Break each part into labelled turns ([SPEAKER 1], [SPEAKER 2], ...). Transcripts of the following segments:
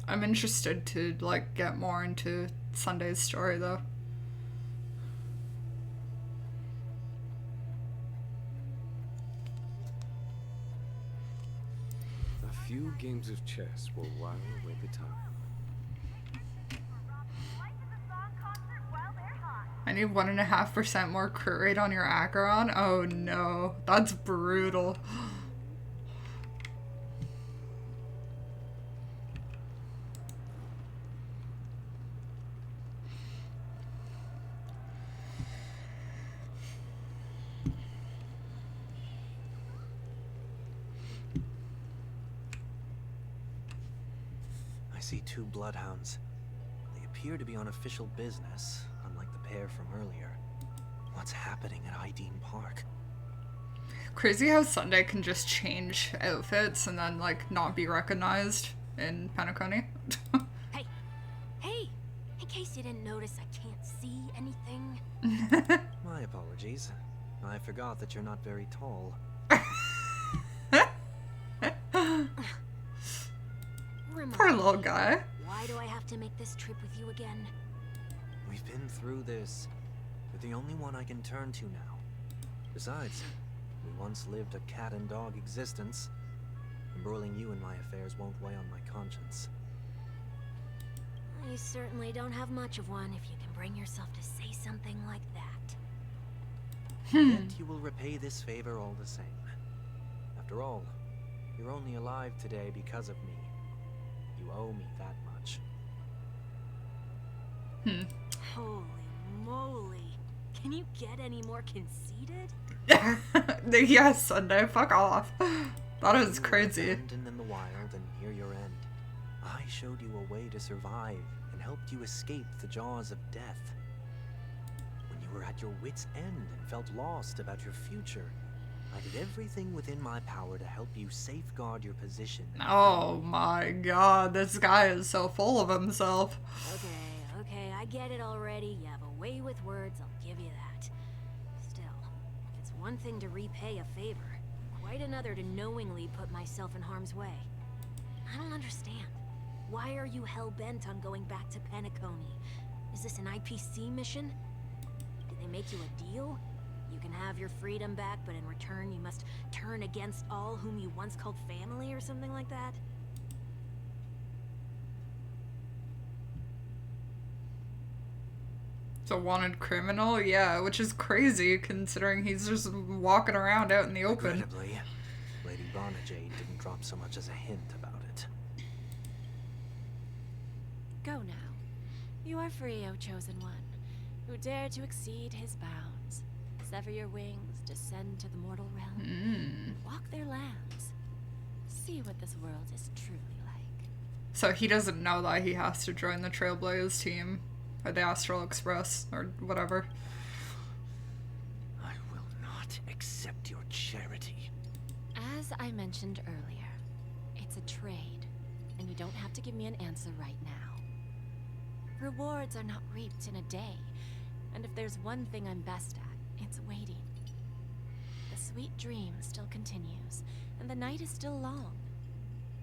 [SPEAKER 1] I'm interested to, like, get more into Sunday's story, though.
[SPEAKER 2] A few games of chess will while away the time.
[SPEAKER 1] I need 1.5% more crit rate on your Acheron? Oh no, that's brutal.
[SPEAKER 3] I see 2 bloodhounds. They appear to be on official business, unlike the pair from earlier. What's happening at Ideen Park?
[SPEAKER 1] Crazy how Sunday can just change outfits and then, like, not be recognized in Penacony.
[SPEAKER 4] Hey! Hey! In case you didn't notice, I can't see anything.
[SPEAKER 3] My apologies. I forgot that you're not very tall.
[SPEAKER 1] Poor little guy.
[SPEAKER 4] Why do I have to make this trip with you again?
[SPEAKER 3] We've been through this. You're the only one I can turn to now. Besides, we once lived a cat and dog existence. Embroiling you in my affairs won't weigh on my conscience.
[SPEAKER 4] You certainly don't have much of one if you can bring yourself to say something like that.
[SPEAKER 3] And you will repay this favor all the same. After all, you're only alive today because of me. You owe me that much.
[SPEAKER 4] Holy moly. Can you get any more conceited?
[SPEAKER 1] Yes, Sunday, fuck off. That is crazy.
[SPEAKER 3] Abandoned in the wild and near your end. I showed you a way to survive and helped you escape the jaws of death. When you were at your wit's end and felt lost about your future, I did everything within my power to help you safeguard your position.
[SPEAKER 1] Oh my god, this guy is so full of himself.
[SPEAKER 4] Okay, I get it already. You have a way with words, I'll give you that. Still, it's one thing to repay a favor, quite another to knowingly put myself in harm's way. I don't understand. Why are you hell-bent on going back to Penacony? Is this an IPC mission? Did they make you a deal? You can have your freedom back, but in return you must turn against all whom you once called family or something like that?
[SPEAKER 1] It's a wanted criminal? Yeah, which is crazy considering he's just walking around out in the open.
[SPEAKER 3] Regrettably, Lady Barnajade didn't drop so much as a hint about it.
[SPEAKER 5] Go now. You are free, O Chosen One, who dare to exceed his bounds. Sever your wings, descend to the mortal realm, walk their lands. See what this world is truly like.
[SPEAKER 1] So he doesn't know that he has to join the Trailblaze team, or the Astral Express, or whatever.
[SPEAKER 3] I will not accept your charity.
[SPEAKER 5] As I mentioned earlier, it's a trade, and you don't have to give me an answer right now. Rewards are not reaped in a day, and if there's one thing I'm best at, it's waiting. The sweet dream still continues, and the night is still long.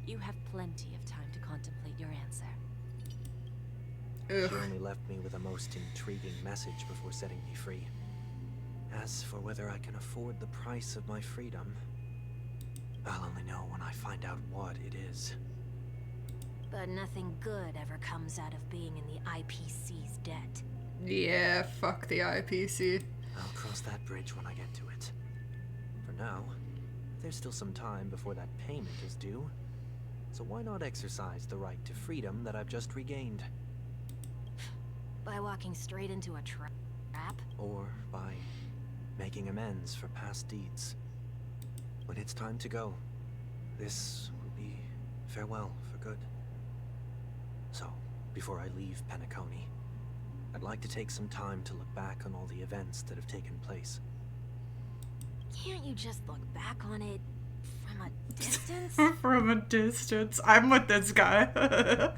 [SPEAKER 5] You have plenty of time to contemplate your answer.
[SPEAKER 1] Ugh.
[SPEAKER 3] She only left me with a most intriguing message before setting me free. As for whether I can afford the price of my freedom, I'll only know when I find out what it is.
[SPEAKER 4] But nothing good ever comes out of being in the IPC's debt.
[SPEAKER 1] Yeah, fuck the IPC.
[SPEAKER 3] I'll cross that bridge when I get to it. For now, there's still some time before that payment is due. So why not exercise the right to freedom that I've just regained?
[SPEAKER 4] By walking straight into a trap?
[SPEAKER 3] Or by making amends for past deeds. When it's time to go, this will be farewell for good. So, before I leave Penacony, I'd like to take some time to look back on all the events that have taken place.
[SPEAKER 4] Can't you just look back on it from a distance?
[SPEAKER 1] From a distance. I'm with this guy.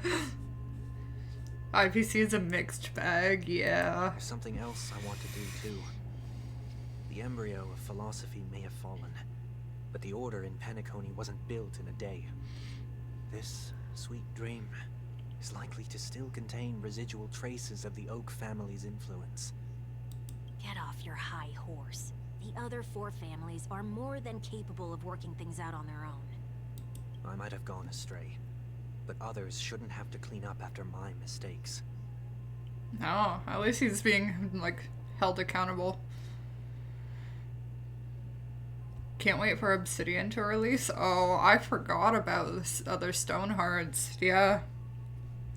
[SPEAKER 1] IPC is a mixed bag, yeah.
[SPEAKER 3] There's something else I want to do too. The embryo of philosophy may have fallen, But the order in Penacony wasn't built in a day. This sweet dream is likely to still contain residual traces of the Oak family's influence.
[SPEAKER 4] Get off your high horse. The other 4 families are more than capable of working things out on their own.
[SPEAKER 3] I might have gone astray, but others shouldn't have to clean up after my mistakes.
[SPEAKER 1] No, at least he's being, like, held accountable. Can't wait for Obsidian to release. Oh, I forgot about this other stone hearts. Yeah.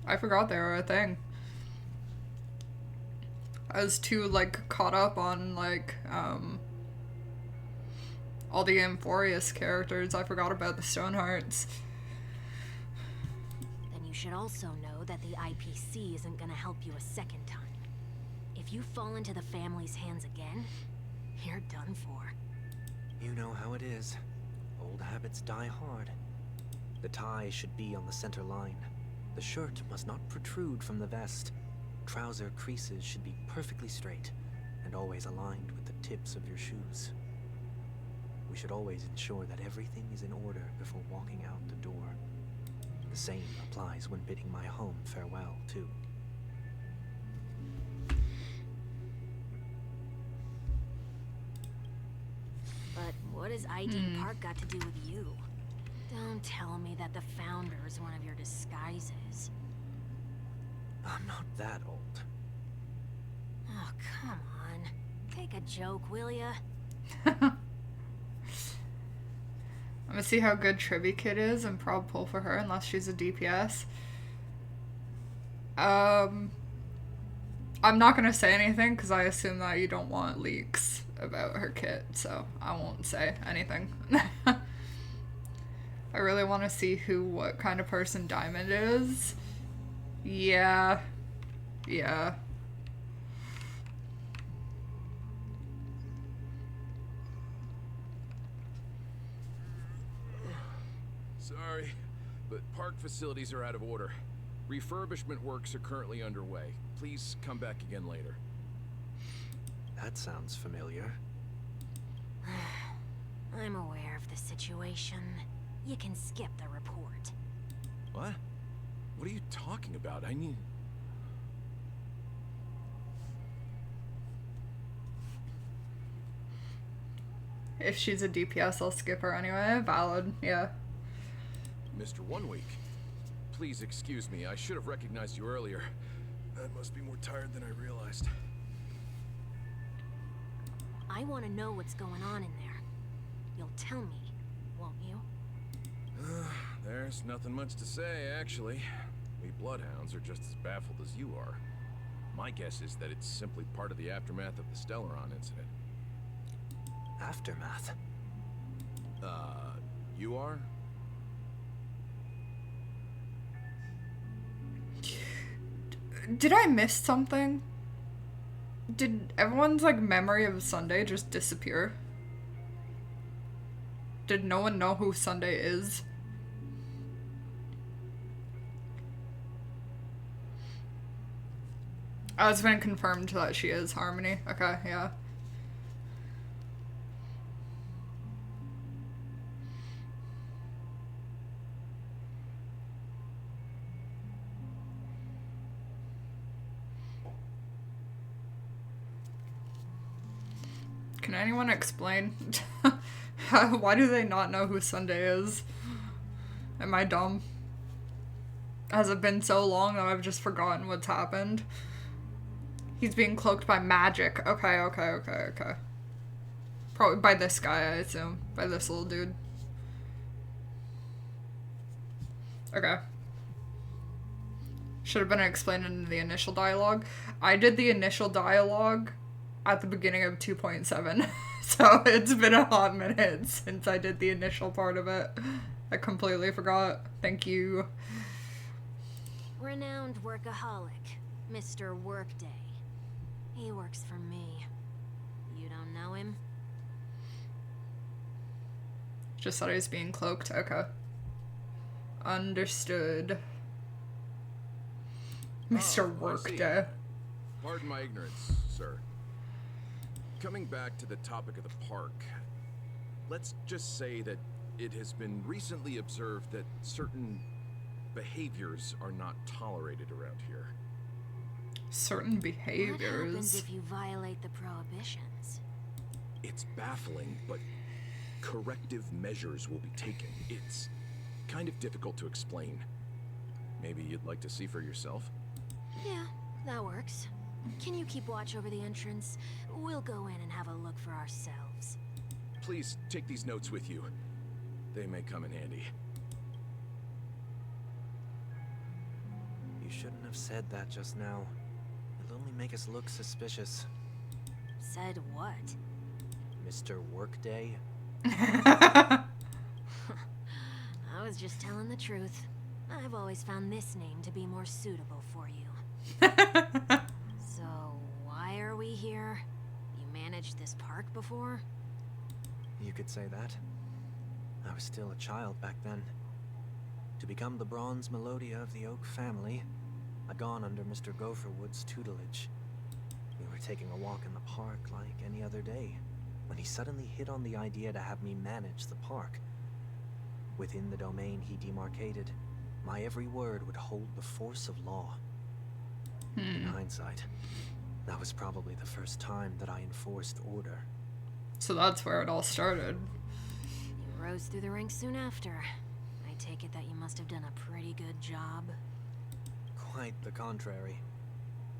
[SPEAKER 1] I forgot they were a thing. I was too, like, caught up on, like, all the Amphorius characters. I forgot about the stone hearts.
[SPEAKER 4] Then you should also know that the IPC isn't gonna help you a second time. If you fall into the family's hands again, you're done for.
[SPEAKER 3] You know how it is. Old habits die hard. The tie should be on the center line. The shirt must not protrude from the vest. Trouser creases should be perfectly straight and always aligned with the tips of your shoes. We should always ensure that everything is in order before walking out the door. The same applies when bidding my home farewell, too.
[SPEAKER 4] But what has ID Park got to do with you? Don't tell me that the founder is one of your disguises.
[SPEAKER 3] I'm not that old.
[SPEAKER 4] Oh, come on. Take a joke, will ya?
[SPEAKER 1] I'm gonna see how good Trivy Kid is and prob pull for her unless she's a DPS. I'm not gonna say anything because I assume that you don't want leaks about her kit, so I won't say anything. I really want to see what kind of person Diamond is. Yeah. Yeah.
[SPEAKER 6] Sorry, but park facilities are out of order. Refurbishment works are currently underway. Please come back again later.
[SPEAKER 3] That sounds familiar.
[SPEAKER 4] I'm aware of the situation. You can skip the report.
[SPEAKER 6] What? What are you talking about? I need...
[SPEAKER 1] If she's a DPS, I'll skip her anyway. Valid, yeah.
[SPEAKER 6] Mr. 1 Week, please excuse me. I should have recognized you earlier. I must be more tired than I realized.
[SPEAKER 4] I want to know what's going on in there. You'll tell me, won't you?
[SPEAKER 6] There's nothing much to say, actually. We Bloodhounds are just as baffled as you are. My guess is that it's simply part of the aftermath of the Stellaron incident.
[SPEAKER 3] Aftermath?
[SPEAKER 6] You are?
[SPEAKER 1] Did I miss something? Did everyone's, like, memory of Sunday just disappear? Did no one know who Sunday is? Oh, it's been confirmed that she is Harmony. Okay, yeah. Can anyone explain? Why do they not know who Sunday is? Am I dumb? Has it been so long that I've just forgotten what's happened? He's being cloaked by magic. Okay. Probably by this guy, I assume. By this little dude. Okay. Should have been explained in the initial dialogue. I did the initial dialogue at the beginning of 2.7. So it's been a hot minute since I did the initial part of it. I completely forgot. Thank you.
[SPEAKER 4] Renowned workaholic, Mr. Workday. He works for me. You don't know him?
[SPEAKER 1] Just thought he was being cloaked. Okay. Understood. Mr.
[SPEAKER 6] I see.
[SPEAKER 1] Workday.
[SPEAKER 6] Pardon my ignorance, sir. Coming back to the topic of the park, let's just say that it has been recently observed that certain behaviors are not tolerated around here.
[SPEAKER 1] Certain
[SPEAKER 4] What happens
[SPEAKER 1] behaviors.
[SPEAKER 4] if you violate the prohibitions?
[SPEAKER 6] It's baffling, but corrective measures will be taken. It's kind of difficult to explain. Maybe you'd like to see for yourself?
[SPEAKER 4] Yeah, that works. Can you keep watch over the entrance? We'll go in and have a look for ourselves.
[SPEAKER 6] Please take these notes with you. They may come in handy.
[SPEAKER 3] You shouldn't have said that just now. It'll only make us look suspicious.
[SPEAKER 4] Said what?
[SPEAKER 3] Mr. Workday?
[SPEAKER 4] I was just telling the truth. I've always found this name to be more suitable for you. So, why are we here? You managed this park before?
[SPEAKER 3] You could say that. I was still a child back then. To become the bronze Melodia of the Oak family, I'd gone under Mr. Gopherwood's tutelage. We were taking a walk in the park like any other day, when he suddenly hit on the idea to have me manage the park. Within the domain he demarcated, my every word would hold the force of law. In hindsight, that was probably the first time that I enforced order.
[SPEAKER 1] So that's where it all started.
[SPEAKER 4] You rose through the ranks soon after. I take it that you must have done a pretty good job.
[SPEAKER 3] Quite the contrary.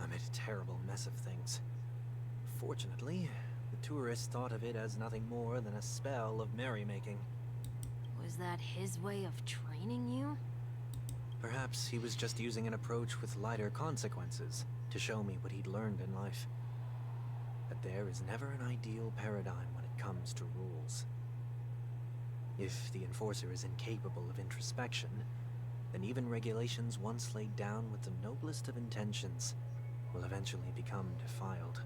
[SPEAKER 3] I made a terrible mess of things. Fortunately, the tourists thought of it as nothing more than a spell of merrymaking.
[SPEAKER 4] Was that his way of training you?
[SPEAKER 3] Perhaps he was just using an approach with lighter consequences to show me what he'd learned in life. That there is never an ideal paradigm when it comes to rules. If the enforcer is incapable of introspection, then even regulations once laid down with the noblest of intentions will eventually become defiled.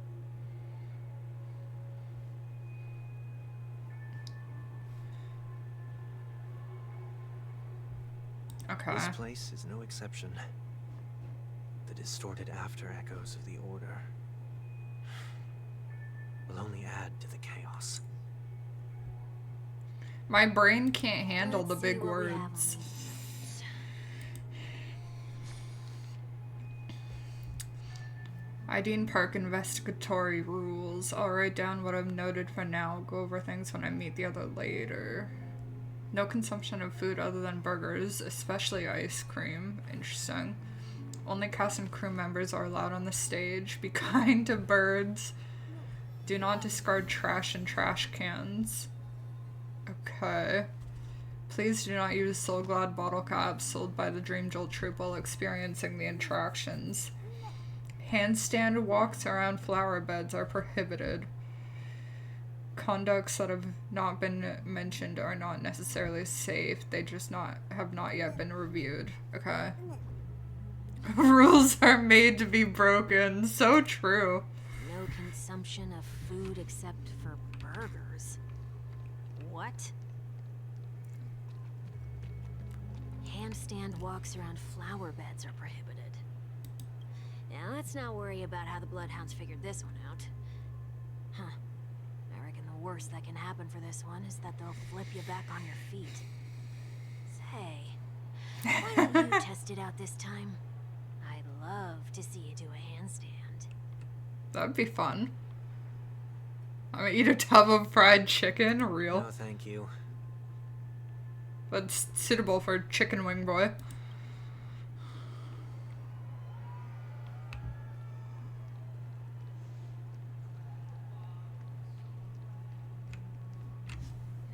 [SPEAKER 1] Okay.
[SPEAKER 3] This place is no exception. The distorted after echoes of the Order will only add to the chaos.
[SPEAKER 1] My brain can't handle
[SPEAKER 4] Let's
[SPEAKER 1] the
[SPEAKER 4] see
[SPEAKER 1] big
[SPEAKER 4] what we have on
[SPEAKER 1] words.
[SPEAKER 4] these.
[SPEAKER 1] Idean Park investigatory rules. I'll write down what I've noted for now. Go over things when I meet the other later. No consumption of food other than burgers, especially ice cream. Interesting. Only cast and crew members are allowed on the stage. Be kind to birds. Do not discard trash in trash cans. Okay. Please do not use Soulglad bottle caps sold by the Dream Jolt Troop while experiencing the attractions. Handstand walks around flower beds are prohibited. Conducts that have not been mentioned are not necessarily safe. They just have not yet been reviewed. Okay. Rules are made to be broken. So true.
[SPEAKER 4] No consumption of food except for burgers. What? Handstand walks around flower beds are prohibited. Now let's not worry about how the Bloodhounds figured this one out. Huh. I reckon the worst that can happen for this one is that they'll flip you back on your feet. Say, why don't you test it out this time? I'd love to see you do a handstand.
[SPEAKER 1] That'd be fun. I'm gonna eat a tub of fried chicken. Real.
[SPEAKER 3] No, thank you.
[SPEAKER 1] That's suitable for Chicken Wing Boy.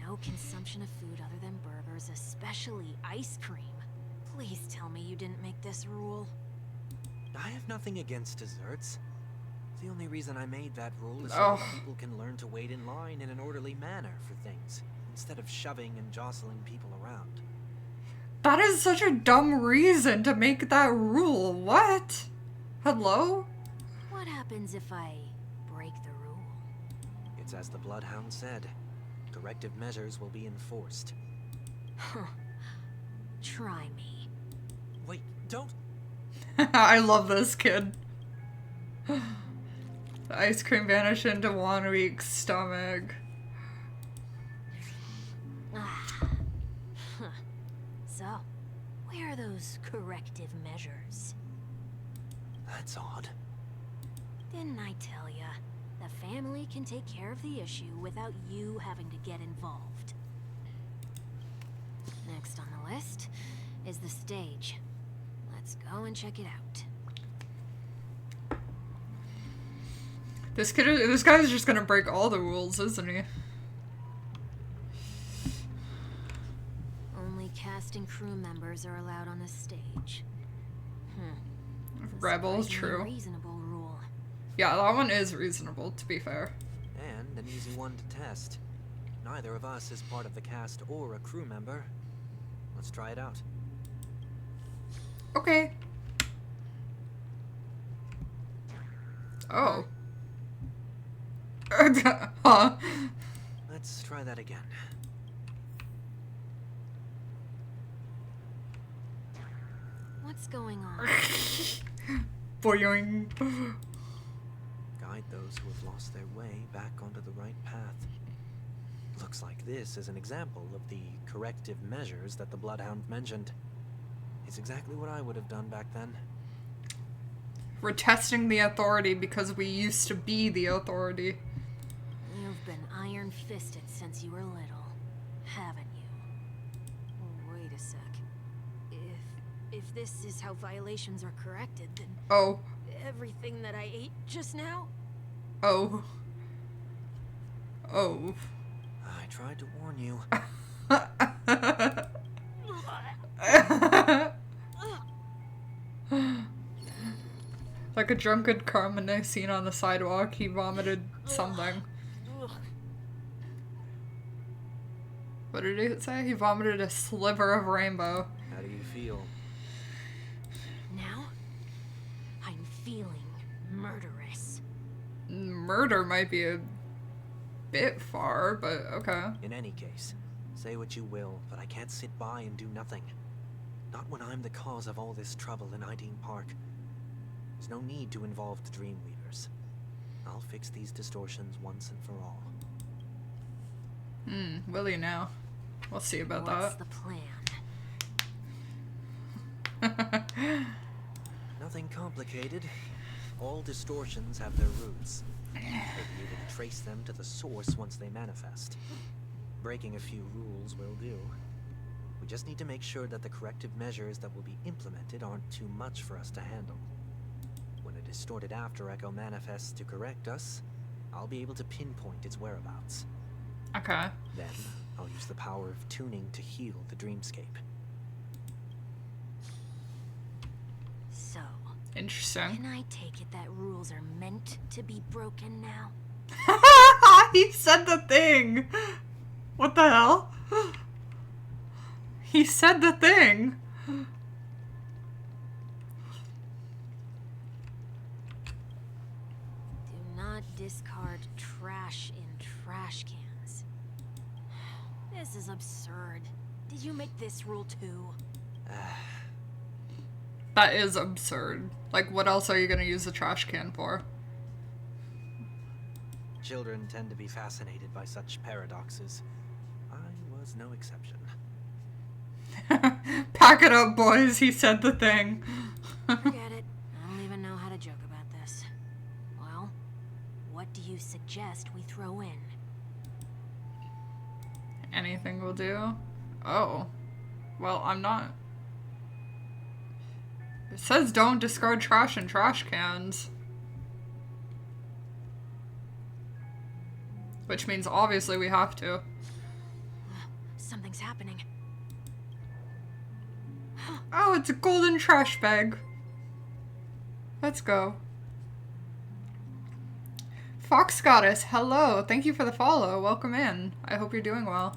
[SPEAKER 4] No consumption of food other than burgers, especially ice cream. Please tell me you didn't make this rule.
[SPEAKER 3] I have nothing against desserts. The only reason I made that rule is so
[SPEAKER 1] Oh.
[SPEAKER 3] that people can learn to wait in line in an orderly manner for things, instead of shoving and jostling people around.
[SPEAKER 1] That is such a dumb reason to make that rule. What? Hello?
[SPEAKER 4] What happens if I break the rule?
[SPEAKER 3] It's as the Bloodhound said. Corrective measures will be enforced.
[SPEAKER 4] Huh. Try me.
[SPEAKER 3] Wait, don't!
[SPEAKER 1] I love this kid. The ice cream vanished into 1 week's stomach.
[SPEAKER 4] So, where are those corrective measures?
[SPEAKER 3] That's odd.
[SPEAKER 4] Didn't I tell ya? The family can take care of the issue without you having to get involved. Next on the list is the stage. Let's go and check it out.
[SPEAKER 1] This guy's just gonna break all the rules, isn't he?
[SPEAKER 4] Only cast and crew members are allowed on the stage.
[SPEAKER 1] Rebel,
[SPEAKER 4] Surprisingly
[SPEAKER 1] true.
[SPEAKER 4] Reasonable rule.
[SPEAKER 1] Yeah, that one is reasonable, to be fair.
[SPEAKER 3] And an easy one to test. Neither of us is part of the cast or a crew member. Let's try it out.
[SPEAKER 1] Okay. Oh. Huh.
[SPEAKER 3] Let's try that again.
[SPEAKER 4] What's going on?
[SPEAKER 1] Boing.
[SPEAKER 3] Guide those who have lost their way back onto the right path. Looks like this is an example of the corrective measures that the Bloodhound mentioned. It's exactly what I would have done back then.
[SPEAKER 1] We're testing the authority because we used to be the authority.
[SPEAKER 4] You've been iron-fisted since you were little, haven't you? Wait a sec. If this is how violations are corrected, then
[SPEAKER 1] Oh.
[SPEAKER 4] everything that I ate just now?
[SPEAKER 1] Oh. Oh.
[SPEAKER 3] I tried to warn you.
[SPEAKER 1] Like a drunken Carmen seen on the sidewalk, he vomited something. What did he say? He vomited a sliver of rainbow.
[SPEAKER 3] How do you feel?
[SPEAKER 4] Now, I'm feeling murderous.
[SPEAKER 1] Murder might be a bit far, but okay.
[SPEAKER 3] In any case, say what you will, but I can't sit by and do nothing. Not when I'm the cause of all this trouble in Ideen Park. There's no need to involve the Dreamweavers. I'll fix these distortions once and for all.
[SPEAKER 1] Will you now? We'll see about
[SPEAKER 4] What's
[SPEAKER 1] that.
[SPEAKER 4] the plan?
[SPEAKER 3] Nothing complicated. All distortions have their roots. We'll be able to trace them to the source once they manifest. Breaking a few rules will do. We just need to make sure that the corrective measures that will be implemented aren't too much for us to handle. When a distorted after echo manifests to correct us, I'll be able to pinpoint its whereabouts.
[SPEAKER 1] Okay.
[SPEAKER 3] Then, I'll use the power of tuning to heal the dreamscape.
[SPEAKER 4] So,
[SPEAKER 1] Interesting.
[SPEAKER 4] can I take it that rules are meant to be broken now?
[SPEAKER 1] He said the thing! What the hell? He said the thing!
[SPEAKER 4] Do not discard trash in trash cans. This is absurd. Did you make this rule too?
[SPEAKER 1] That is absurd. Like, what else are you gonna use a trash can for?
[SPEAKER 3] Children tend to be fascinated by such paradoxes. I was no exception.
[SPEAKER 1] Pack it up, boys. He said the thing.
[SPEAKER 4] Forget it. I don't even know how to joke about this. Well, what do you suggest we throw in?
[SPEAKER 1] Anything will do. Oh. Well, I'm not. It says don't discard trash in trash cans. Which means obviously we have to.
[SPEAKER 4] Something's happening.
[SPEAKER 1] Oh, it's a golden trash bag. Let's go. Fox Goddess, hello. Thank you for the follow. Welcome in. I hope you're doing well.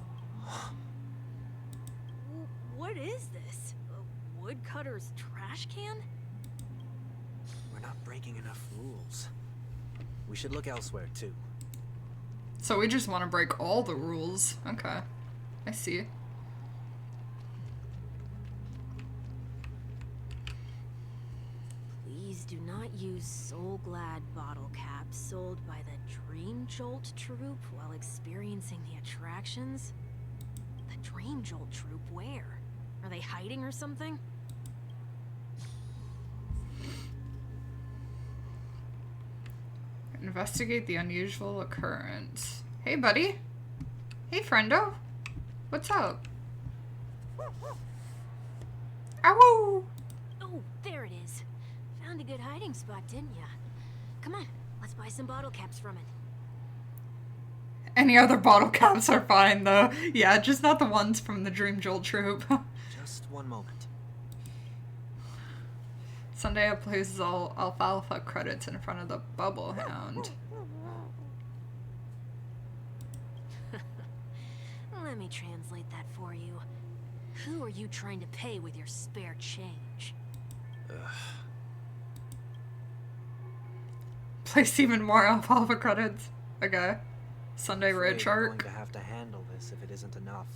[SPEAKER 4] What is this? A woodcutter's trash can?
[SPEAKER 3] We're not breaking enough rules. We should look elsewhere, too.
[SPEAKER 1] So we just want to break all the rules. Okay. I see.
[SPEAKER 4] Please do not use Soul Glad bottle caps sold by the Dream Jolt troupe while experiencing the attractions. The Dream Jolt troupe where? Are they hiding or something?
[SPEAKER 1] Investigate the unusual occurrence. Hey, buddy. Hey, friendo. What's up? Ow!
[SPEAKER 4] Oh, there it is. Found a good hiding spot, didn't ya? Come on, let's buy some bottle caps from it.
[SPEAKER 1] Any other bottle caps are fine, though. Yeah, just not the ones from the Dream Jewel troop.
[SPEAKER 3] Just one moment.
[SPEAKER 1] Sunday places all alfalfa credits in front of the bubble hound.
[SPEAKER 4] Let me translate that for you. Who are you trying to pay with your spare change?
[SPEAKER 1] Place even more alfalfa credits. Okay. Sunday
[SPEAKER 3] Afraid
[SPEAKER 1] Red
[SPEAKER 3] we're
[SPEAKER 1] Shark.
[SPEAKER 3] going to have to handle this if it isn't enough.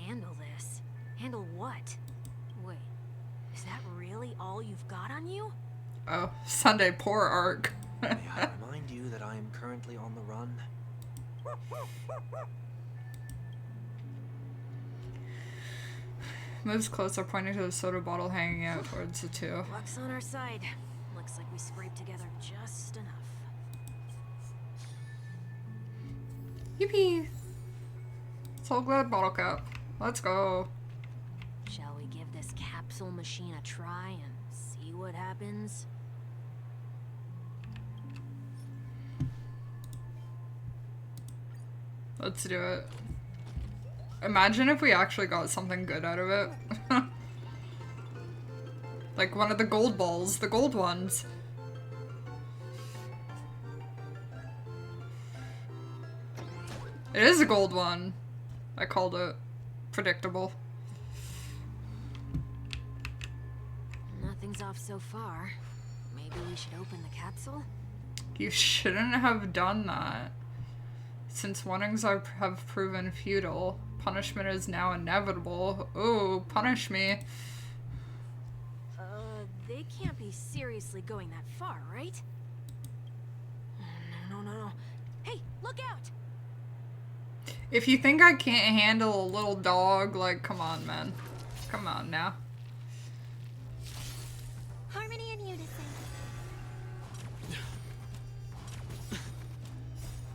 [SPEAKER 4] Handle this? Handle what? Wait, is that really all you've got on you?
[SPEAKER 1] Oh, Sunday poor arc.
[SPEAKER 3] May I remind you that I am currently on the run?
[SPEAKER 1] Moves closer, pointing to the soda bottle hanging out towards the two.
[SPEAKER 4] Luck's on our side. Looks like we scraped together just enough.
[SPEAKER 1] Yippee! Soul Glad bottle cap. Let's go.
[SPEAKER 4] Shall we give this capsule machine a try and see what happens?
[SPEAKER 1] Let's do it. Imagine if we actually got something good out of it. Like one of the gold balls, the gold ones. It is a gold one. I called it. Predictable.
[SPEAKER 4] Nothing's off so far. Maybe we should open the capsule?
[SPEAKER 1] You shouldn't have done that. Since warnings have proven futile, punishment is now inevitable. Ooh, punish me.
[SPEAKER 4] They can't be seriously going that far, right? No. Hey, look out!
[SPEAKER 1] If you think I can't handle a little dog, like, come on, man. Come on now.
[SPEAKER 5] Harmony and unison.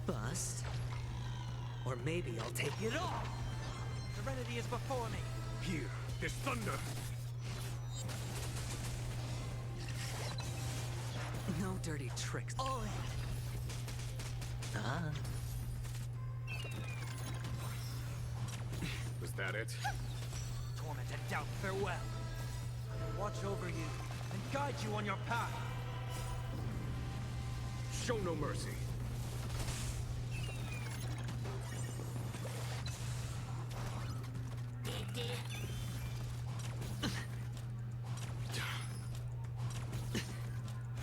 [SPEAKER 7] Bust? Or maybe I'll take it all.
[SPEAKER 3] Serenity is before me.
[SPEAKER 6] Here, there's thunder.
[SPEAKER 7] No dirty tricks. Oh.
[SPEAKER 6] Was that it?
[SPEAKER 3] Torment and doubt, farewell. I will watch over you and guide you on your path.
[SPEAKER 6] Show no mercy.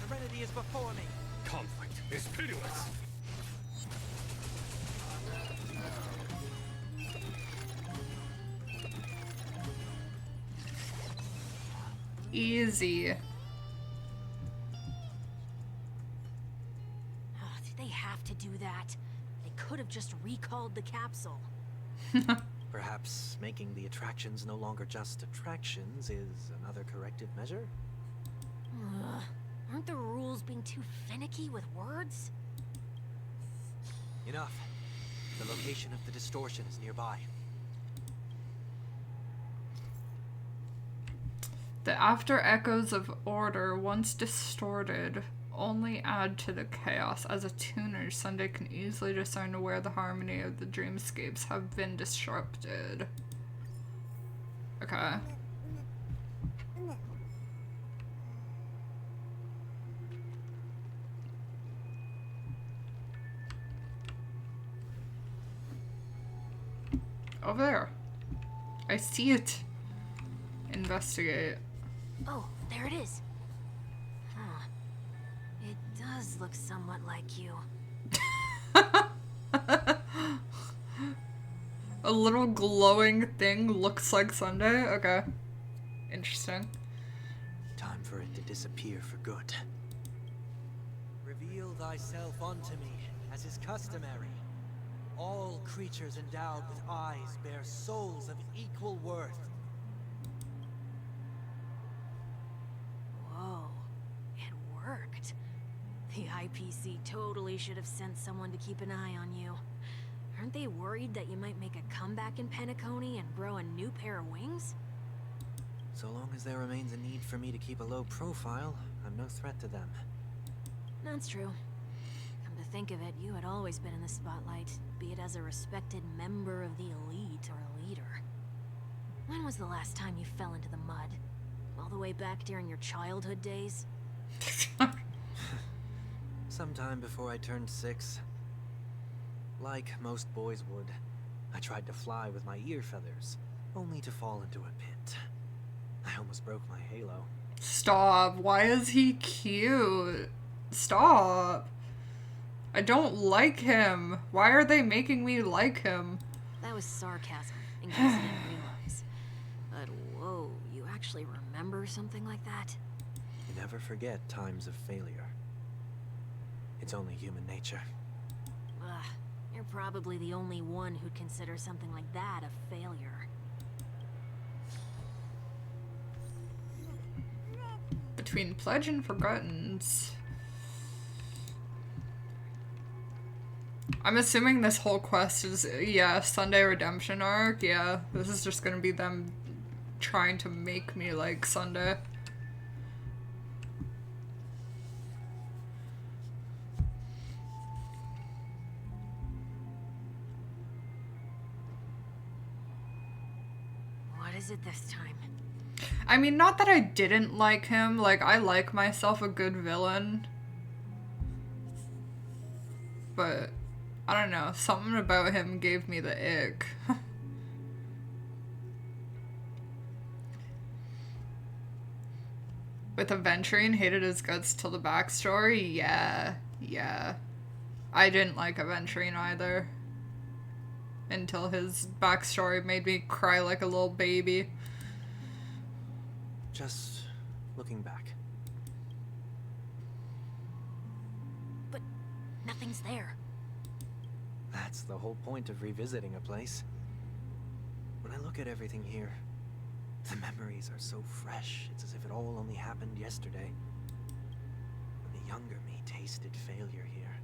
[SPEAKER 3] Serenity is before me.
[SPEAKER 6] Conflict is pitiless.
[SPEAKER 1] Easy.
[SPEAKER 4] Oh, did they have to do that? They could have just recalled the capsule.
[SPEAKER 3] Perhaps making the attractions no longer just attractions is another corrective measure?
[SPEAKER 4] Ugh. Aren't the rules being too finicky with words?
[SPEAKER 3] Enough. The location of the distortion is nearby.
[SPEAKER 1] The after echoes of order, once distorted, only add to the chaos. As a tuner, Sunday can easily discern where the harmony of the dreamscapes have been disrupted. Okay. Over there. I see it. Investigate.
[SPEAKER 4] Oh, there it is. Huh. It does look somewhat like you.
[SPEAKER 1] A little glowing thing looks like Sunday? Okay. Interesting.
[SPEAKER 3] Time for it to disappear for good. Reveal thyself unto me, as is customary. All creatures endowed with eyes bear souls of equal worth.
[SPEAKER 4] worked. The IPC totally should have sent someone to keep an eye on you. Aren't they worried that you might make a comeback in Penacony and grow a new pair of wings?
[SPEAKER 3] So long as there remains a need for me to keep a low profile, I'm no threat to them.
[SPEAKER 4] That's true. Come to think of it, you had always been in the spotlight, be it as a respected member of the elite or a leader. When was the last time you fell into the mud? All the way back during your childhood days?
[SPEAKER 3] Sometime before I turned 6. Like most boys would, I tried to fly with my ear feathers, only to fall into a pit. I almost broke my halo.
[SPEAKER 1] Stop. Why is he cute? Stop. I don't like him. Why are they making me like him?
[SPEAKER 4] That was sarcasm, in case you didn't realize. But whoa, you actually remember something like that?
[SPEAKER 3] You never forget times of failure. It's only human nature.
[SPEAKER 4] Ugh, you're probably the only one who'd consider something like that a failure.
[SPEAKER 1] Between Pledge and Forgottens. I'm assuming this whole quest is, yeah, Sunday Redemption arc. Yeah, this is just gonna be them trying to make me like Sunday.
[SPEAKER 4] What is it this time?
[SPEAKER 1] I mean, not that I didn't like him. Like, I like myself a good villain. But, I don't know. Something about him gave me the ick. With Aventurine, hated his guts till the backstory? Yeah. I didn't like Aventurine either. Until his backstory made me cry like a little baby.
[SPEAKER 3] Just looking back.
[SPEAKER 4] But nothing's there.
[SPEAKER 3] That's the whole point of revisiting a place. When I look at everything here, the memories are so fresh, it's as if it all only happened yesterday. When the younger me tasted failure here,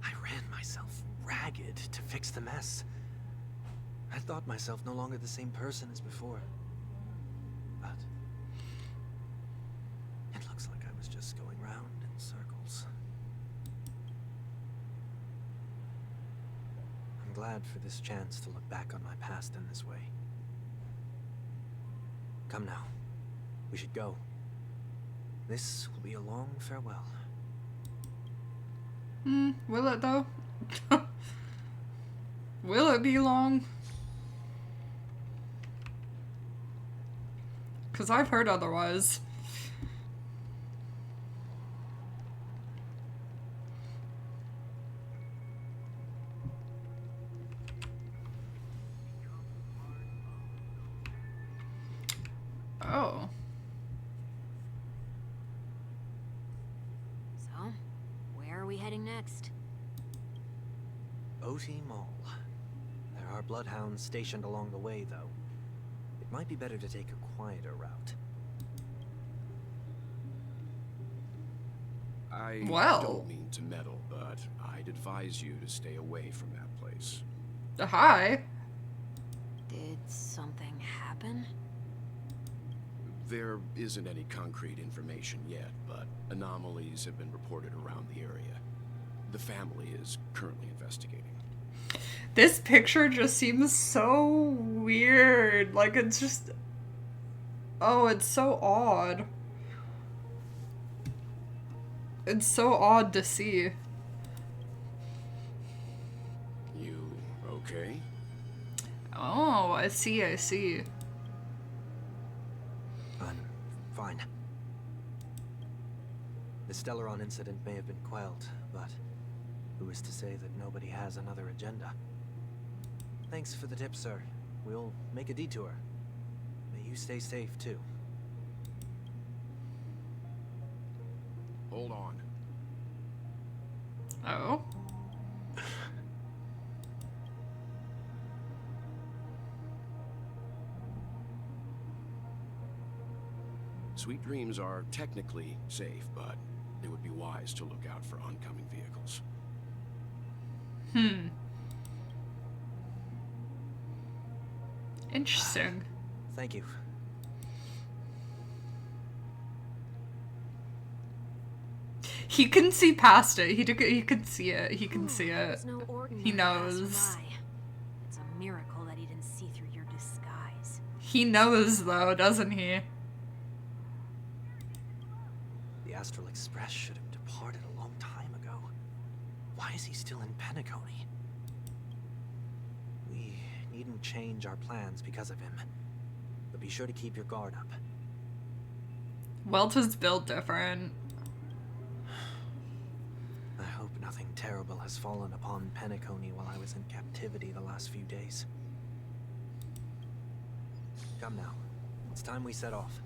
[SPEAKER 3] I ran myself ragged to fix the mess. I thought myself no longer the same person as before. But it looks like I was just going round in circles. I'm glad for this chance to look back on my past in this way. Come now. We should go. This will be a long farewell.
[SPEAKER 1] Will it though? Will it be long? 'Cause I've heard otherwise. Oh.
[SPEAKER 4] So, where are we heading next?
[SPEAKER 3] OT Mall. There are bloodhounds stationed along the way, though. It might be better to take a quieter route.
[SPEAKER 6] I
[SPEAKER 1] Well.
[SPEAKER 6] don't mean to meddle, but I'd advise you to stay away from that place.
[SPEAKER 1] Hi.
[SPEAKER 4] Did something happen?
[SPEAKER 6] There isn't any concrete information yet, but anomalies have been reported around the area. The family is currently investigating.
[SPEAKER 1] This picture just seems so weird. Like, it's just... Oh, it's so odd. It's so odd to see.
[SPEAKER 6] You okay?
[SPEAKER 1] Oh, I see, I see.
[SPEAKER 3] I'm fine. The Stellaron incident may have been quelled, but who is to say that nobody has another agenda? Thanks for the tip, sir. We'll make a detour. May you stay safe, too.
[SPEAKER 6] Hold on.
[SPEAKER 1] Oh.
[SPEAKER 6] Sweet dreams are technically safe, but wise to look out for oncoming vehicles.
[SPEAKER 1] Interesting.
[SPEAKER 3] Thank you.
[SPEAKER 1] He can see past it. He can see it. He can see it.
[SPEAKER 4] It's no ordinary
[SPEAKER 1] He knows.
[SPEAKER 4] passerby. It's a miracle that he didn't see through your disguise.
[SPEAKER 1] He knows, though, doesn't he?
[SPEAKER 3] The Astral Express should have departed a long time ago. Why is he still in Penacony? We needn't change our plans because of him. But be sure to keep your guard up.
[SPEAKER 1] Welt is built different.
[SPEAKER 3] I hope nothing terrible has fallen upon Penacony while I was in captivity the last few days. Come now. It's time we set off.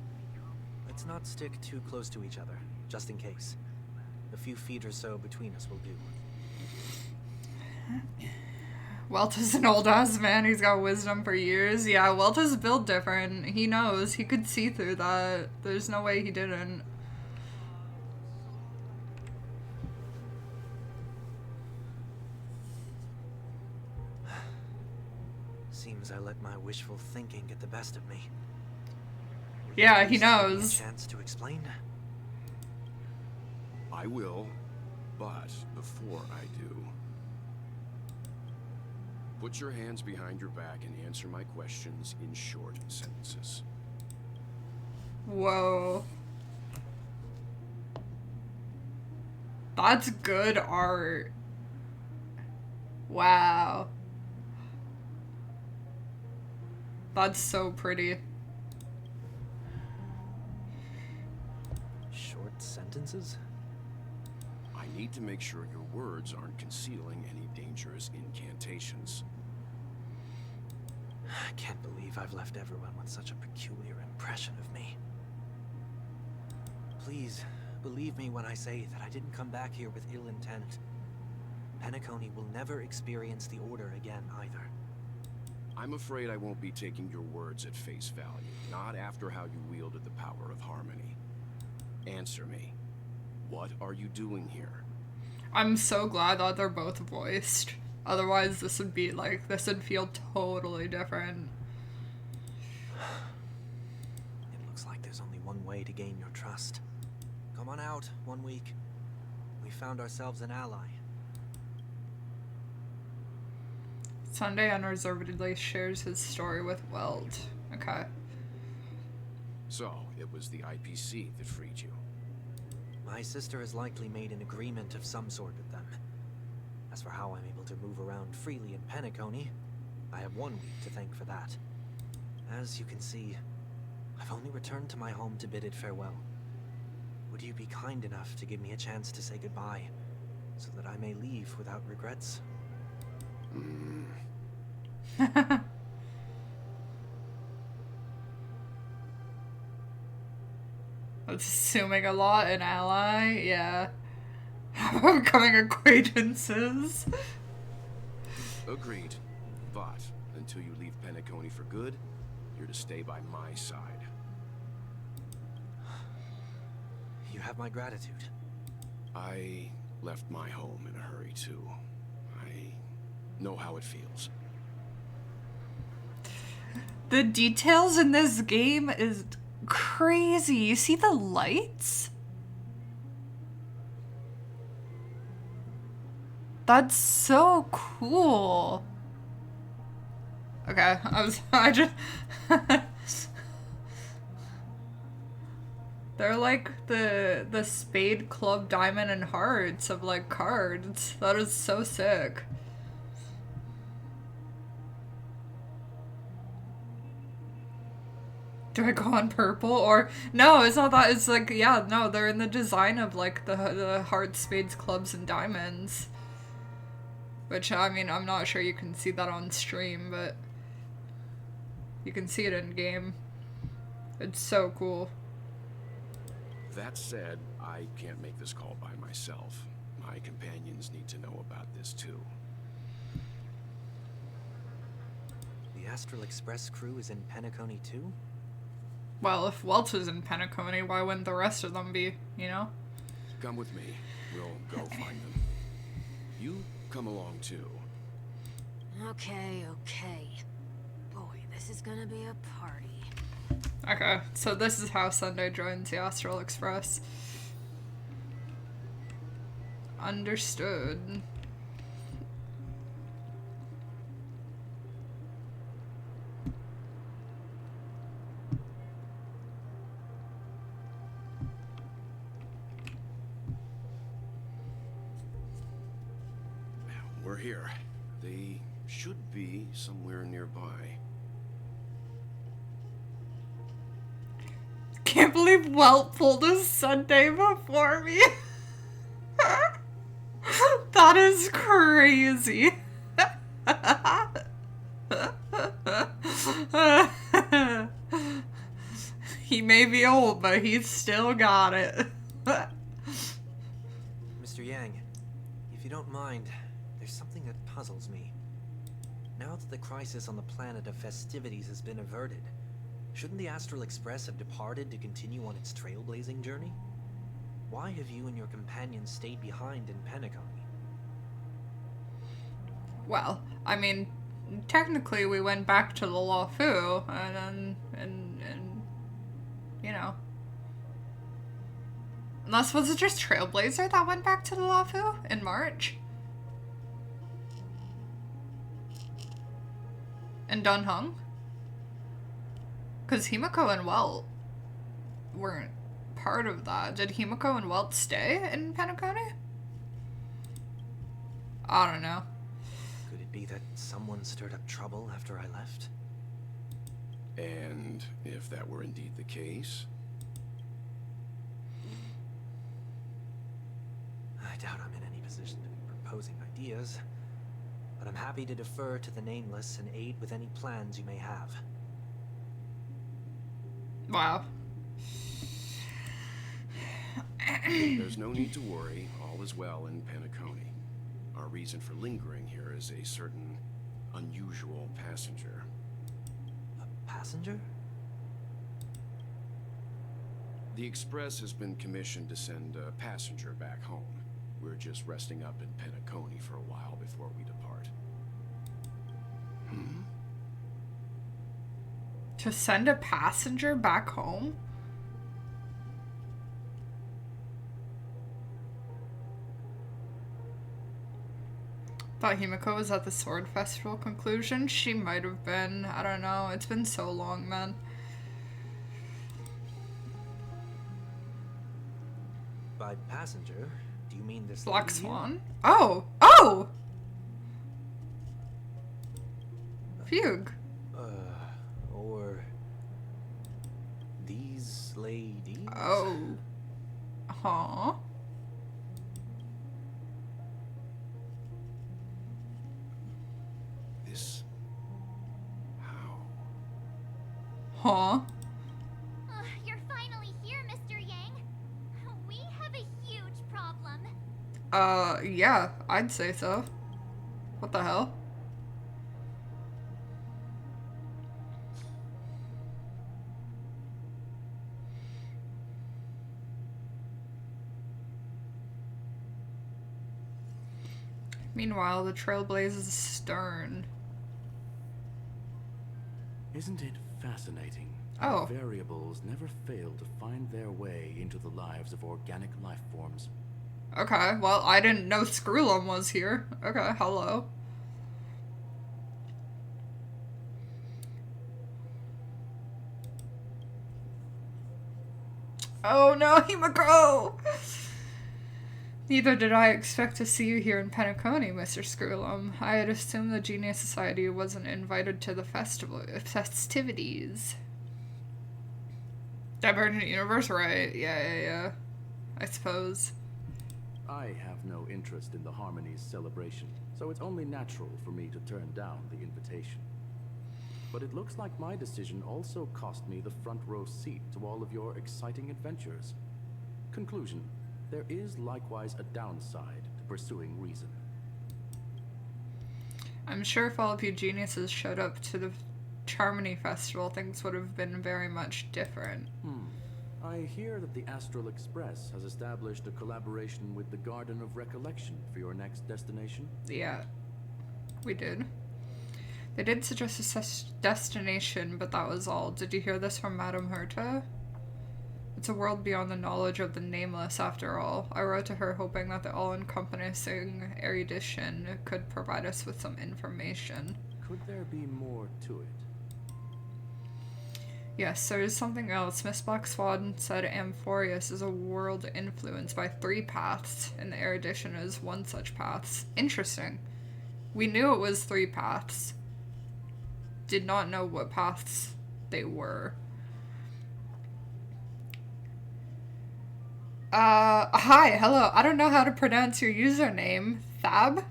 [SPEAKER 3] Let's not stick too close to each other, just in case. A few feet or so between us will do.
[SPEAKER 1] Welt is an old-ass man. He's got wisdom for years. Yeah, Welt is built different. He knows. He could see through that. There's no way he didn't.
[SPEAKER 3] Seems I let my wishful thinking get the best of me.
[SPEAKER 1] Yeah, he
[SPEAKER 3] Please give me a
[SPEAKER 1] knows.
[SPEAKER 3] chance to explain?
[SPEAKER 6] I will, but before I do, put your hands behind your back and answer my questions in short sentences.
[SPEAKER 1] Whoa. That's good art. Wow. That's so pretty.
[SPEAKER 3] Short sentences?
[SPEAKER 6] I need to make sure your words aren't concealing any dangerous incantations.
[SPEAKER 3] I can't believe I've left everyone with such a peculiar impression of me. Please, believe me when I say that I didn't come back here with ill intent. Penacony will never experience the Order again, either.
[SPEAKER 6] I'm afraid I won't be taking your words at face value, not after how you wielded the power of harmony. Answer me. What are you doing here?
[SPEAKER 1] I'm so glad that they're both voiced. Otherwise, this would be like, this would feel totally different.
[SPEAKER 3] It looks like there's only one way to gain your trust. Come on out, 1 week. We found ourselves an ally.
[SPEAKER 1] Sunday unreservedly shares his story with Welt. Okay.
[SPEAKER 6] So, it was the IPC that freed you.
[SPEAKER 3] My sister has likely made an agreement of some sort with them. As for how I'm able to move around freely in Penacony, I have 1 week to thank for that. As you can see, I've only returned to my home to bid it farewell. Would you be kind enough to give me a chance to say goodbye, so that I may leave without regrets?
[SPEAKER 1] That's assuming a lot, an ally, yeah. Becoming acquaintances.
[SPEAKER 6] Agreed. But, until you leave Penacony for good, you're to stay by my side.
[SPEAKER 3] You have my gratitude.
[SPEAKER 6] I left my home in a hurry, too. I know how it feels.
[SPEAKER 1] The details in this game is crazy. You see the lights? That's so cool. Okay, I just they're like the spade, club, diamond, and hearts of like cards. That is so sick. Do I go on purple or no? It's not that. It's like, yeah, no, they're in the design of like the hearts, spades, clubs, and diamonds. Which, I mean, I'm not sure you can see that on stream, but you can see it in game. It's so cool.
[SPEAKER 6] That said, I can't make this call by myself. My companions need to know about this too.
[SPEAKER 3] The Astral Express crew is in Penacony too?
[SPEAKER 1] Well, if Welt is in Penacony, why wouldn't the rest of them be, you know?
[SPEAKER 6] come with me. We'll go find them. You come along too.
[SPEAKER 4] Okay. Boy, this is gonna be a party.
[SPEAKER 1] Okay, so this is how Sunday joins the Astral Express. Understood.
[SPEAKER 6] We're here. They should be somewhere nearby.
[SPEAKER 1] Can't believe Welt pulled a Sunday before me. That is crazy. He may be old, but he's still got it.
[SPEAKER 3] Mr. Yang, if you don't mind, there's something that puzzles me. Now that the crisis on the planet of festivities has been averted, shouldn't the Astral Express have departed to continue on its trailblazing journey? Why have you and your companions stayed behind in Penacony?
[SPEAKER 1] Well, I mean, technically we went back to the Lafu, and you know. Unless, was it just Trailblazer that went back to the Lafu in March? And Dunhung? Because Himiko and Welt weren't part of that. Did Himiko and Welt stay in Penacony? I don't know.
[SPEAKER 3] Could it be that someone stirred up trouble after I left?
[SPEAKER 6] And if that were indeed the case?
[SPEAKER 3] I doubt I'm in any position to be proposing ideas, but I'm happy to defer to the Nameless and aid with any plans you may have.
[SPEAKER 1] Wow.
[SPEAKER 6] There's no need to worry. All is well in Penacony. Our reason for lingering here is a certain unusual passenger.
[SPEAKER 3] A passenger?
[SPEAKER 6] The Express has been commissioned to send a passenger back home. We're just resting up in Penacony for a while before we depart.
[SPEAKER 1] To send a passenger back home? Thought Himiko was at the Sword Festival conclusion. She might have been. I don't know. It's been so long, man.
[SPEAKER 3] By passenger, do you mean this
[SPEAKER 1] Black
[SPEAKER 3] lady here?
[SPEAKER 1] Swan? Oh! Oh! Fugue.
[SPEAKER 3] Or these ladies?
[SPEAKER 1] Oh. Huh?
[SPEAKER 6] This... how?
[SPEAKER 1] Huh?
[SPEAKER 8] You're finally here, Mr. Yang. We have a huge problem.
[SPEAKER 1] Yeah, I'd say so. What the hell? Meanwhile, the Trailblazer's stern.
[SPEAKER 9] Isn't it fascinating?
[SPEAKER 1] Oh.
[SPEAKER 9] How variables never fail to find their way into the lives of organic life forms.
[SPEAKER 1] Okay, well, I didn't know Screwlum was here. Okay, hello. Oh no, Himiko! Neither did I expect to see you here in Penacony, Mr. Screwlum. I had assumed the Genius Society wasn't invited to the festivities. Divergent Universe, right? Yeah. I suppose.
[SPEAKER 9] I have no interest in the Harmony's celebration, so it's only natural for me to turn down the invitation. But it looks like my decision also cost me the front row seat to all of your exciting adventures. Conclusion. There is likewise a downside to pursuing reason.
[SPEAKER 1] I'm sure if all of you geniuses showed up to the Charmony Festival, things would have been very much different.
[SPEAKER 9] I hear that the Astral Express has established a collaboration with the Garden of Recollection for your next destination.
[SPEAKER 1] Yeah, we did. They did suggest a destination, but that was all. Did you hear this from Madame Herta? It's a world beyond the knowledge of the nameless, after all. I wrote to her hoping that the all-encompassing erudition could provide us with some information.
[SPEAKER 9] Could there be more to it?
[SPEAKER 1] Yes, there is something else. Miss Black Swan said Amphorius is a world influenced by 3 paths, and the erudition is one such path. Interesting. We knew it was 3 paths. Did not know what paths they were. Hi, hello. I don't know how to pronounce your username. Thabs?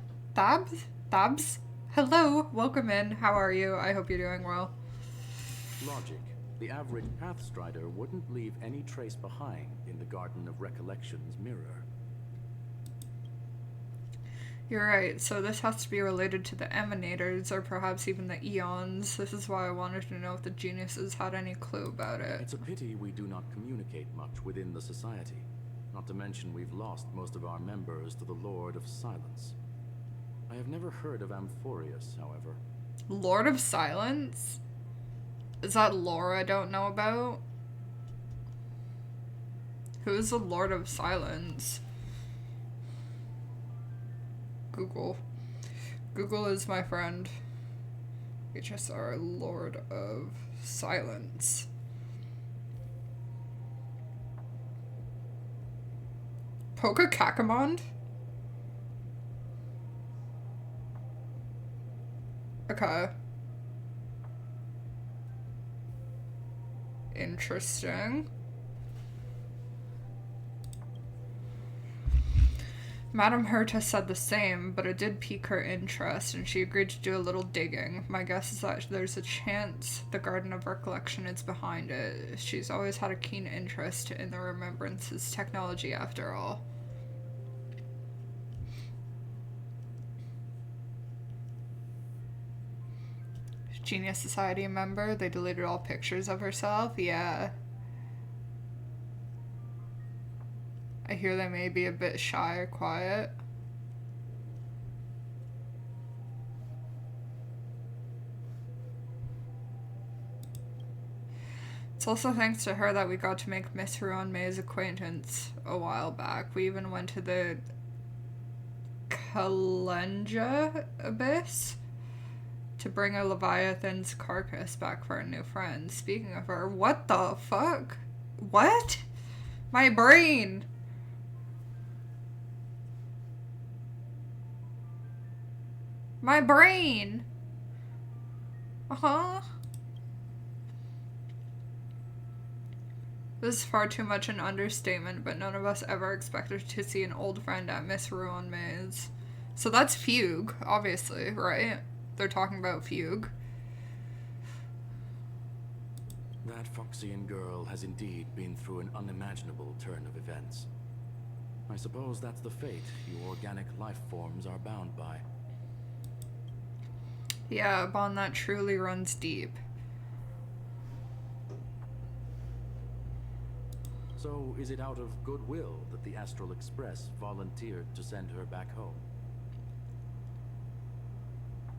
[SPEAKER 1] Hello, welcome in. How are you? I hope you're doing well.
[SPEAKER 9] Logic. The average Pathstrider wouldn't leave any trace behind in the Garden of Recollection's mirror.
[SPEAKER 1] You're right, so this has to be related to the Emanators, or perhaps even the Eons. This is why I wanted to know if the geniuses had any clue about it.
[SPEAKER 9] It's a pity we do not communicate much within the society. Not to mention we've lost most of our members to the Lord of Silence. I have never heard of Amphorius, however.
[SPEAKER 1] Lord of Silence? Is that lore I don't know about? Who's the Lord of Silence? Google. Google is my friend. HSR, Lord of Silence. Poka Kakamond? Okay. Interesting. Madame Herta said the same, but it did pique her interest, and she agreed to do a little digging. My guess is that there's a chance the Garden of Recollection is behind it. She's always had a keen interest in the Remembrance's technology, after all. Genius Society member, they deleted all pictures of herself? Yeah. I hear they may be a bit shy or quiet. It's also thanks to her that we got to make Miss Huron May's acquaintance a while back. We even went to the Kalenja Abyss to bring a Leviathan's carcass back for our new friend. Speaking of her, what the fuck? What? My brain! My brain! Uh-huh. This is far too much an understatement, but none of us ever expected to see an old friend at Miss Ruan May's. So that's Fugue, obviously, right? They're talking about Fugue.
[SPEAKER 9] That Foxian girl has indeed been through an unimaginable turn of events. I suppose that's the fate you organic life forms are bound by.
[SPEAKER 1] Yeah, a bond that truly runs deep.
[SPEAKER 9] So, is it out of goodwill that the Astral Express volunteered to send her back home?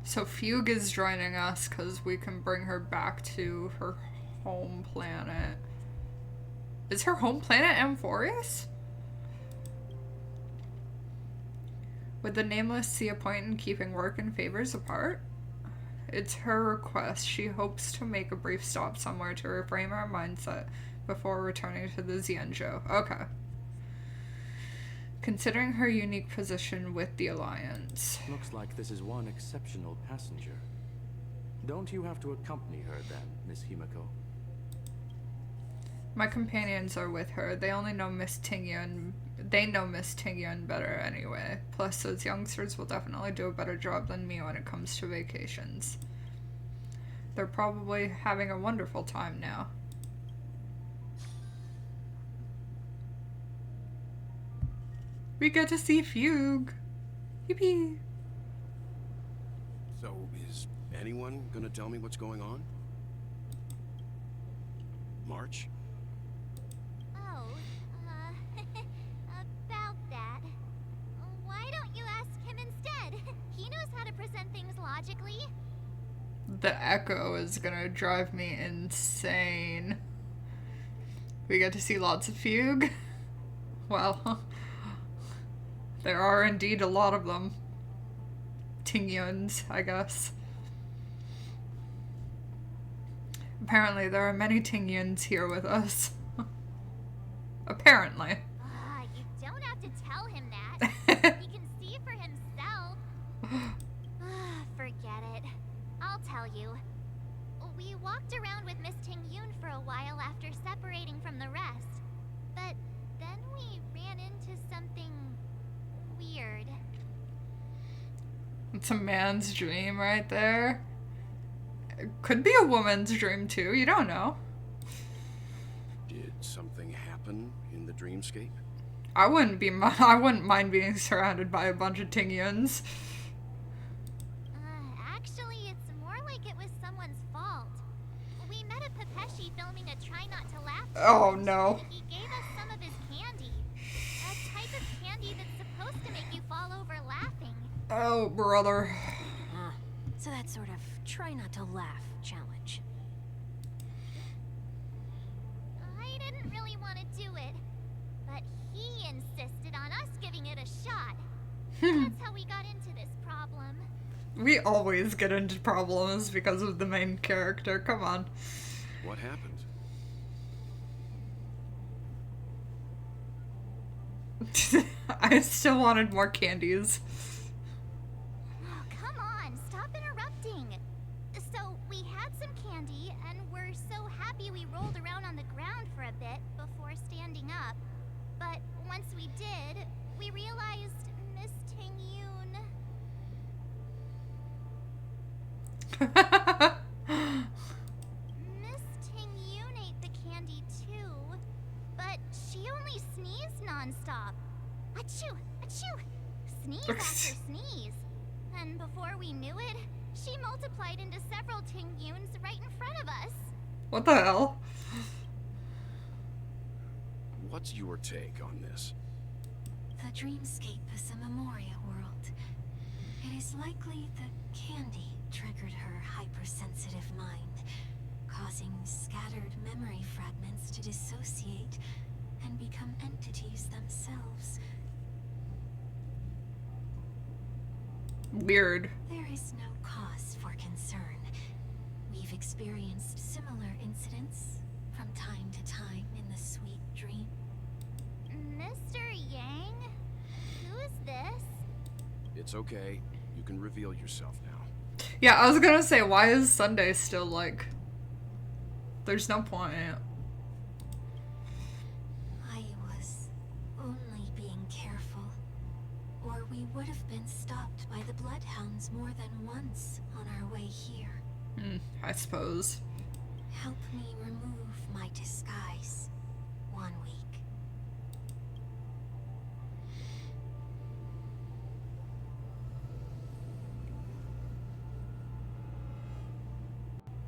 [SPEAKER 1] So Fugue is joining us because we can bring her back to her home planet. Is her home planet Amphorius? Would the Nameless see a point in keeping work and favors apart? It's her request. She hopes to make a brief stop somewhere to reframe our mindset before returning to the Xianzhou. Okay. Considering her unique position with the Alliance.
[SPEAKER 9] Looks like this is one exceptional passenger. Don't you have to accompany her then, Miss Himiko?
[SPEAKER 1] My companions are with her. They only know Miss Tingyun. They know Miss Tingyun better anyway. Plus, those youngsters will definitely do a better job than me when it comes to vacations. They're probably having a wonderful time now. We get to see Fugue. Yippee.
[SPEAKER 6] So, is anyone gonna tell me what's going on? March?
[SPEAKER 8] represent things logically.
[SPEAKER 1] The echo is gonna drive me insane. We get to see lots of Fugue. Well, there are indeed a lot of them. Tingyuns, I guess. Apparently, there are many Tingyuns here with us. Apparently.
[SPEAKER 8] You don't have to tell him that. He can see for himself. Forget it. I'll tell you. We walked around with Miss Tingyun for a while after separating from the rest. But then we ran into something weird.
[SPEAKER 1] It's a man's dream right there. It could be a woman's dream too, you don't know.
[SPEAKER 6] Did something happen in the dreamscape?
[SPEAKER 1] I wouldn't mind being surrounded by a bunch of Tingyuns.
[SPEAKER 8] Actually, it's more like it was someone's fault. We met a Pepeshi filming a Try Not to Laugh
[SPEAKER 1] Oh
[SPEAKER 8] challenge.
[SPEAKER 1] no.
[SPEAKER 8] He gave us some of his candy. A type of candy that's supposed to make you fall over laughing.
[SPEAKER 1] Oh, brother.
[SPEAKER 4] So that sort of try not to laugh challenge.
[SPEAKER 8] I didn't really want to do it, but he insisted on us giving it a shot. That's how we got into this problem.
[SPEAKER 1] We always get into problems because of the main character. Come on.
[SPEAKER 6] What happened?
[SPEAKER 1] I still wanted more candies.
[SPEAKER 8] Oh, come on, stop interrupting. So, we had some candy, and we're so happy we rolled around on the ground for a bit before standing up. But once we did, we realized Miss Tingyun... Miss Tingyun ate the candy too, but she only sneezed nonstop. Achoo! Achoo! Sneeze after sneeze. And before we knew it, she multiplied into several Tingyuns right in front of us.
[SPEAKER 1] What the hell?
[SPEAKER 6] What's your take on this?
[SPEAKER 5] The dreamscape is a memoria world. It is likely the candy triggered her hypersensitive mind, causing scattered memory fragments to dissociate and become entities themselves.
[SPEAKER 1] Weird.
[SPEAKER 5] There is no cause for concern. We've experienced similar incidents from time to time in the sweet dream.
[SPEAKER 8] Mr. Yang? Who is this?
[SPEAKER 6] It's okay. You can reveal yourself now.
[SPEAKER 1] Yeah, I was gonna say, why is Sunday still like... There's no point.
[SPEAKER 5] I was only being careful, or we would have been stopped by the bloodhounds more than once on our way here.
[SPEAKER 1] I suppose.
[SPEAKER 5] Help me remove my disguise. 1 week.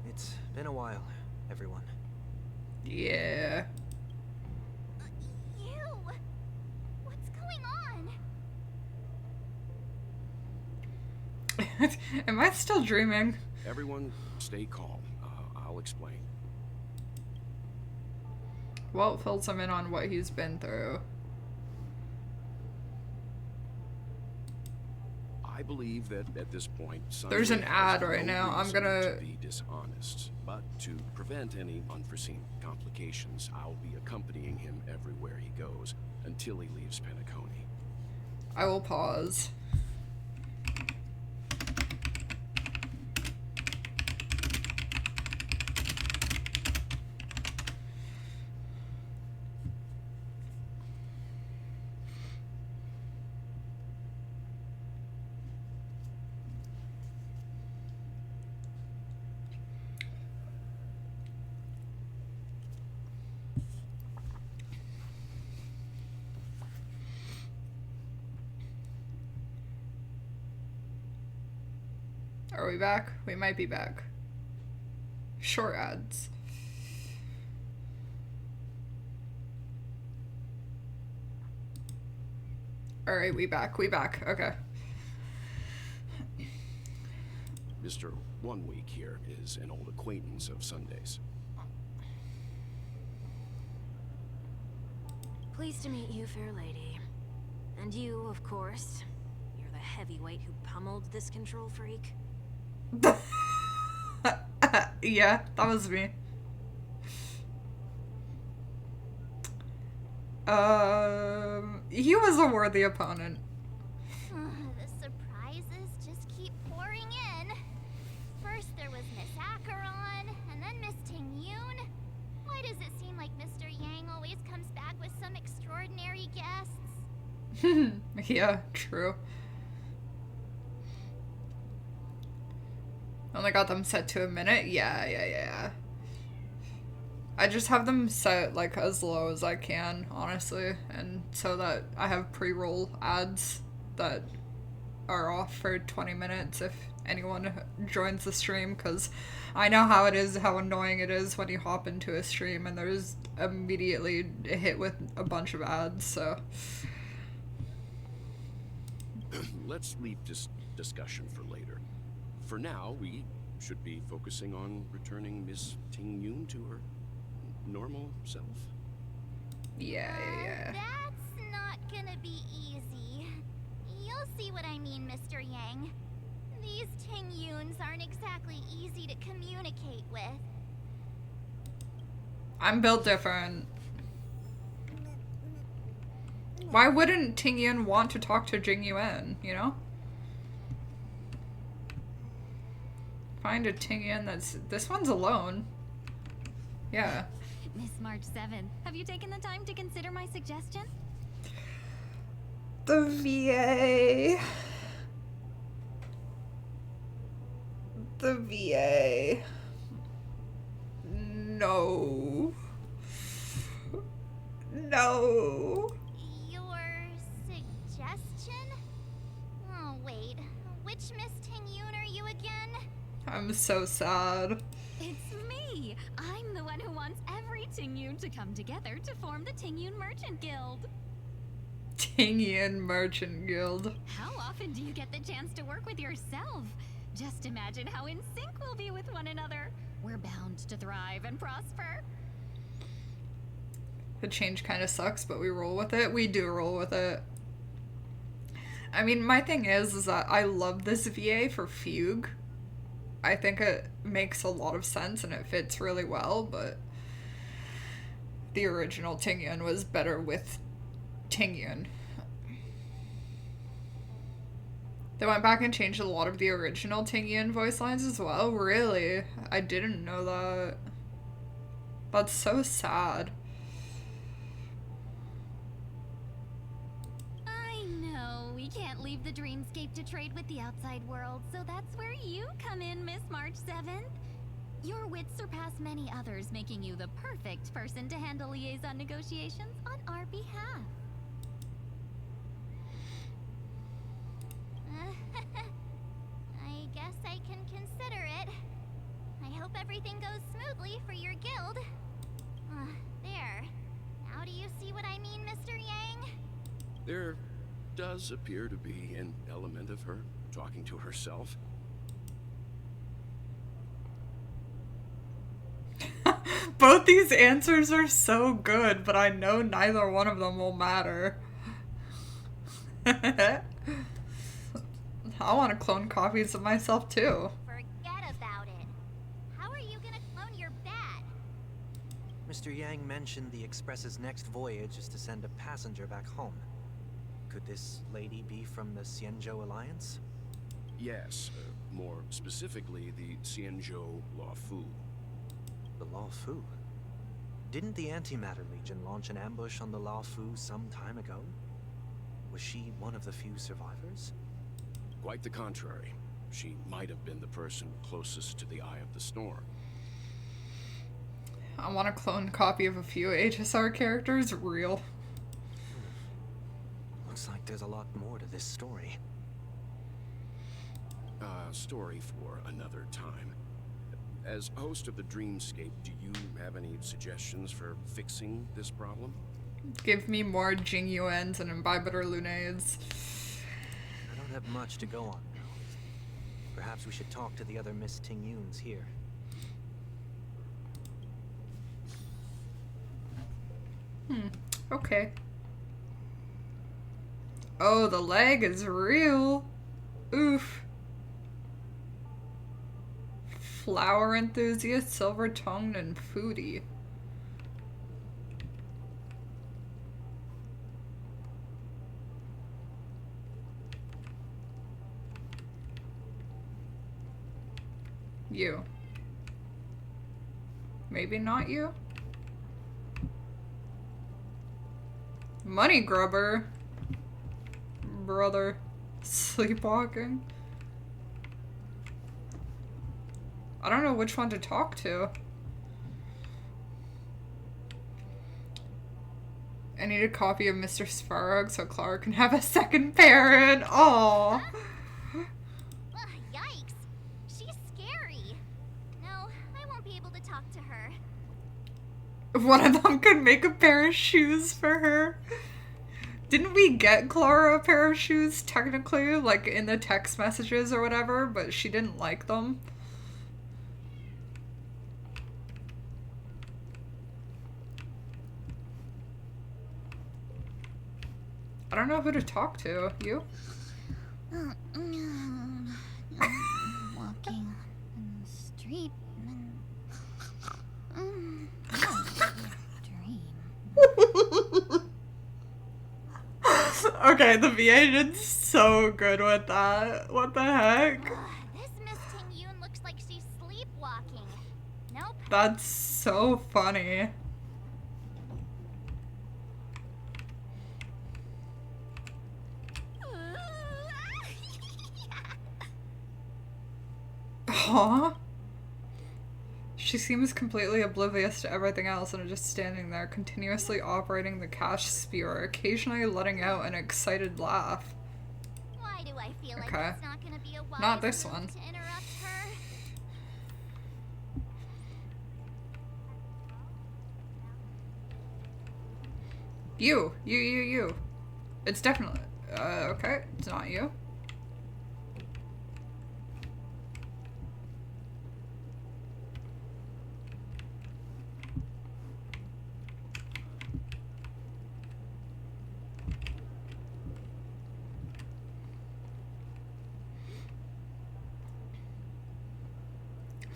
[SPEAKER 3] It's been a while, everyone.
[SPEAKER 1] Yeah.
[SPEAKER 8] You! What's going on?
[SPEAKER 1] Am I still dreaming?
[SPEAKER 6] Everyone, stay calm. I'll explain.
[SPEAKER 1] Walt fills him in on what he's been through.
[SPEAKER 6] I believe that at this point,
[SPEAKER 1] There's an
[SPEAKER 6] Sunday has
[SPEAKER 1] ad right
[SPEAKER 6] no
[SPEAKER 1] now. I'm
[SPEAKER 6] reason
[SPEAKER 1] gonna-
[SPEAKER 6] to be dishonest, but to prevent any unforeseen complications, I'll be accompanying him everywhere he goes until he leaves Penacony.
[SPEAKER 1] I will pause. Are we back? We might be back. Short ads. Alright, we back. Okay.
[SPEAKER 6] Mr. 1 Week here is an old acquaintance of Sunday's.
[SPEAKER 4] Pleased to meet you, fair lady. And you, of course. You're the heavyweight who pummeled this control freak.
[SPEAKER 1] Yeah, that was me. He was a worthy opponent.
[SPEAKER 8] The surprises just keep pouring in. First there was Miss Acheron, and then Miss Ting-Yoon. Why does it seem like Mr. Yang always comes back with some extraordinary guests?
[SPEAKER 1] Yeah, true. Only got them set to a minute? Yeah. I just have them set, like, as low as I can, honestly. And so that I have pre-roll ads that are off for 20 minutes if anyone joins the stream, because I know how it is, how annoying it is when you hop into a stream and there's immediately hit with a bunch of ads, so...
[SPEAKER 6] Let's leave this discussion for later. For now, we should be focusing on returning Miss Ting-Yoon to her normal self.
[SPEAKER 1] Yeah.
[SPEAKER 8] That's not gonna be easy. You'll see what I mean, Mr. Yang. These Ting-Yoons aren't exactly easy to communicate with.
[SPEAKER 1] I'm built different. Why wouldn't Ting-Yun want to talk to Jing-Yuan, you know? Find a Ting-Yun that's... This one's alone. Yeah.
[SPEAKER 10] Miss March 7th, have you taken the time to consider my suggestion?
[SPEAKER 1] The VA. The VA. No. No.
[SPEAKER 8] Your suggestion? Oh, wait. Which Miss Ting-Yoon are you again?
[SPEAKER 1] I'm so sad.
[SPEAKER 10] It's me! I'm the one who wants every Ting-Yoon to come together to form the Ting-Yoon Merchant Guild.
[SPEAKER 1] Ting-Yun Merchant Guild.
[SPEAKER 10] How often do you get the chance to work with yourself? Just imagine how in sync we'll be with one another. We're bound to thrive and prosper.
[SPEAKER 1] The change kind of sucks, but we roll with it. We do roll with it. I mean, my thing is that I love this VA for Fugue. I think it makes a lot of sense and it fits really well, but the original Ting-Yun was better with Ting-Yun. They went back and changed a lot of the original Ting-Yun voice lines as well. Really? I didn't know that. That's so sad.
[SPEAKER 10] I know we can't leave the dreamscape to trade with the outside world, so that's where you come in, Miss March 7th. Your wits surpass many others, making you the perfect person to handle liaison negotiations on our behalf.
[SPEAKER 8] I guess I can consider it. I hope everything goes smoothly for your guild. There. Now do you see what I mean, Mr. Yang?
[SPEAKER 6] There does appear to be an element of her talking to herself.
[SPEAKER 1] Both these answers are so good, but I know neither one of them will matter. I want to clone copies of myself too.
[SPEAKER 8] Forget about it. How are you gonna clone your bat?
[SPEAKER 3] Mr. Yang mentioned the Express's next voyage is to send a passenger back home. Could this lady be from the Xianzhou Alliance?
[SPEAKER 6] Yes, more specifically the Xianzhou Luofu.
[SPEAKER 3] The Luofu? Didn't the Antimatter Legion launch an ambush on the Luofu some time ago? Was she one of the few survivors?
[SPEAKER 6] Quite the contrary. She might have been the person closest to the eye of the storm.
[SPEAKER 1] I want a clone copy of a few HSR characters. Real.
[SPEAKER 3] Looks like there's a lot more to this story.
[SPEAKER 6] Story for another time. As host of the Dreamscape, do you have any suggestions for fixing this problem?
[SPEAKER 1] Give me more Jing-Yuans and Imbibitor Lunades.
[SPEAKER 3] I don't have much to go on now. Perhaps we should talk to the other Miss Ting-Yuns here.
[SPEAKER 1] Okay. Oh, the leg is real. Oof. Flower enthusiast, silver-tongued, and foodie. You. Maybe not you? Money grubber. Brother. Sleepwalking. I don't know which one to talk to. I need a copy of Mr. Sparrow so Clara can have a second parent. Aww.
[SPEAKER 8] Yikes. She's scary. No, I won't be able to talk to her.
[SPEAKER 1] One of them could make a pair of shoes for her. Didn't we get Clara a pair of shoes, technically, like in the text messages or whatever, but she didn't like them? I don't know who to talk to. You?
[SPEAKER 10] Walking in the street and dream.
[SPEAKER 1] Okay, the VA did so good with that. What the heck?
[SPEAKER 8] This Miss Ting-Yun looks like she's sleepwalking. Nope.
[SPEAKER 1] That's so funny. Huh? She seems completely oblivious to everything else and is just standing there, continuously operating the cash spewer, occasionally letting out an excited laugh.
[SPEAKER 8] Why do I feel like
[SPEAKER 1] Okay.
[SPEAKER 8] it's not gonna be a wise
[SPEAKER 1] Not this
[SPEAKER 8] move
[SPEAKER 1] one.
[SPEAKER 8] to interrupt her?
[SPEAKER 1] You. It's definitely... okay, it's not you.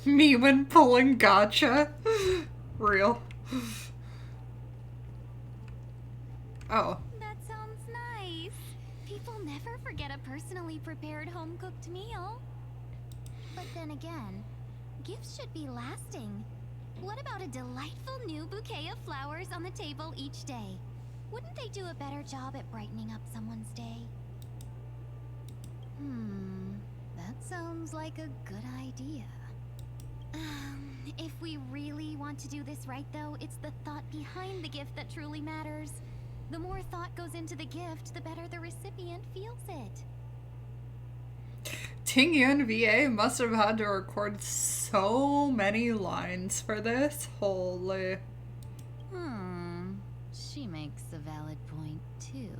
[SPEAKER 1] Me when pulling gotcha. Real. Oh.
[SPEAKER 10] That sounds nice. People never forget a personally prepared home-cooked meal. But then again, gifts should be lasting. What about a delightful new bouquet of flowers on the table each day? Wouldn't they do a better job at brightening up someone's day? That sounds like a good idea. If we really want to do this right, though, it's the thought behind the gift that truly matters. The more thought goes into the gift, the better the recipient feels it.
[SPEAKER 1] Ting-Yun VA must have had to record so many lines for this. Holy.
[SPEAKER 10] She makes a valid point, too.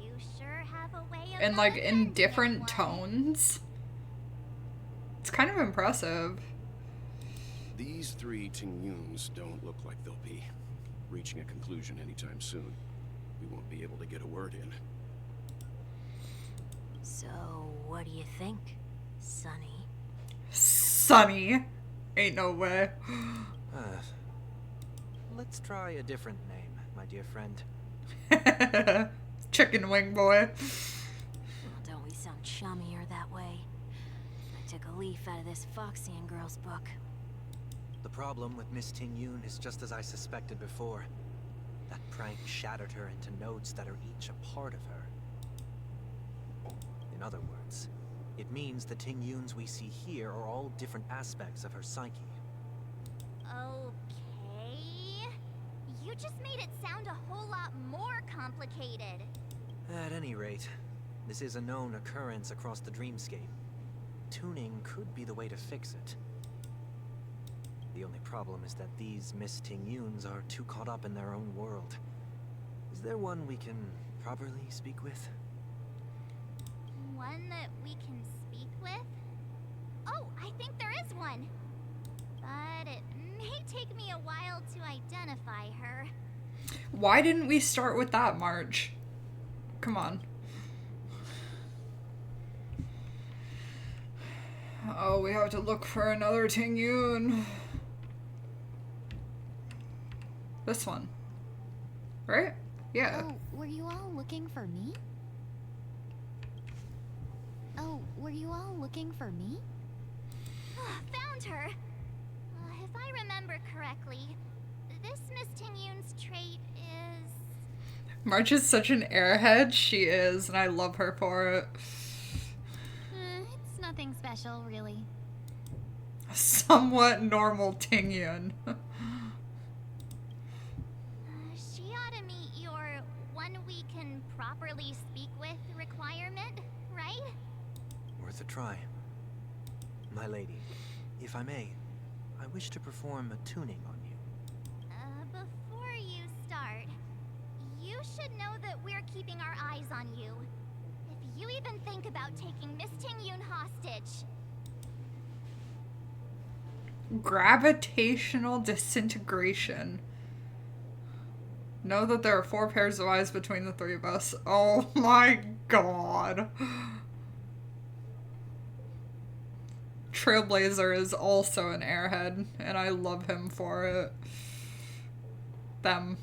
[SPEAKER 8] You sure have a way of
[SPEAKER 1] And like
[SPEAKER 8] not
[SPEAKER 1] in
[SPEAKER 8] offending
[SPEAKER 1] different
[SPEAKER 8] anyone.
[SPEAKER 1] tones. It's kind of impressive.
[SPEAKER 6] These three Ting-Yuns don't look like they'll be reaching a conclusion anytime soon. We won't be able to get a word in.
[SPEAKER 4] So, what do you think, Sonny?
[SPEAKER 1] Sunny. Ain't no way.
[SPEAKER 3] Let's try a different name, my dear friend.
[SPEAKER 1] Chicken wing boy.
[SPEAKER 4] Don't we sound chummier that way? I took a leaf out of this Foxian girl's book.
[SPEAKER 3] The problem with Miss Ting-Yun is just as I suspected before. That prank shattered her into notes that are each a part of her. In other words, it means the Ting-Yuns we see here are all different aspects of her psyche.
[SPEAKER 8] Okay. You just made it sound a whole lot more complicated.
[SPEAKER 3] At any rate, this is a known occurrence across the dreamscape. Tuning could be the way to fix it. The only problem is that these Miss Ting-Yuns are too caught up in their own world. Is there one we can properly speak with?
[SPEAKER 8] One that we can first one. But it may take me a while to identify her.
[SPEAKER 1] Why didn't we start with that, March? Come on. Oh, we have to look for another Ting Yun. This one. Right? Yeah.
[SPEAKER 10] Oh, were you all looking for me? Oh, were you all looking for me?
[SPEAKER 8] Found her! If I remember correctly, this Miss Ting Yun's trait is...
[SPEAKER 1] March is such an airhead. She is, and I love her for it.
[SPEAKER 10] It's nothing special, really.
[SPEAKER 1] Somewhat normal Ting Yun.
[SPEAKER 8] She ought to meet your one we can properly speak with requirement, right?
[SPEAKER 3] Worth a try. My lady, if I may, I wish to perform a tuning on you.
[SPEAKER 8] Before you start, you should know that we're keeping our eyes on you. If you even think about taking Miss Ting Yun hostage.
[SPEAKER 1] Gravitational disintegration. Know that there are 4 pairs of eyes between the 3 of us. Oh my god. Trailblazer is also an airhead, and I love him for it. Them,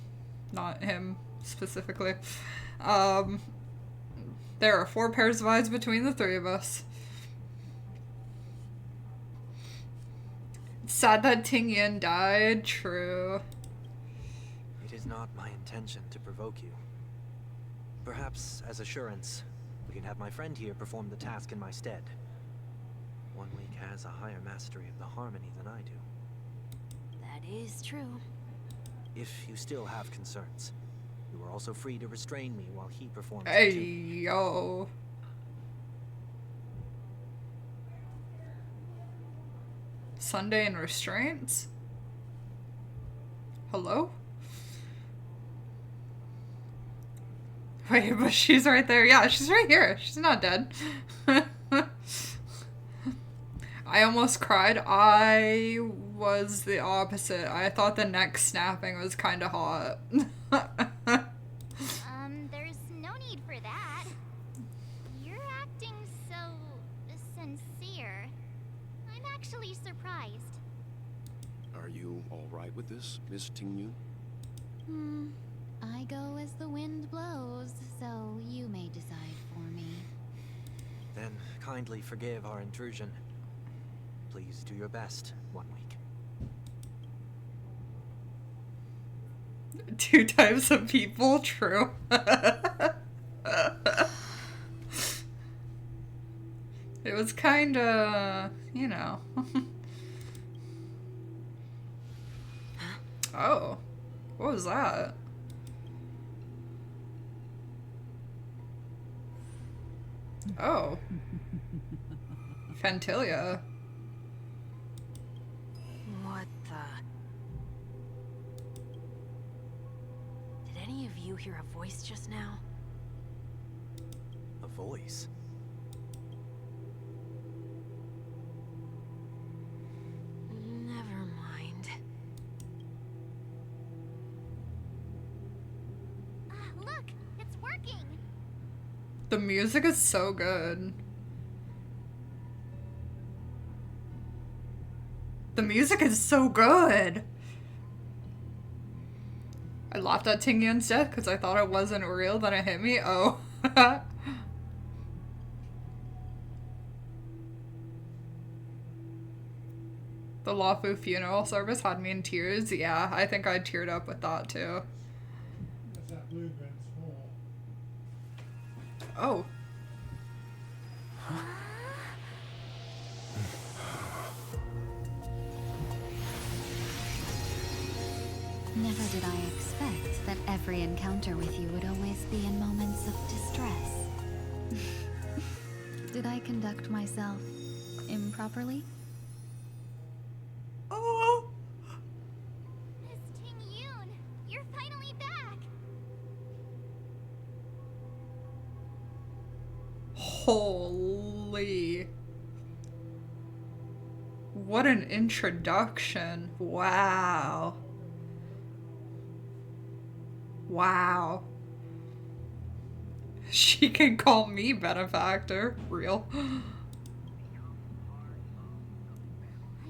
[SPEAKER 1] not him specifically. There are 4 pairs of eyes between the 3 of us. It's sad that Ting Yun died, true.
[SPEAKER 3] It is not my intention to provoke you. Perhaps, as assurance, we can have my friend here perform the task in my stead. One week has a higher mastery of the harmony than I do.
[SPEAKER 4] That is true.
[SPEAKER 3] If you still have concerns, you are also free to restrain me while he performs.
[SPEAKER 1] Hey,
[SPEAKER 3] the tune.
[SPEAKER 1] yo. Sunday and restraints? Hello? Wait, but she's right there. Yeah, she's right here. She's not dead. I almost cried. I was the opposite. I thought the neck snapping was kind of hot.
[SPEAKER 8] There's no need for that. You're acting so sincere. I'm actually surprised.
[SPEAKER 6] Are you all right with this, Miss Ting Yun?
[SPEAKER 10] I go as the wind blows, so you may decide for me.
[SPEAKER 3] Then kindly forgive our intrusion. Please do your best, 1 week.
[SPEAKER 1] 2 types of people, true. It was kinda, you know. Oh. What was that? Oh. Fantilia.
[SPEAKER 4] What the... Did any of you hear a voice just now?
[SPEAKER 3] A voice?
[SPEAKER 4] Never mind.
[SPEAKER 8] Look, it's working.
[SPEAKER 1] The music is so good. The music is so good. I laughed at Ting Yun's death because I thought it wasn't real, then it hit me. Oh. The Lafu funeral service had me in tears. Yeah, I think I teared up with that too.
[SPEAKER 11] That's that bluegrass small.
[SPEAKER 1] Oh.
[SPEAKER 10] Never did I expect that every encounter with you would always be in moments of distress. Did I conduct myself improperly?
[SPEAKER 1] Oh.
[SPEAKER 8] Miss Ting Yun, you're finally back.
[SPEAKER 1] Holy. What an introduction. Wow. Wow. She can call me benefactor. Real.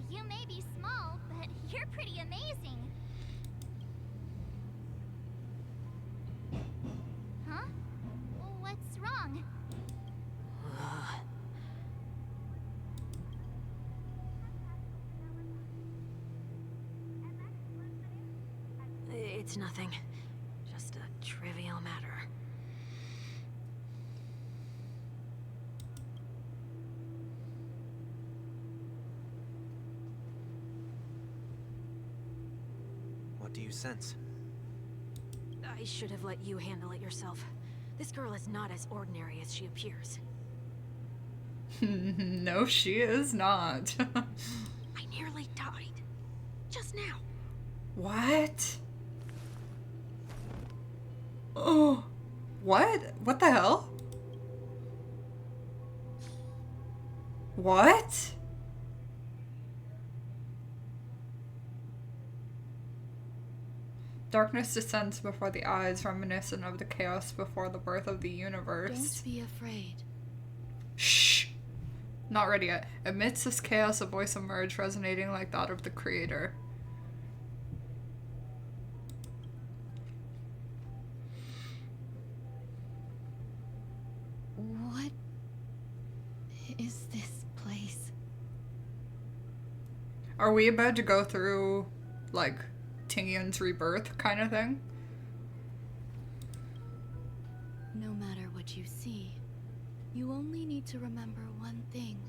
[SPEAKER 8] You may be small, but you're pretty amazing. Huh? What's wrong?
[SPEAKER 4] It's nothing. Just a trivial matter.
[SPEAKER 3] What do you sense?
[SPEAKER 4] I should have let you handle it yourself. This girl is not as ordinary as she appears.
[SPEAKER 1] No, she is not.
[SPEAKER 4] I nearly died. Just now.
[SPEAKER 1] What? Oh. What? What the hell? What? Darkness descends before the eyes, reminiscent of the chaos before the birth of the universe.
[SPEAKER 5] Don't be afraid.
[SPEAKER 1] Shh! Not ready yet. Amidst this chaos, a voice emerged, resonating like that of the creator.
[SPEAKER 5] What is this place?
[SPEAKER 1] Are we about to go through, like, Tingyun's rebirth kind of thing?
[SPEAKER 5] No matter what you see, you only need to remember one thing.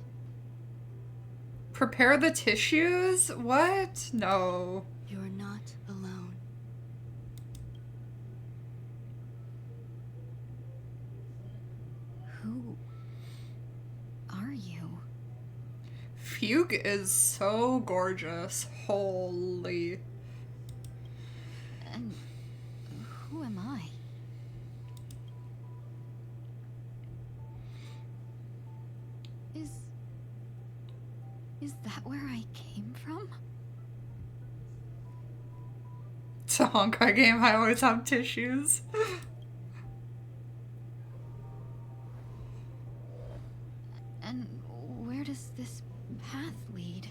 [SPEAKER 1] Prepare the tissues? What? No.
[SPEAKER 5] You're not alone. Who are you?
[SPEAKER 1] Fugue is so gorgeous. Holy.
[SPEAKER 5] And who am I? Is that where I came from?
[SPEAKER 1] It's a Honkai game. I always have tissues.
[SPEAKER 5] And where does this path lead?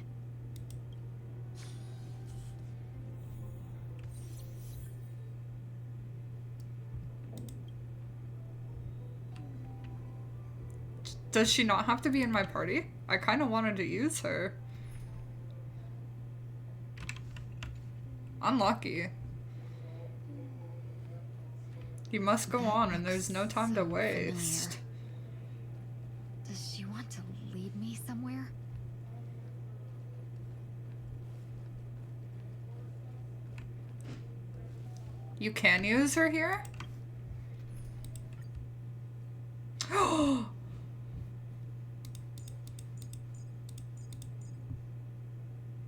[SPEAKER 1] Does she not have to be in my party? I kind of wanted to use her. Unlucky. You must go on, and there's no time to waste.
[SPEAKER 5] Does she want to lead me somewhere?
[SPEAKER 1] You can use her here?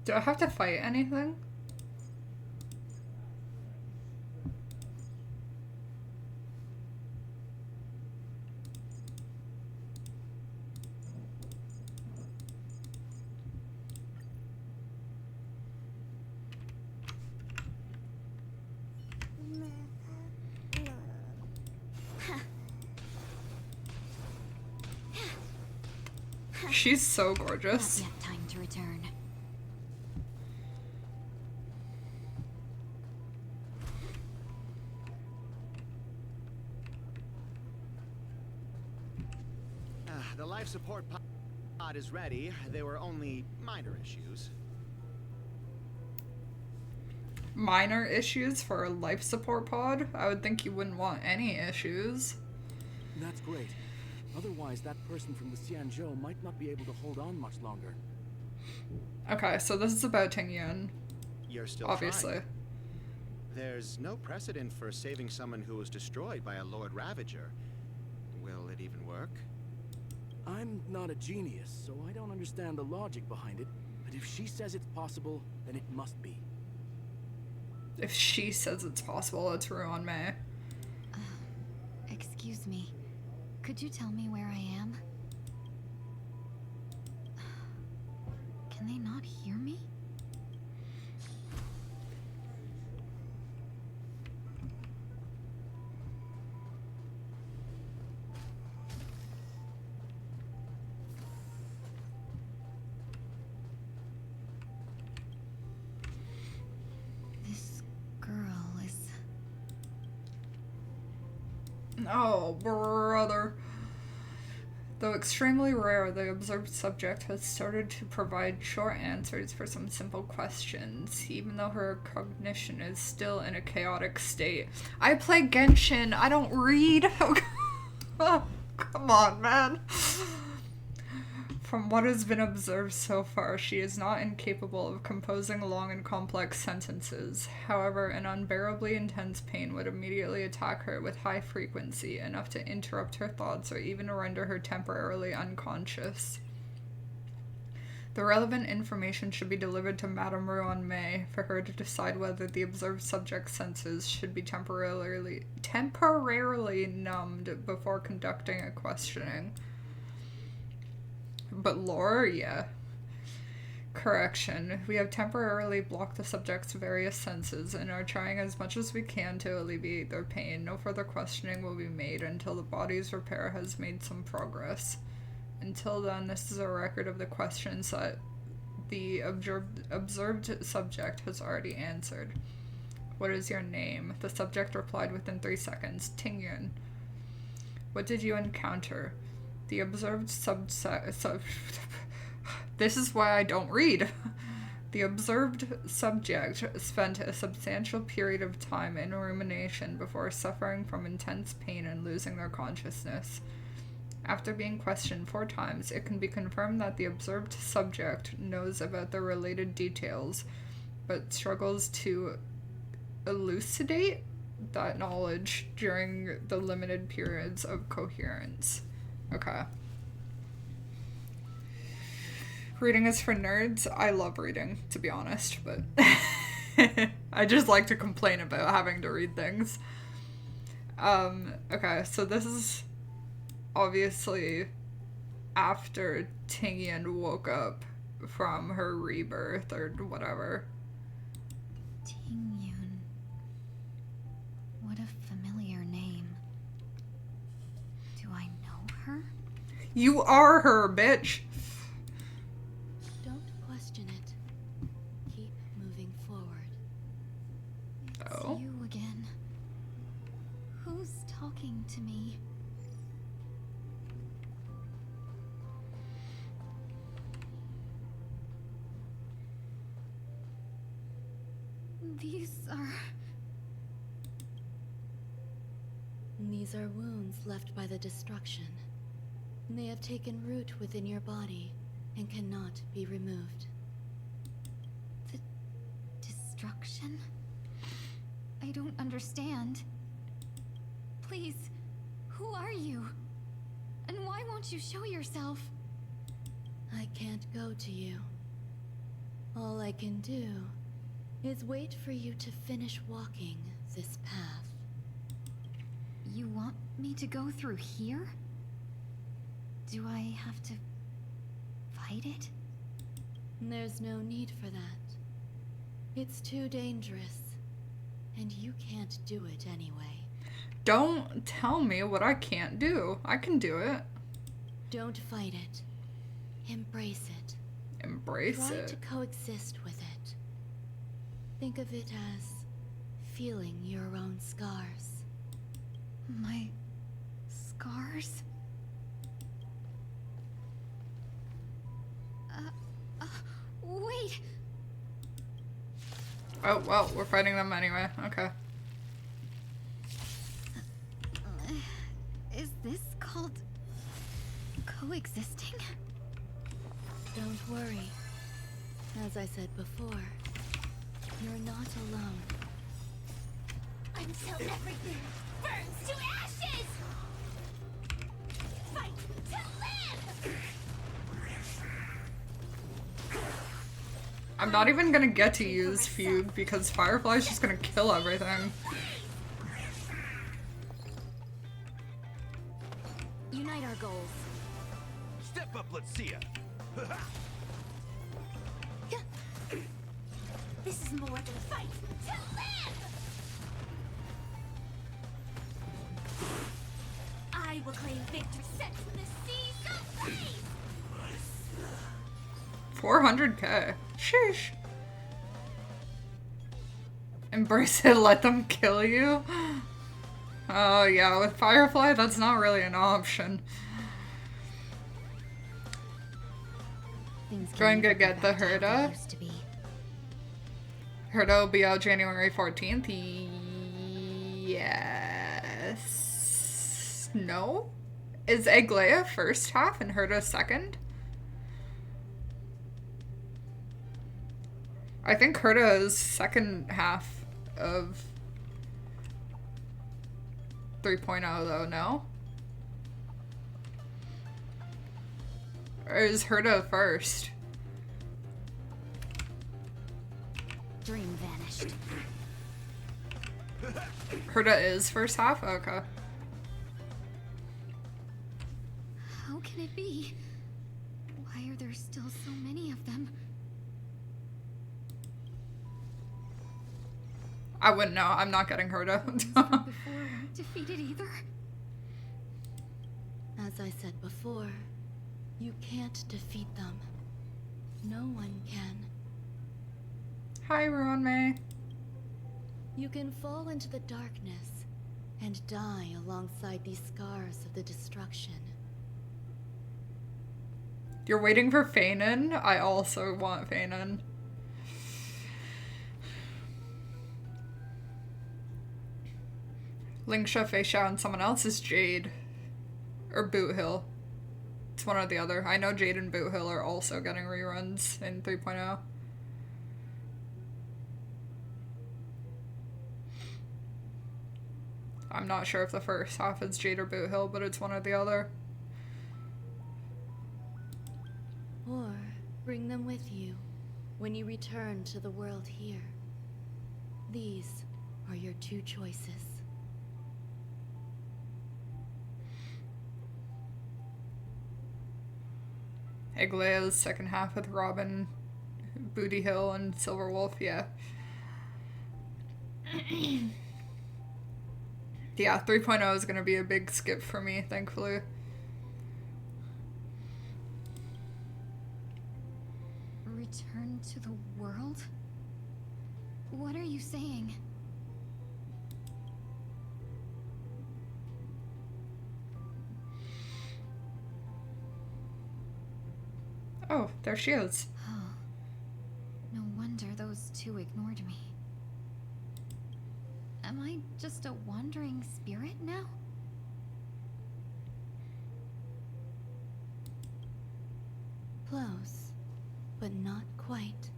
[SPEAKER 1] Do I have to fight anything? She's so gorgeous.
[SPEAKER 5] Not yet time to return.
[SPEAKER 12] The life support pod is ready. There were only minor issues.
[SPEAKER 1] Minor issues for a life support pod? I would think you wouldn't want any issues.
[SPEAKER 9] That's great. Otherwise, that person from the Xianzhou might not be able to hold on much longer.
[SPEAKER 1] Okay, so this is about Tingyun.
[SPEAKER 12] You're still
[SPEAKER 1] obviously.
[SPEAKER 12] trying. There's no precedent for saving someone who was destroyed by a Lord Ravager. Will it even work?
[SPEAKER 9] I'm not a genius, so I don't understand the logic behind it. But if she says it's possible, then it must be.
[SPEAKER 1] If she says it's possible, it's ruin me.
[SPEAKER 5] Excuse me. Could you tell me where I am?
[SPEAKER 10] Can they not hear me? This girl is...
[SPEAKER 1] Oh, brother. Though extremely rare, the observed subject has started to provide short answers for some simple questions, even though her cognition is still in a chaotic state. I play Genshin, I don't read. Oh, come on, man. From what has been observed so far, she is not incapable of composing long and complex sentences. However, an unbearably intense pain would immediately attack her with high frequency, enough to interrupt her thoughts or even render her temporarily unconscious. The relevant information should be delivered to Madame Ruan May for her to decide whether the observed subject's senses should be temporarily numbed before conducting a questioning. But lore, yeah. Correction. We have temporarily blocked the subject's various senses and are trying as much as we can to alleviate their pain. No further questioning will be made until the body's repair has made some progress. Until then, this is a record of the questions that the observed subject has already answered. What is your name? The subject replied within 3 seconds. Tingyun. What did you encounter? The observed This is why I don't read. The observed subject spent a substantial period of time in rumination before suffering from intense pain and losing their consciousness. After being questioned 4 times, it can be confirmed that the observed subject knows about the related details, but struggles to elucidate that knowledge during the limited periods of coherence. Okay. Reading is for nerds. I love reading, to be honest, but I just like to complain about having to read things. Okay, so this is obviously after Tingyun woke up from her rebirth or whatever.
[SPEAKER 10] Tingyun. What a familiar name. Do I know her?
[SPEAKER 1] You are her, bitch!
[SPEAKER 5] Don't question it. Keep moving forward.
[SPEAKER 10] It's you again. Who's talking to me?
[SPEAKER 5] These are wounds left by the destruction. They have taken root within your body and cannot be removed.
[SPEAKER 10] The destruction? I don't understand. Please, who are you? And why won't you show yourself?
[SPEAKER 5] I can't go to you. All I can do is wait for you to finish walking this path.
[SPEAKER 10] You want me to go through here? Do I have to fight it?
[SPEAKER 5] There's no need for that. It's too dangerous, and you can't do it anyway.
[SPEAKER 1] Don't tell me what I can't do. I can do it.
[SPEAKER 5] Don't fight it. Embrace it.
[SPEAKER 1] Embrace
[SPEAKER 5] Try
[SPEAKER 1] it.
[SPEAKER 5] to coexist with it. Think of it as feeling your own scars.
[SPEAKER 10] My scars? Wait!
[SPEAKER 1] Oh, well, we're fighting them anyway. Okay.
[SPEAKER 10] Is this called coexisting?
[SPEAKER 5] Don't worry. As I said before, you're not alone.
[SPEAKER 8] Until everything burns to ashes! Fight to live!
[SPEAKER 1] I'm not even gonna get to use Fugue because Firefly's just gonna kill everything.
[SPEAKER 4] Unite our goals.
[SPEAKER 13] Step up, let's see ya.
[SPEAKER 10] This is more than a fight. To live! I will claim victory. Set the seas ablaze!
[SPEAKER 1] 400k. Sheesh. Embrace it, let them kill you. Oh yeah, with Firefly, that's not really an option. Trying to get the Herda. Herda will be out January 14th. Yes. No? Is Aglaia first half and Herda second? I think Herda is second half of 3.0 though, no? Or is Herda first?
[SPEAKER 10] Dream vanished.
[SPEAKER 1] Herda is first half? Okay.
[SPEAKER 10] How can it be? Why are there still so many of them?
[SPEAKER 1] I wouldn't know. I'm not getting Herda.
[SPEAKER 10] Before weren't defeated either.
[SPEAKER 5] As I said before, you can't defeat them. No one can.
[SPEAKER 1] Hi, Ruan May.
[SPEAKER 5] You can fall into the darkness and die alongside these scars of the destruction.
[SPEAKER 1] You're waiting for Fanon? I also want Fanon. Lingsha, Feisha, and someone else is Jade. Or Boot Hill. It's one or the other. I know Jade and Boot Hill are also getting reruns in 3.0. I'm not sure if the first half is Jade or Boot Hill, but it's one or the other.
[SPEAKER 5] Or bring them with you when you return to the world here. These are your two choices.
[SPEAKER 1] Aglaia's second half with Robin, Booty Hill, and Silverwolf, yeah. Yeah, 3.0 is gonna be a big skip for me, thankfully.
[SPEAKER 10] Return to the world? What are you saying?
[SPEAKER 1] Oh, there she is.
[SPEAKER 10] Oh. No wonder those two ignored me. Am I just a wandering spirit now?
[SPEAKER 5] Close, but not quite.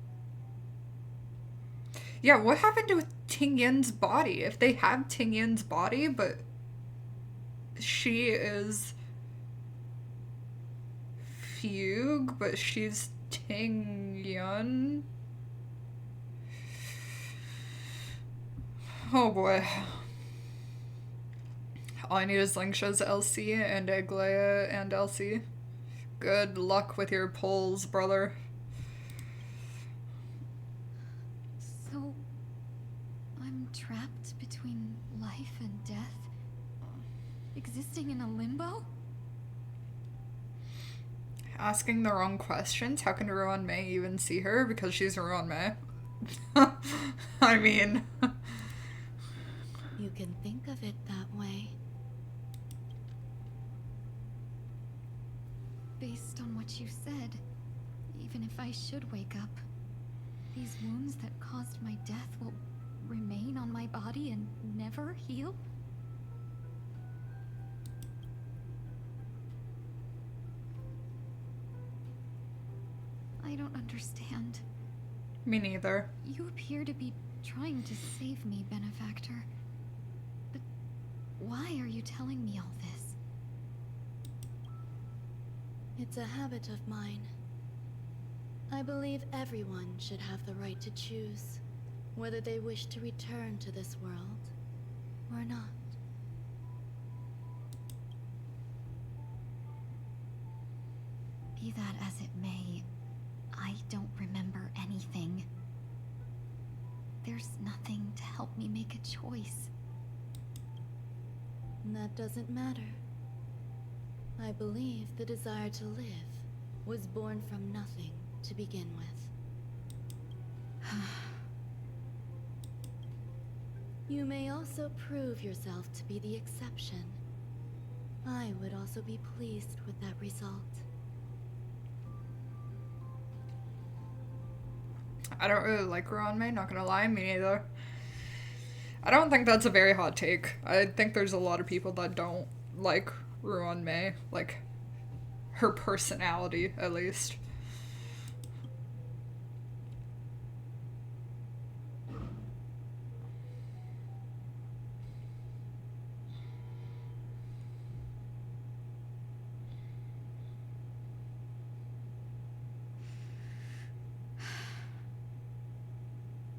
[SPEAKER 1] Yeah, what happened to Ting Yin's body? If they have Ting Yin's body, but she is Fugue, but she's Ting Yin. Oh boy. All I need is Lingsha's LC and Aglaia and LC. Good luck with your polls, brother.
[SPEAKER 10] So, I'm trapped between life and death? Existing in a limbo?
[SPEAKER 1] Asking the wrong questions? How can Ruan May even see her? Because she's Ruan May. I mean...
[SPEAKER 5] You can think of it that way.
[SPEAKER 10] Based on what you said, even if I should wake up, these wounds that caused my death will remain on my body and never heal? I don't understand.
[SPEAKER 1] Me neither.
[SPEAKER 10] You appear to be trying to save me, Benefactor. But why are you telling me all this?
[SPEAKER 5] It's a habit of mine. I believe everyone should have the right to choose whether they wish to return to this world or not.
[SPEAKER 10] Be that as it may, I don't remember anything. there's nothing to help me make a choice.
[SPEAKER 5] That doesn't matter. I believe the desire to live was born from nothing to begin with. You may also prove yourself to be the exception. I would also be pleased with that result.
[SPEAKER 1] I don't really like Ruan-Mei, not gonna lie, me neither. I don't think that's a very hot take. I think there's a lot of people that don't like Ruan-Mei, like her personality at least.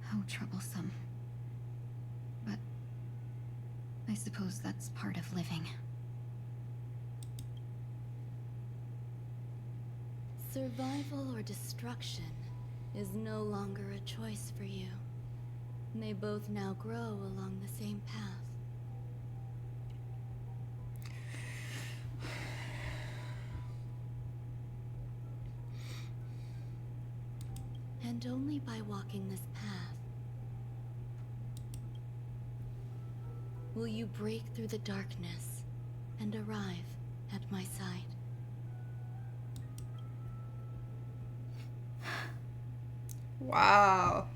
[SPEAKER 10] How troublesome. But I suppose that's part of living.
[SPEAKER 5] Survival or destruction is no longer a choice for you. They both now grow along the same path. And only by walking this path will you break through the darkness and arrive at my side.
[SPEAKER 1] Wow.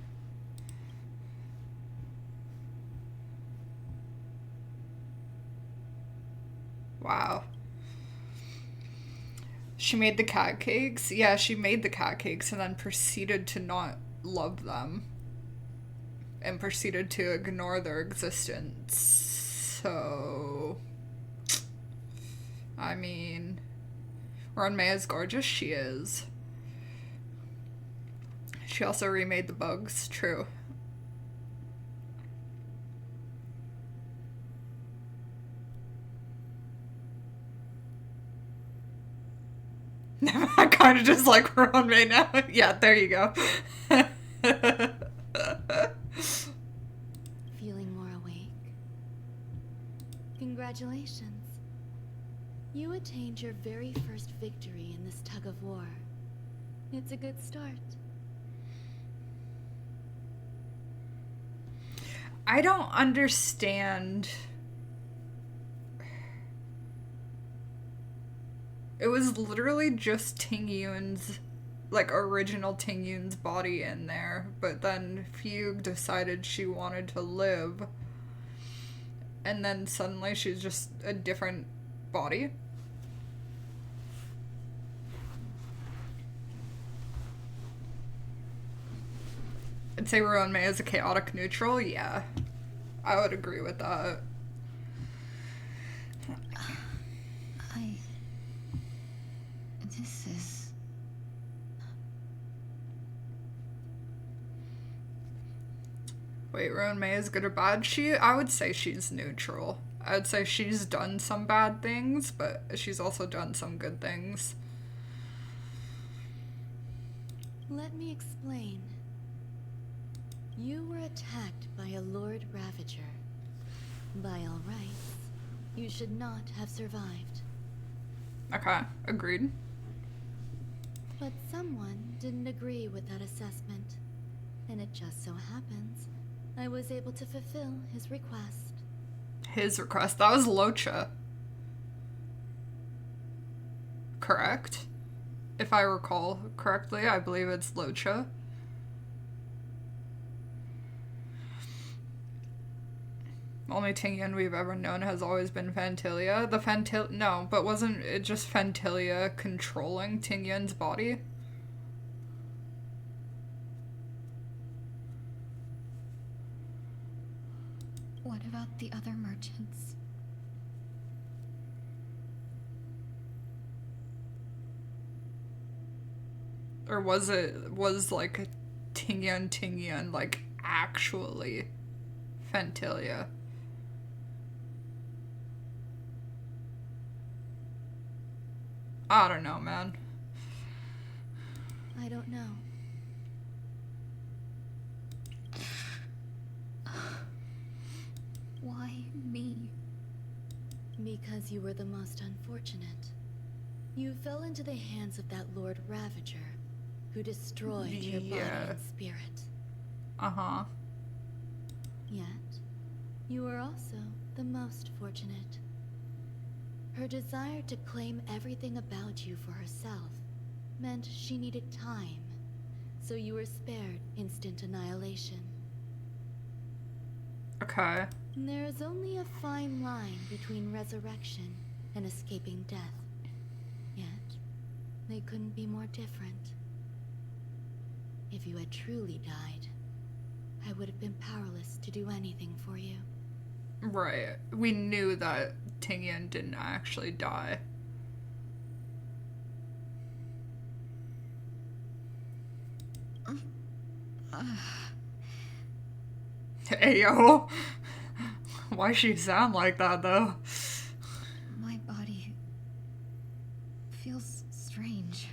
[SPEAKER 1] Wow. She made the cat cakes? Yeah, she made the cat cakes and then proceeded to not love them. And proceeded to ignore their existence. So... I mean... Ruan-Mei is gorgeous, she is. She also remade the bugs, true. I kind of just like Ruan-Mei now. Yeah, there you go.
[SPEAKER 5] Feeling more awake? Congratulations. You attained your very first victory in this tug of war. It's a good start.
[SPEAKER 1] I don't understand. It was literally just Ting-Yun's, like, original Ting-Yun's body in there, but then Fugue decided she wanted to live, and then suddenly she's just a different body. I'd say Ruan-Mei is a chaotic neutral, yeah. I would agree with that.
[SPEAKER 10] This is...
[SPEAKER 1] Wait, Ruan-Mei is good or bad? I would say she's neutral. I would say she's done some bad things, but she's also done some good things.
[SPEAKER 5] Let me explain. You were attacked by a Lord Ravager. By all rights, you should not have survived.
[SPEAKER 1] Okay, agreed.
[SPEAKER 5] But someone didn't agree with that assessment, and it just so happens I was able to fulfill his request.
[SPEAKER 1] His request? That was Locha. Correct? If I recall correctly, I believe it's Locha. Only Ting-Yun we've ever known has always been Fantilia. No, but wasn't it just Fantilia controlling Ting-Yun's body?
[SPEAKER 10] What about the other merchants?
[SPEAKER 1] Or was like Ting-Yun, like, actually Fantilia? I don't know, man.
[SPEAKER 5] I don't know. Because you were the most unfortunate. You fell into the hands of that Lord Ravager, who destroyed your body and spirit.
[SPEAKER 1] Uh-huh.
[SPEAKER 5] Yet, you were also the most fortunate. Her desire to claim everything about you for herself meant she needed time, so you were spared instant annihilation.
[SPEAKER 1] Okay.
[SPEAKER 5] There is only a fine line between resurrection and escaping death. Yet, they couldn't be more different. If you had truly died, I would have been powerless to do anything for you.
[SPEAKER 1] Right. We knew that Tingyun didn't actually die. Ayo. Why she sound like that though?
[SPEAKER 10] My body feels strange.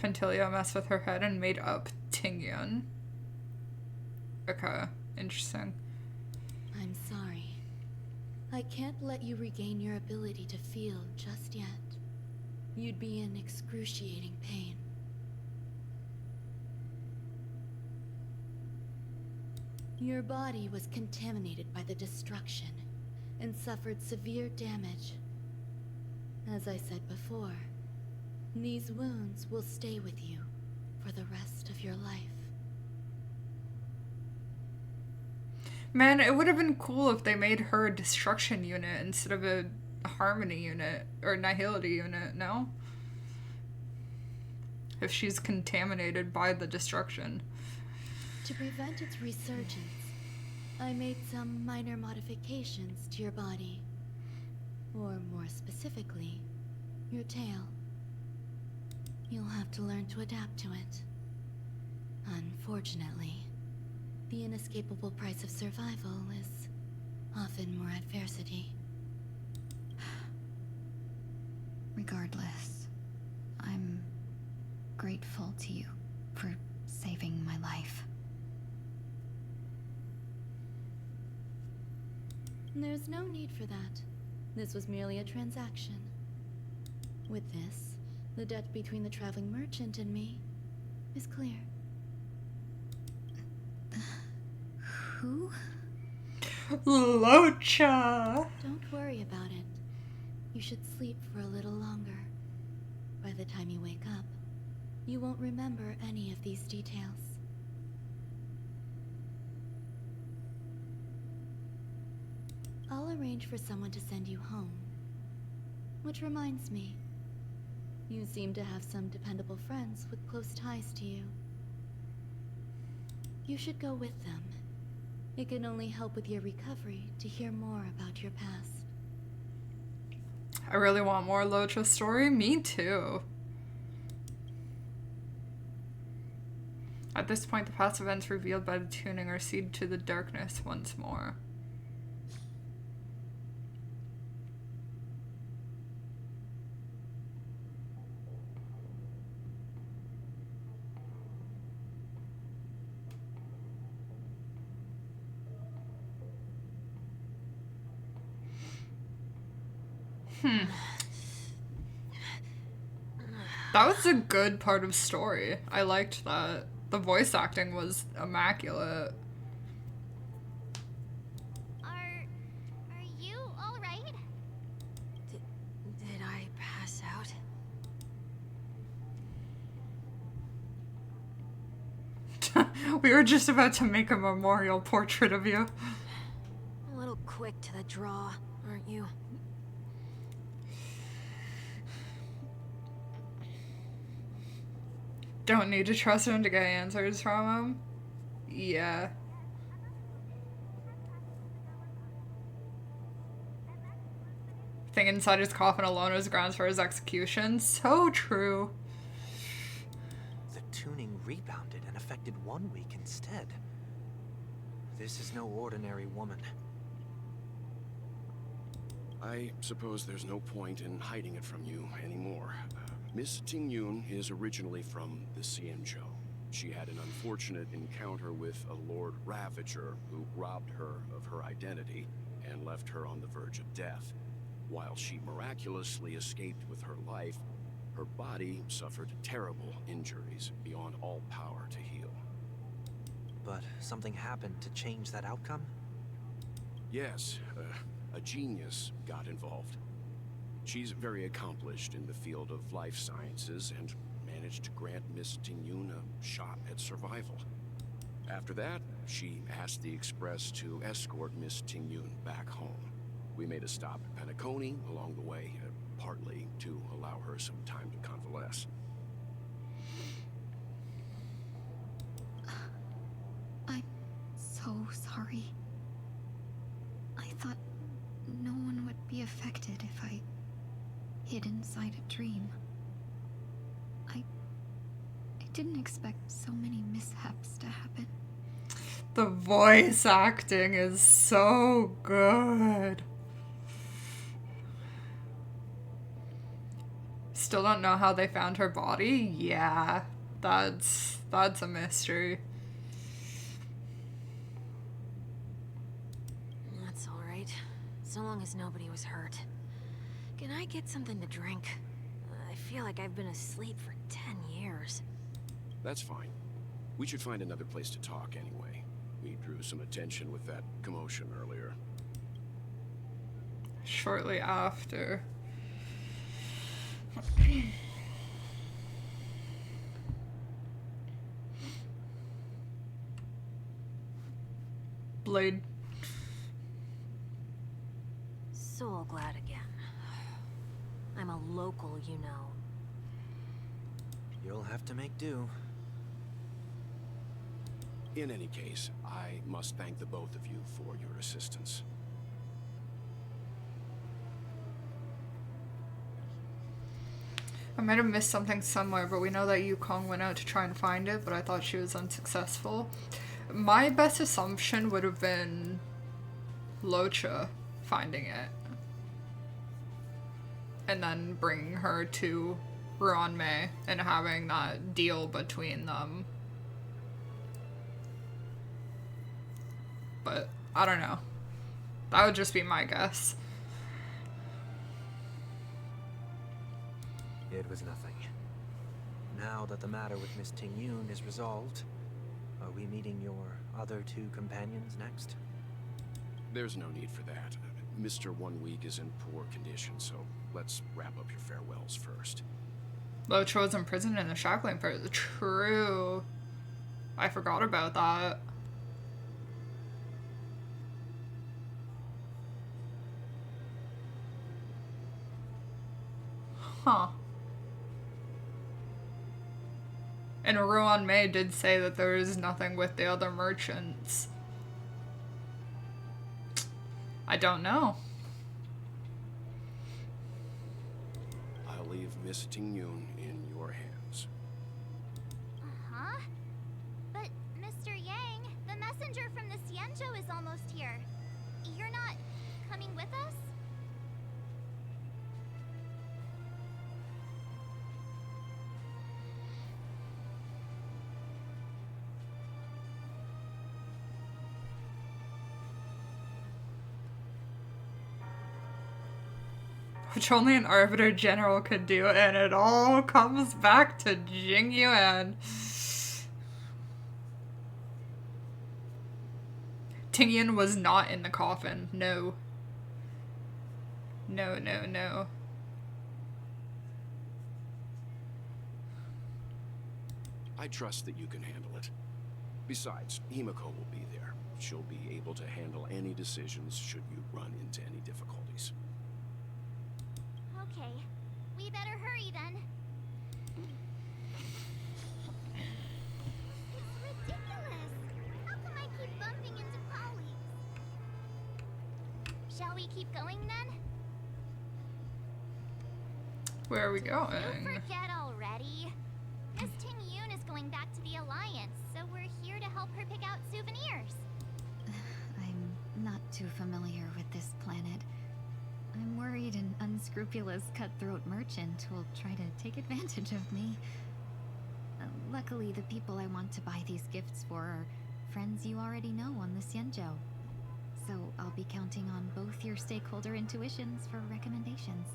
[SPEAKER 1] Fentilia messed with her head and made up Tingyun. Okay, interesting.
[SPEAKER 5] I'm sorry. I can't let you regain your ability to feel just yet. You'd be in excruciating pain. Your body was contaminated by the destruction and suffered severe damage. As I said before, these wounds will stay with you for the rest of your life.
[SPEAKER 1] Man, it would have been cool if they made her a destruction unit instead of a harmony unit or nihility unit, no? If she's contaminated by the destruction.
[SPEAKER 5] To prevent its resurgence, I made some minor modifications to your body. Or more specifically, your tail. You'll have to learn to adapt to it. Unfortunately, the inescapable price of survival is often more adversity.
[SPEAKER 10] Regardless, I'm grateful to you for saving my life.
[SPEAKER 5] There's no need for that. This was merely a transaction. With this, the debt between the traveling merchant and me is clear.
[SPEAKER 10] Who?
[SPEAKER 1] Locha!
[SPEAKER 5] Don't worry about it. You should sleep for a little longer. By the time you wake up, you won't remember any of these details. I'll arrange for someone to send you home. Which reminds me, you seem to have some dependable friends with close ties to you. You should go with them. It can only help with your recovery to hear more about your past.
[SPEAKER 1] I really want more Locha's story. Me too. At this point, the past events revealed by the tuning are ceded to the darkness once more. That was a good part of story. I liked that. The voice acting was immaculate.
[SPEAKER 8] Are you all right?
[SPEAKER 4] Did I pass out?
[SPEAKER 1] We were just about to make a memorial portrait of you.
[SPEAKER 4] A little quick to the draw, aren't you?
[SPEAKER 1] Don't need to trust him to get answers from him. Yeah. Thing inside his coffin alone was grounds for his execution. So true.
[SPEAKER 3] The tuning rebounded and affected 1 week instead. This is no ordinary woman.
[SPEAKER 6] I suppose there's no point in hiding it from you anymore. Miss Tingyun is originally from the Xianzhou. She had an unfortunate encounter with a Lord Ravager who robbed her of her identity and left her on the verge of death. While she miraculously escaped with her life, her body suffered terrible injuries beyond all power to heal.
[SPEAKER 3] But something happened to change that outcome?
[SPEAKER 6] Yes, a genius got involved. She's very accomplished in the field of life sciences and managed to grant Miss Tingyun a shot at survival. After that, she asked the Express to escort Miss Tingyun back home. We made a stop at Penacony along the way, partly to allow her some time to convalesce.
[SPEAKER 10] I'm so sorry. I thought no one would be affected if I hid inside a dream. I didn't expect so many mishaps to happen.
[SPEAKER 1] The voice acting is so good. Still don't know how they found her body? Yeah, that's a mystery.
[SPEAKER 4] That's all right. So long as nobody was hurt. Can I get something to drink? I feel like I've been asleep for 10 years.
[SPEAKER 6] That's fine. We should find another place to talk anyway. We drew some attention with that commotion earlier.
[SPEAKER 1] Shortly after. Blade.
[SPEAKER 4] So glad again. I'm a local, you know.
[SPEAKER 3] You'll have to make do.
[SPEAKER 6] In any case, I must thank the both of you for your assistance.
[SPEAKER 1] I might have missed something somewhere, but we know that Yukong went out to try and find it, but I thought she was unsuccessful. My best assumption would have been Locha finding it. And then bringing her to Ruanmei and having that deal between them. But I don't know. That would just be my guess.
[SPEAKER 3] It was nothing. Now that the matter with Miss Tingyun is resolved, are we meeting your other two companions next?
[SPEAKER 6] There's no need for that. Mr. 1 Week is in poor condition, so let's wrap up your farewells first.
[SPEAKER 1] Locha was imprisoned in the shackling prison. True. I forgot about that. Huh. And Ruanmei did say that there is nothing with the other merchants. I don't know.
[SPEAKER 6] I'll leave Miss Tingyun in your hands.
[SPEAKER 8] Uh-huh. But, Mr. Yang, the messenger from the Xianzhou is almost here. You're not coming with us?
[SPEAKER 1] Which only an Arbiter General could do, and it all comes back to Jing Yuan. Tingyun was not in the coffin. No. No, no, no.
[SPEAKER 6] I trust that you can handle it. Besides, Himiko will be there. She'll be able to handle any decisions should you run into any difficulties.
[SPEAKER 8] Okay. We better hurry then. It's ridiculous. How come I keep bumping into colleagues? Shall we keep going then?
[SPEAKER 1] Where are we
[SPEAKER 8] You
[SPEAKER 1] going?
[SPEAKER 8] forget already. Miss Tingyun is going back to the Alliance, so we're here to help her pick out souvenirs.
[SPEAKER 10] I'm not too familiar with this planet. I'm worried an unscrupulous cutthroat merchant will try to take advantage of me. Luckily, the people I want to buy these gifts for are friends you already know on the Xianzhou. So I'll be counting on both your stakeholder intuitions for recommendations.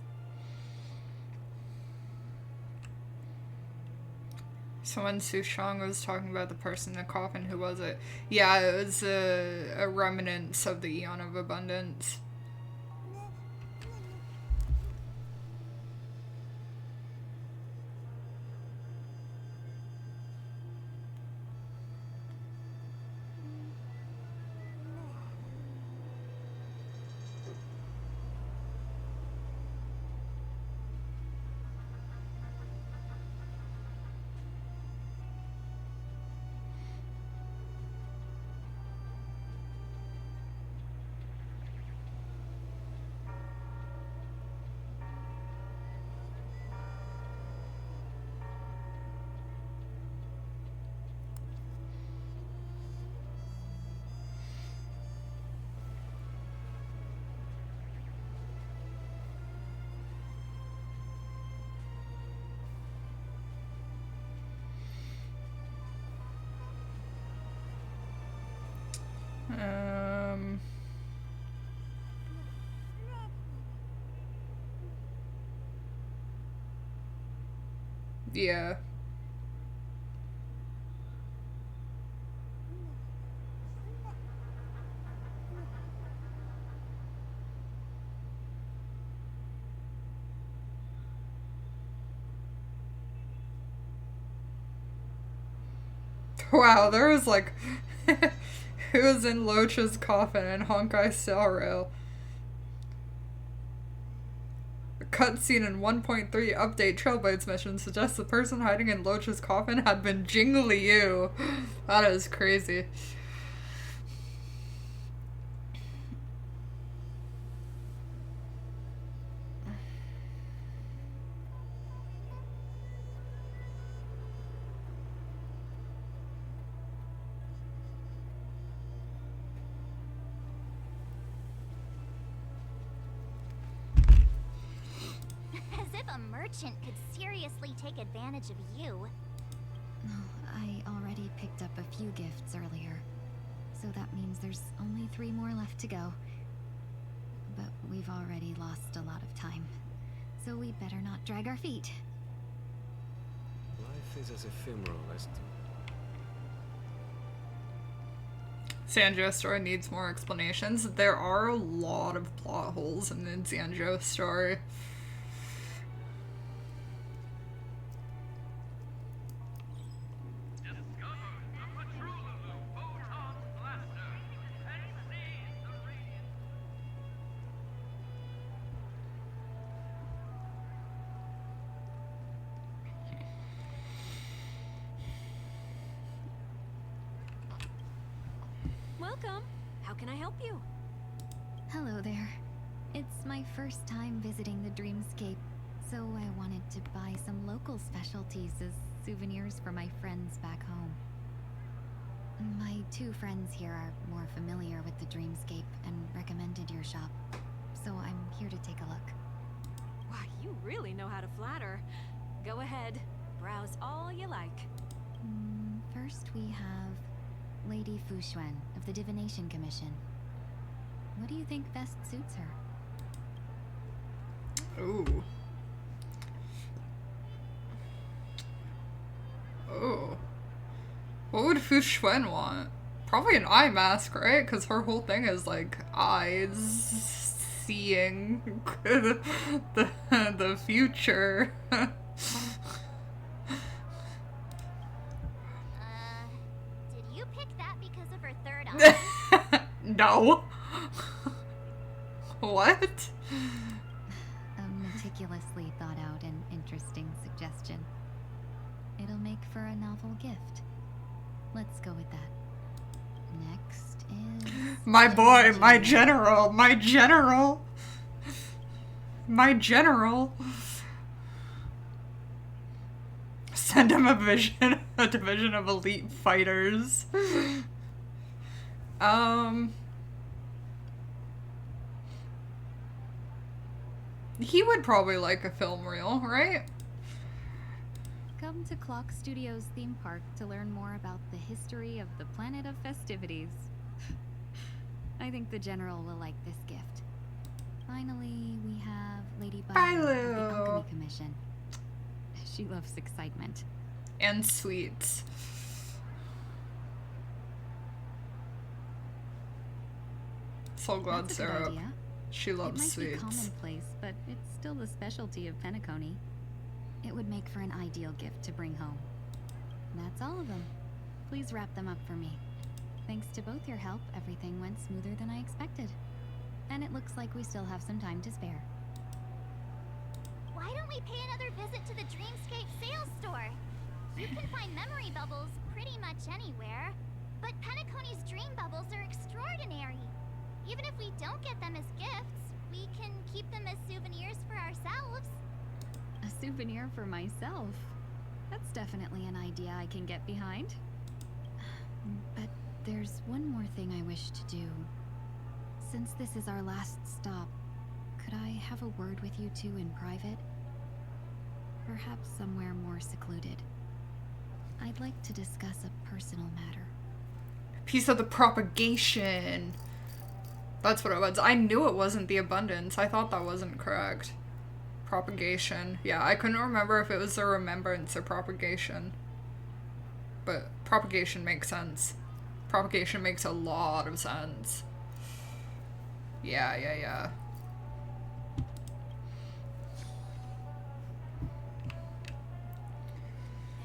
[SPEAKER 1] So when Sushang was talking about the person in the coffin, who was it? Yeah, it was a remnant of the Eon of Abundance. Yeah. Wow, there was like who was in Locha's coffin and Honkai Star Rail. A cutscene in 1.3 update Trailblades mission suggests the person hiding in Locha's coffin had been Jing Liu. That is crazy.
[SPEAKER 8] A merchant could seriously take advantage of you.
[SPEAKER 10] I already picked up a few gifts earlier, so that means there's only 3 more left to go. But we've already lost a lot of time, so we better not drag our feet.
[SPEAKER 2] Life is as ephemeral as...
[SPEAKER 1] Xianzhou story needs more explanations. There are a lot of plot holes in the Xianzhou story.
[SPEAKER 4] Welcome. How can I help you?
[SPEAKER 10] Hello there. It's my first time visiting the Dreamscape, so I wanted to buy some local specialties as souvenirs for my friends back home. My 2 friends here are more familiar with the Dreamscape and recommended your shop, so I'm here to take a look.
[SPEAKER 4] Wow, you really know how to flatter. Go ahead. Browse all you like.
[SPEAKER 10] First we have Lady Fuxuan of the Divination Commission. What do you think best suits her?
[SPEAKER 1] Ooh. Oh. What would Fuxuan want? Probably an eye mask, right? Because her whole thing is like eyes seeing the future.
[SPEAKER 8] Did you pick that because of her third eye?
[SPEAKER 1] No. What?
[SPEAKER 10] A meticulously thought out and interesting suggestion. It'll make for a novel gift. Let's go with that. Next is...
[SPEAKER 1] My boy, my general, my general. My general. Send him a division of elite fighters. He would probably like a film reel, right?
[SPEAKER 10] Go Come to Clock Studios theme park to learn more about the history of the planet of festivities. I think the General will like this gift. Finally, we have Lady Bug of the Alchemy Commission. She loves excitement.
[SPEAKER 1] And sweets. So glad
[SPEAKER 10] That's a good
[SPEAKER 1] syrup.
[SPEAKER 10] idea.
[SPEAKER 1] She loves
[SPEAKER 10] it might
[SPEAKER 1] sweets.
[SPEAKER 10] Be commonplace, but it's still the specialty of Penacony. It would make for an ideal gift to bring home. That's all of them. Please wrap them up for me. Thanks to both your help, everything went smoother than I expected. And it looks like we still have some time to spare.
[SPEAKER 8] Why don't we pay another visit to the Dreamscape sales store? You can find memory bubbles pretty much anywhere. But Penacony's dream bubbles are extraordinary. Even if we don't get them as gifts, we can keep them as souvenirs for ourselves.
[SPEAKER 10] A souvenir for myself? That's definitely an idea I can get behind. But there's one more thing I wish to do. Since this is our last stop, could I have a word with you two in private? Perhaps somewhere more secluded. I'd like to discuss a personal matter.
[SPEAKER 1] Piece of the propagation. That's what it was. I knew it wasn't the abundance. I thought that wasn't correct. Propagation. Yeah, I couldn't remember if it was the remembrance or propagation. But propagation makes sense. Propagation makes a lot of sense. Yeah.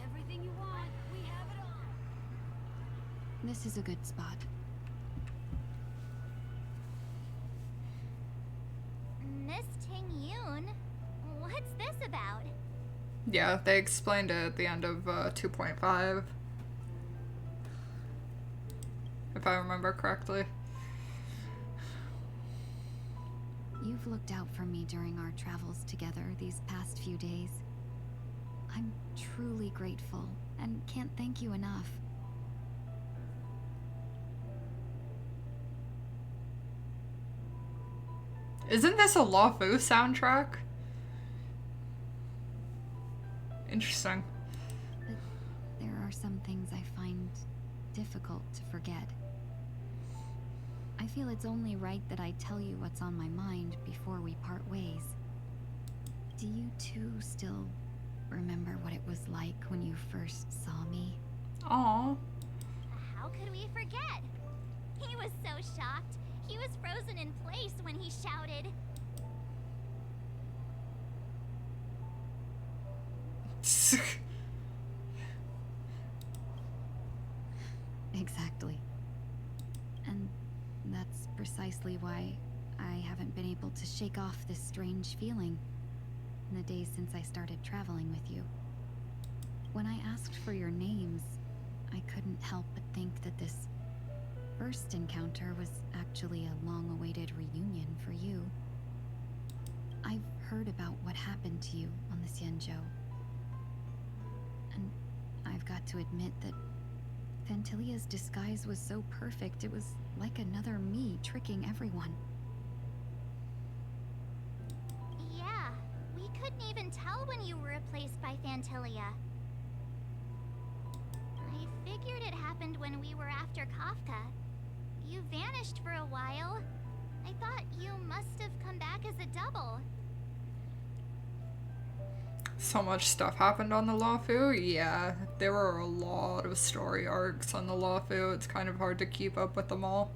[SPEAKER 4] Everything you want, we have it all.
[SPEAKER 10] This is a good spot.
[SPEAKER 8] Miss Ting-Yoon, what's this about?
[SPEAKER 1] Yeah, they explained it at the end of 2.5. If I remember correctly.
[SPEAKER 10] You've looked out for me during our travels together these past few days. I'm truly grateful and can't thank you enough.
[SPEAKER 1] Isn't this a LaFu soundtrack? Interesting.
[SPEAKER 10] But there are some things I find difficult to forget. I feel it's only right that I tell you what's on my mind before we part ways. Do you two still remember what it was like when you first saw me?
[SPEAKER 1] Aww.
[SPEAKER 8] How could we forget? He was so shocked. He was frozen in place when he shouted.
[SPEAKER 10] Exactly. And that's precisely why I haven't been able to shake off this strange feeling in the days since I started traveling with you. When I asked for your names, I couldn't help but think that this first encounter was actually a long-awaited reunion for you. I've heard about what happened to you on the Xianzhou. And I've got to admit that Fantilia's disguise was so perfect, it was like another me tricking everyone.
[SPEAKER 8] Yeah, we couldn't even tell when you were replaced by Fantilia. I figured it happened when we were after Kafka. You vanished for a while. I thought you must have come back as a double.
[SPEAKER 1] So much stuff happened on the LaFu. Yeah, there were a lot of story arcs on the LaFu. It's kind of hard to keep up with them all.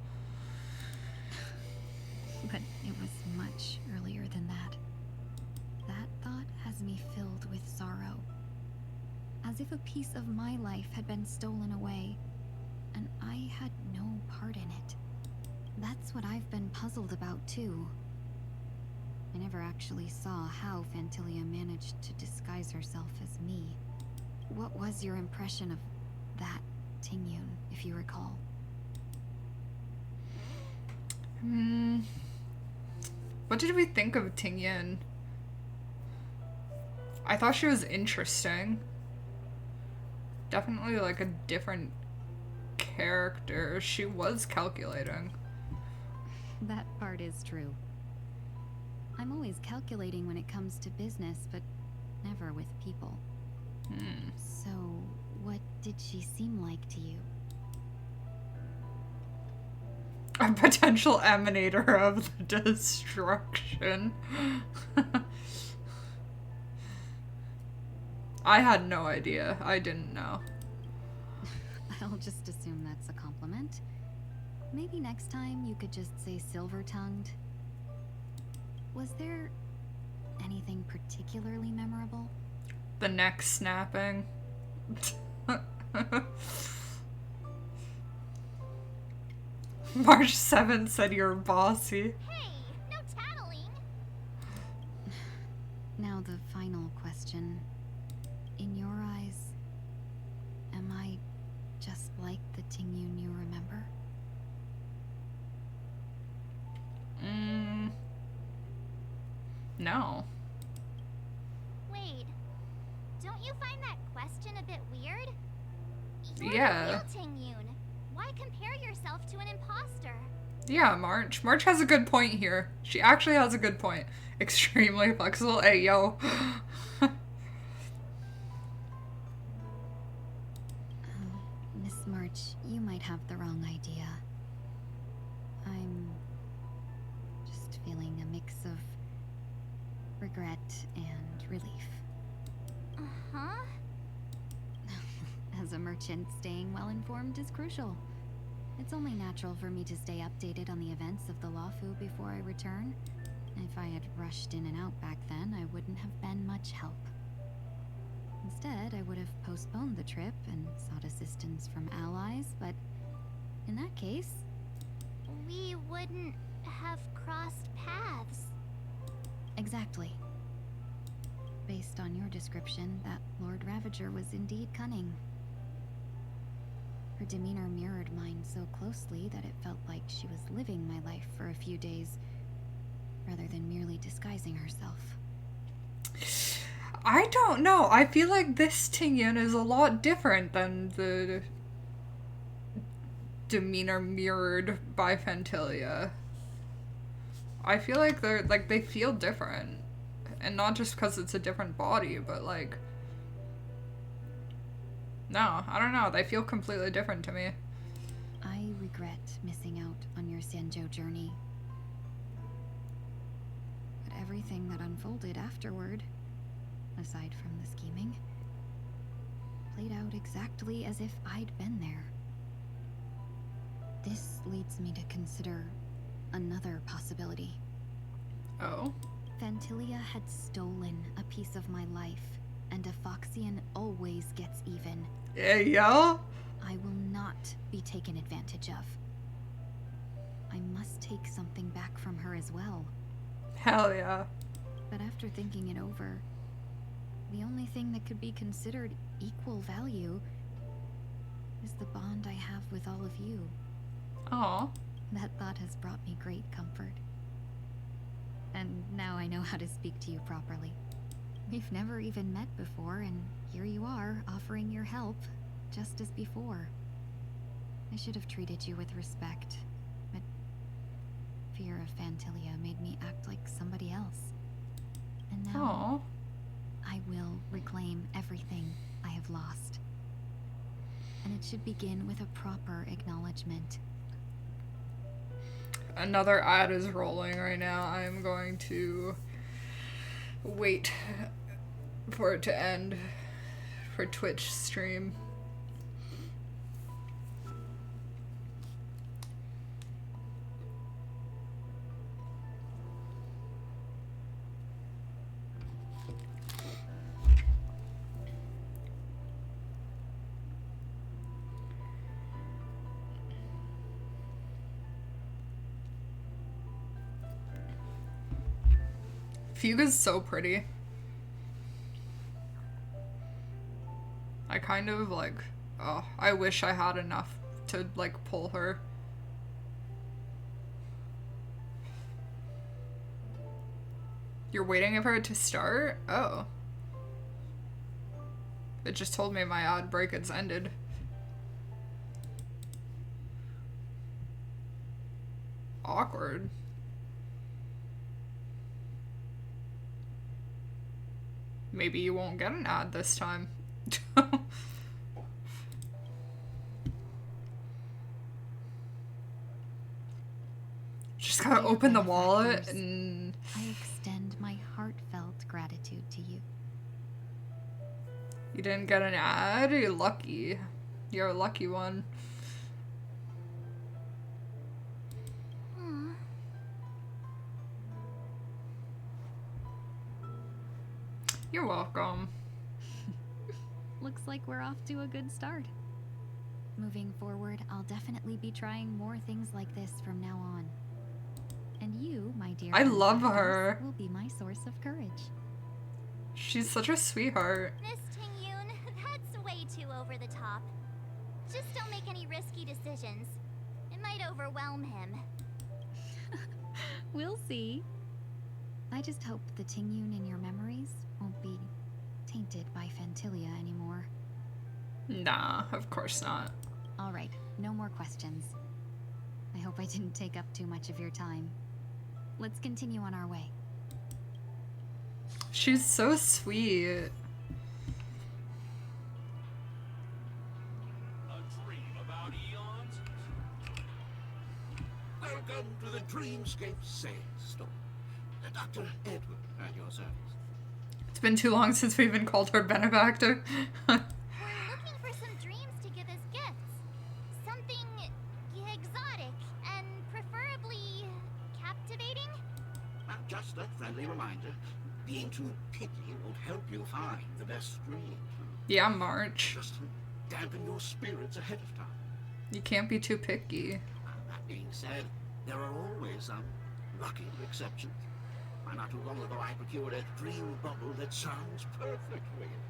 [SPEAKER 10] But it was much earlier than that. That thought has me filled with sorrow. As if a piece of my life had been stolen away, and I had no part in it. That's what I've been puzzled about, too. I never actually saw how Fantilia managed to disguise herself as me. What was your impression of that Ting-Yoon, if you recall?
[SPEAKER 1] What did we think of Ting-Yin? I thought she was interesting. Definitely like a different character. She was calculating.
[SPEAKER 10] That part is true. I'm always calculating when it comes to business, but never with people. So, what did she seem like to you?
[SPEAKER 1] A potential emanator of the destruction. I had no idea. I didn't know.
[SPEAKER 10] I'll just assume that's a compliment. Maybe next time you could just say silver-tongued. Was there anything particularly memorable?
[SPEAKER 1] The neck snapping. March 7th said you're bossy.
[SPEAKER 8] Hey, no tattling.
[SPEAKER 10] Now the final question. In your eyes, am I just like the Tingyun you remember?
[SPEAKER 1] No.
[SPEAKER 8] Wait, don't you find that question a bit weird? You're
[SPEAKER 1] Yeah.
[SPEAKER 8] the real Tingyun. Why compare yourself to an imposter?
[SPEAKER 1] Yeah, March. March has a good point here. She actually has a good point. Extremely flexible. Hey, yo.
[SPEAKER 10] Miss March, you might have the wrong idea. I'm just feeling a mix of regret and relief.
[SPEAKER 8] Uh-huh.
[SPEAKER 10] As a merchant, staying well informed is crucial. It's only natural for me to stay updated on the events of the Lawfu before I return. If I had rushed in and out back then, I wouldn't have been much help. Instead, I would have postponed the trip and sought assistance from allies, but in that case...
[SPEAKER 8] We wouldn't have crossed paths.
[SPEAKER 10] Exactly. Based on your description, that Lord Ravager was indeed cunning. Her demeanor mirrored mine so closely that it felt like she was living my life for a few days, rather than merely disguising herself.
[SPEAKER 1] I don't know. I feel like this Tingyun is a lot different than the demeanor mirrored by Fantilia. I feel like they feel different. And not just because it's a different body, but like... No, I don't know. They feel completely different to me.
[SPEAKER 10] I regret missing out on your Senjo journey. But everything that unfolded afterward, aside from the scheming, played out exactly as if I'd been there. This leads me to consider another possibility.
[SPEAKER 1] Oh?
[SPEAKER 10] Fantilia had stolen a piece of my life, and a Foxian always gets even.
[SPEAKER 1] Yeah, yo?
[SPEAKER 10] I will not be taken advantage of. I must take something back from her as well.
[SPEAKER 1] Hell yeah.
[SPEAKER 10] But after thinking it over, the only thing that could be considered equal value is the bond I have with all of you.
[SPEAKER 1] Aw.
[SPEAKER 10] That thought has brought me great comfort. And now I know how to speak to you properly. We've never even met before, and here you are, offering your help, just as before. I should have treated you with respect, but fear of Fantilia made me act like somebody else. And now, I will reclaim everything I have lost. And it should begin with a proper acknowledgement.
[SPEAKER 1] Another ad is rolling right now. I am going to wait for it to end for Twitch stream. Fugue is so pretty. I kind of like, oh, I wish I had enough to like pull her. You're waiting for it to start? Oh. It just told me my ad break has ended. Awkward. Maybe you won't get an ad this time. Just gotta open the wallet
[SPEAKER 10] benefactors,
[SPEAKER 1] and...
[SPEAKER 10] I extend my heartfelt gratitude to you.
[SPEAKER 1] You didn't get an ad? You're lucky. You're a lucky one.
[SPEAKER 10] Aw.
[SPEAKER 1] You're welcome.
[SPEAKER 10] Looks like we're off to a good start. Moving forward, I'll definitely be trying more things like this from now on. And you, my dear,
[SPEAKER 1] I love
[SPEAKER 10] benefactors,
[SPEAKER 1] her.
[SPEAKER 10] will be my source of courage.
[SPEAKER 1] She's such a sweetheart.
[SPEAKER 8] Miss Ting-yoon, that's way too over the top. Just don't make any risky decisions. It might overwhelm him.
[SPEAKER 10] We'll see. I just hope the Ting-yoon in your memories won't be tainted by Fantilia anymore.
[SPEAKER 1] Nah, of course not.
[SPEAKER 10] All right, no more questions. I hope I didn't take up too much of your time. Let's continue on our way.
[SPEAKER 1] She's so sweet.
[SPEAKER 13] A dream about eons? Welcome to the Dreamscape Sandstorm. Dr. Edward at your service.
[SPEAKER 1] It's been too long since we even called her benefactor.
[SPEAKER 8] We're looking for some dreams to give as gifts. Something exotic and preferably captivating.
[SPEAKER 13] Well, just a friendly reminder. Being too picky won't help you find the best dream.
[SPEAKER 1] Yeah, March.
[SPEAKER 13] Just dampen your spirits ahead of time.
[SPEAKER 1] You can't be too picky.
[SPEAKER 13] That being said, there are always some lucky exceptions. Not too long ago, I procured a dream bubble that sounds perfect for you.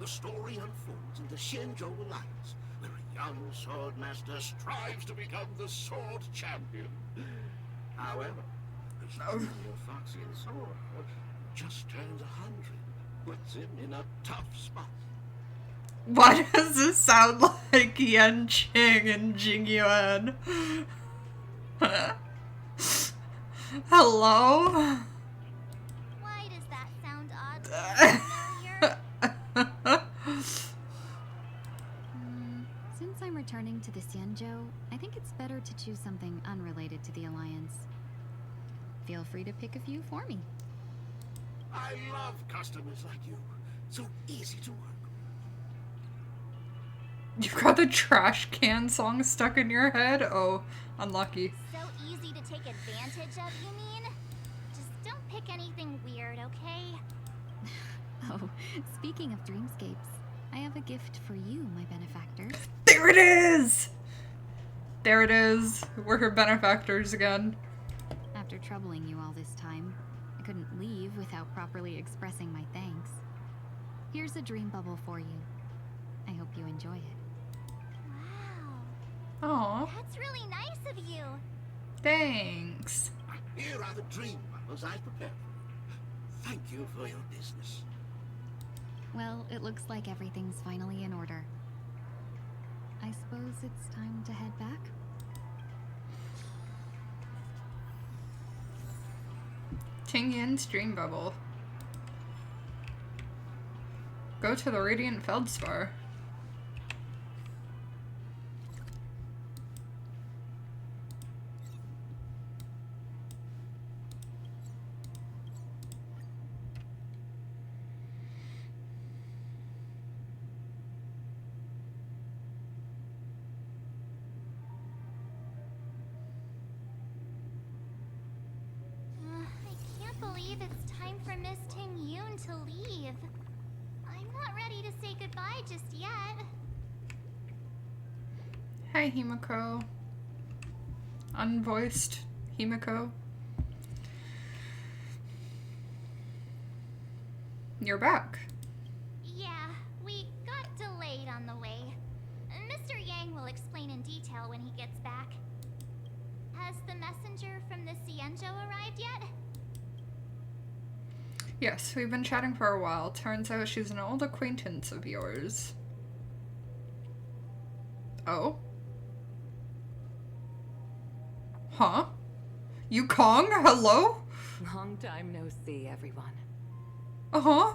[SPEAKER 13] The story unfolds in the Shenzhou Alliance, where a young swordmaster strives to become the sword champion. However, his junior Foxian sword just turned 100, puts him in a tough spot.
[SPEAKER 1] Why does this sound like Yan Qing and Jing Yuan? Hello?
[SPEAKER 8] Why does that sound odd?
[SPEAKER 10] Since I'm returning to the Xianzhou, I think it's better to choose something unrelated to the Alliance. Feel free to pick a few for me.
[SPEAKER 13] I love customers like you. So easy to work.
[SPEAKER 1] You've got the trash can song stuck in your head? Oh, unlucky.
[SPEAKER 8] So easy to take advantage of, you mean? Just don't pick anything weird, okay?
[SPEAKER 10] Oh, speaking of dreamscapes, I have a gift for you, my benefactors.
[SPEAKER 1] There it is! There it is. We're her benefactors again.
[SPEAKER 10] After troubling you all this time, I couldn't leave without properly expressing my thanks. Here's a dream bubble for you. I hope you enjoy it.
[SPEAKER 8] Wow.
[SPEAKER 1] Aww.
[SPEAKER 8] That's really nice of you.
[SPEAKER 1] Thanks.
[SPEAKER 13] Here are the dream bubbles I prepared for you. Thank you for your business.
[SPEAKER 10] Well, it looks like everything's finally in order. I suppose it's time to head back?
[SPEAKER 1] Ting Yin's dream bubble. Go to the Radiant Feldspar.
[SPEAKER 8] I can't believe it's time for Miss Ting-yoon to leave. I'm not ready to say goodbye just yet.
[SPEAKER 1] Hi, Himiko. Unvoiced Himiko. You're back.
[SPEAKER 8] Yeah, we got delayed on the way. Mr. Yang will explain in detail when he gets back. Has the messenger from the Xianzhou arrived yet?
[SPEAKER 1] Yes, we've been chatting for a while. Turns out she's an old acquaintance of yours. Oh? Huh? Yukong? Hello?
[SPEAKER 14] Long time no see, everyone.
[SPEAKER 1] Uh-huh.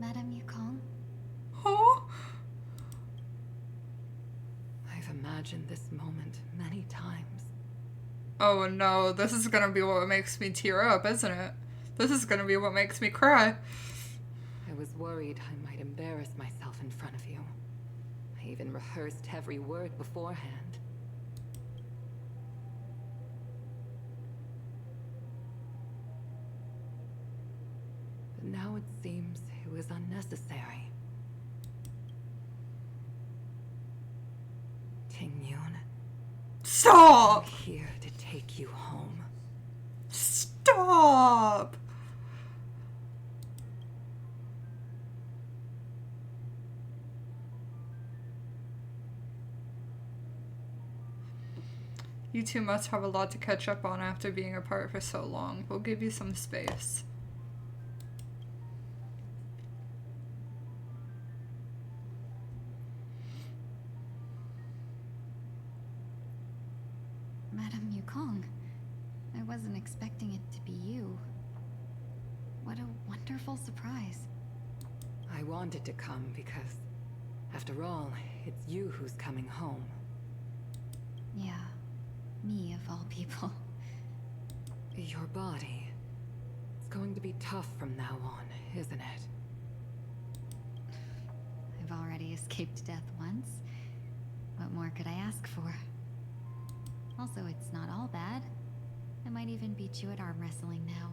[SPEAKER 10] Madame Yukong?
[SPEAKER 1] Oh.
[SPEAKER 5] I've imagined this moment many times.
[SPEAKER 1] Oh no, this is gonna be what makes me tear up, isn't it? This is gonna be what makes me cry.
[SPEAKER 5] I was worried I might embarrass myself in front of you. I even rehearsed every word beforehand. But now it seems it was unnecessary. Ting-Yun,
[SPEAKER 1] Stop!
[SPEAKER 5] I'm here to take you home.
[SPEAKER 1] Stop! You two must have a lot to catch up on after being apart for so long. We'll give you some space.
[SPEAKER 10] Madame Yukong, I wasn't expecting it to be you. What a wonderful surprise.
[SPEAKER 5] I wanted to come because, after all, it's you who's coming home.
[SPEAKER 10] Yeah, me of all people.
[SPEAKER 5] Your body. It's going to be tough from now on, isn't it?
[SPEAKER 10] I've already escaped death once. What more could I ask for? Also, it's not all bad. I might even beat you at arm wrestling now.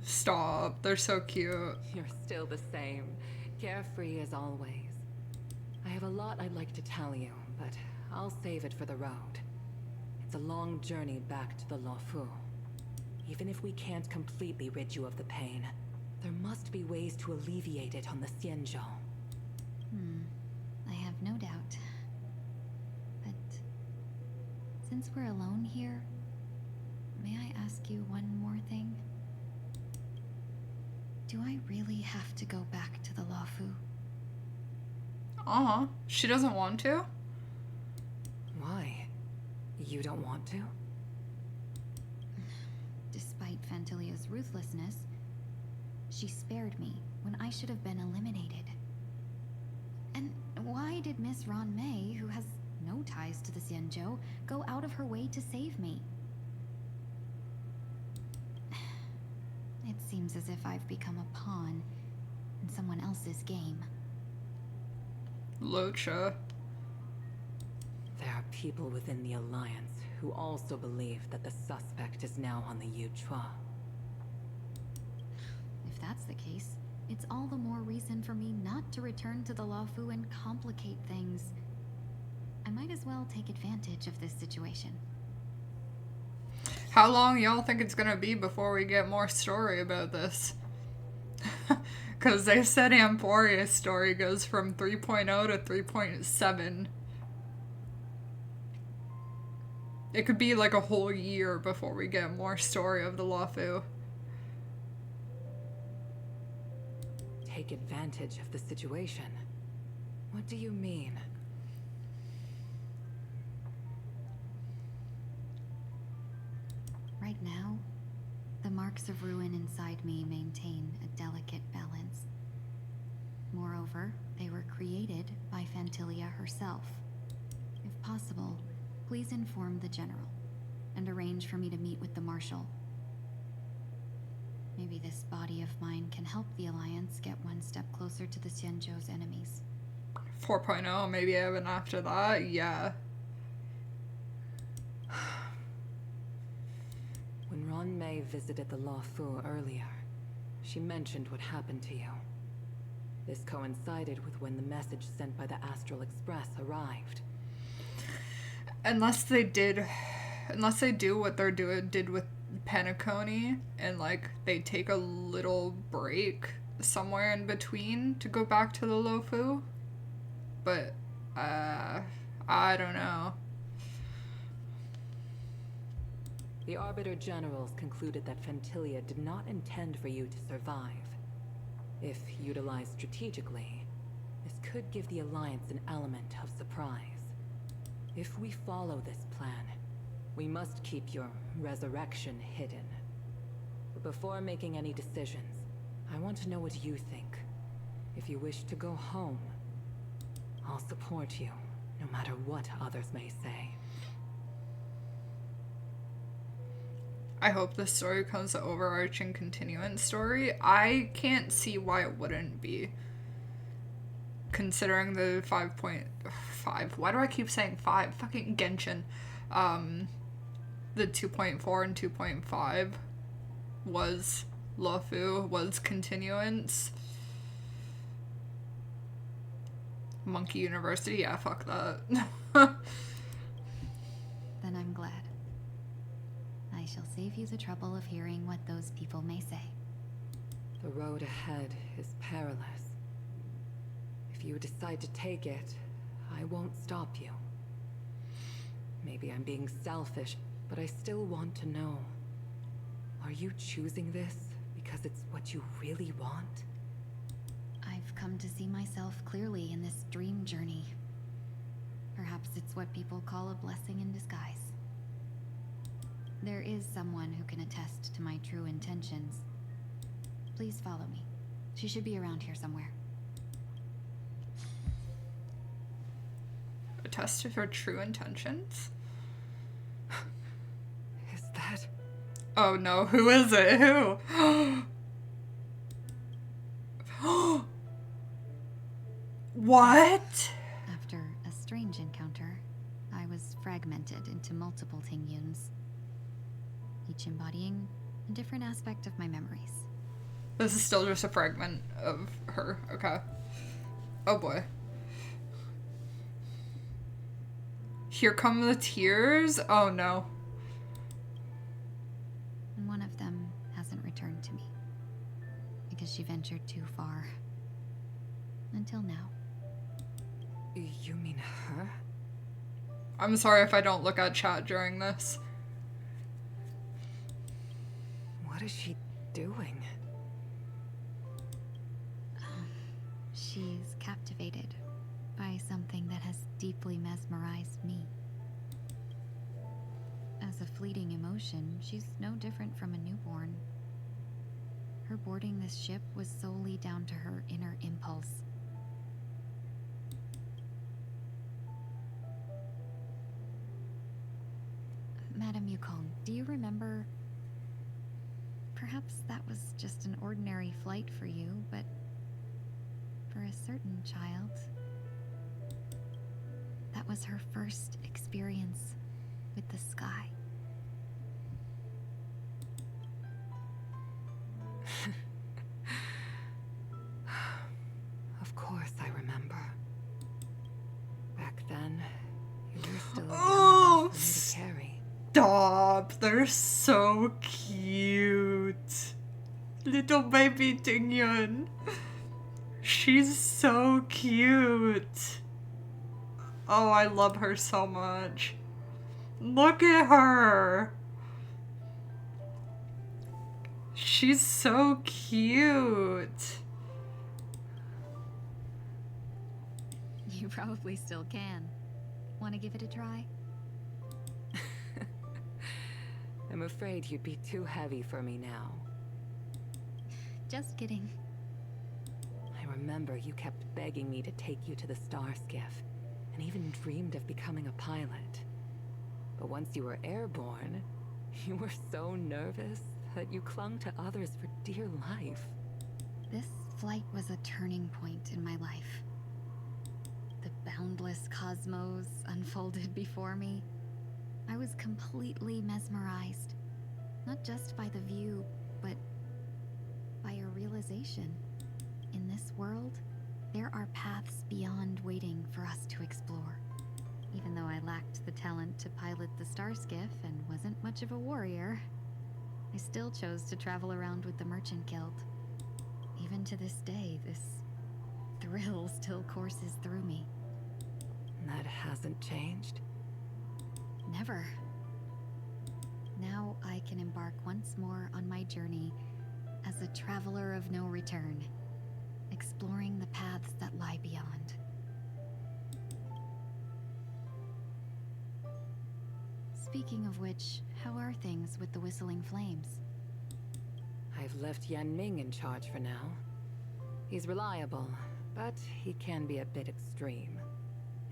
[SPEAKER 1] Stop. They're so cute.
[SPEAKER 5] You're still the same. Carefree as always. I have a lot I'd like to tell you, but I'll save it for the road. It's a long journey back to the Luofu. Even if we can't completely rid you of the pain, there must be ways to alleviate it on the Xianzhou.
[SPEAKER 10] I have no doubt. But since we're alone here, may I ask you one more thing? Do I really have to go back to the Luofu?
[SPEAKER 1] She doesn't want to?
[SPEAKER 5] Why? You don't want to?
[SPEAKER 10] Despite Fantilia's ruthlessness, she spared me when I should have been eliminated. And why did Miss Ron Mei, who has no ties to the Xianzhou, go out of her way to save me? It seems as if I've become a pawn in someone else's game.
[SPEAKER 1] Locha.
[SPEAKER 5] There are people within the Alliance who also believe that the suspect is now on the Yuchua.
[SPEAKER 10] If that's the case, it's all the more reason for me not to return to the Luofu and complicate things. I might as well take advantage of this situation.
[SPEAKER 1] How long y'all think it's gonna be before we get more story about this? Because they said Amphoria's story goes from 3.0 to 3.7. It could be like a whole year before we get more story of the Luofu.
[SPEAKER 5] Take advantage of the situation? What do you mean?
[SPEAKER 10] Right now, the marks of ruin inside me maintain a delicate balance. Moreover, they were created by Fantilia herself. If possible, please inform the General, and arrange for me to meet with the Marshal. Maybe this body of mine can help the Alliance get one step closer to the Xianzhou's enemies.
[SPEAKER 1] 4.0, maybe even after that, yeah.
[SPEAKER 5] When Ron Mei visited the Luofu earlier, she mentioned what happened to you. This coincided with when the message sent by the Astral Express arrived.
[SPEAKER 1] Unless they do what they're did with Penacony, and like they take a little break somewhere in between to go back to the Luofu. But I don't know.
[SPEAKER 5] The Arbiter Generals concluded that Fantilia did not intend for you to survive. If utilized strategically, this could give the Alliance an element of surprise. If we follow this plan, we must keep your resurrection hidden. But before making any decisions, I want to know what you think.
[SPEAKER 14] If you wish to go home, I'll support you, no matter what others may say.
[SPEAKER 1] I hope this story becomes an overarching continuance story. I can't see why it wouldn't be. Considering the 5.5. Why do I keep saying 5? Fucking Genshin. The 2.4 and 2.5 was Luofu, was continuance. Monkey University, yeah, fuck that.
[SPEAKER 15] Then I'm glad. I shall save you the trouble of hearing what those people may say.
[SPEAKER 14] The road ahead is perilous. If you decide to take it, I won't stop you. Maybe I'm being selfish, but I still want to know. Are you choosing this because it's what you really want?
[SPEAKER 15] I've come to see myself clearly in this dream journey. Perhaps it's what people call a blessing in disguise. There is someone who can attest to my true intentions. Please follow me. She should be around here somewhere.
[SPEAKER 1] Attest to her true intentions?
[SPEAKER 14] Is that?
[SPEAKER 1] Oh no, who is it? Who? What?
[SPEAKER 15] After a strange encounter, I was fragmented into multiple Tingyuns, each embodying a different aspect of my memories.
[SPEAKER 1] This is still just a fragment of her. Okay. Oh boy. Here come the tears? Oh no.
[SPEAKER 15] One of them hasn't returned to me, because she ventured too far. Until now.
[SPEAKER 14] You mean her?
[SPEAKER 1] I'm sorry if I don't look at chat during this.
[SPEAKER 14] What is she doing?
[SPEAKER 15] She's captivated by something that has deeply mesmerized me. As a fleeting emotion, she's no different from a newborn. Her boarding this ship was solely down to her inner impulse. Madame Yukong, do you remember? Perhaps that was just an ordinary flight for you, but for a certain child, that was her first experience with the sky.
[SPEAKER 14] Of course I remember. Back then, you were still young enough for me to carry.
[SPEAKER 1] Stop! They're so cute. Little baby Tingyun. She's so cute. Oh, I love her so much. Look at her. She's so cute.
[SPEAKER 15] You probably still can. Want to give it a try?
[SPEAKER 14] I'm afraid you'd be too heavy for me now.
[SPEAKER 15] Just kidding.
[SPEAKER 14] I remember you kept begging me to take you to the star skiff, and even dreamed of becoming a pilot. But once you were airborne, you were so nervous that you clung to others for dear life.
[SPEAKER 15] This flight was a turning point in my life. The boundless cosmos unfolded before me. I was completely mesmerized, not just by the view, but by a realization. In this world, there are paths beyond waiting for us to explore. Even though I lacked the talent to pilot the star skiff and wasn't much of a warrior, I still chose to travel around with the Merchant Guild. Even to this day, this thrill still courses through me.
[SPEAKER 14] That hasn't changed?
[SPEAKER 15] Never. Now I can embark once more on my journey as a traveler of no return, exploring the paths that lie beyond. Speaking of which, how are things with the Whistling Flames?
[SPEAKER 14] I've left Yan Ming in charge for now. He's reliable, But he can be a bit extreme,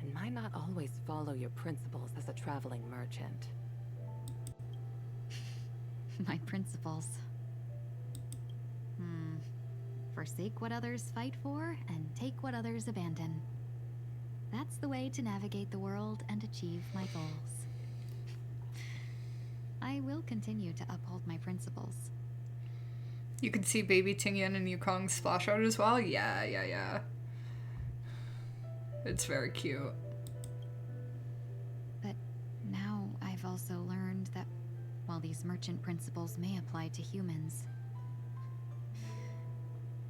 [SPEAKER 14] and might not always follow your principles as a traveling merchant.
[SPEAKER 15] My principles. Forsake what others fight for, and take what others abandon. That's the way to navigate the world and achieve my goals. I will continue to uphold my principles.
[SPEAKER 1] You can see baby Tingyan and Yukong splash out as well? Yeah. It's very cute.
[SPEAKER 15] But now I've also learned that while these merchant principles may apply to humans,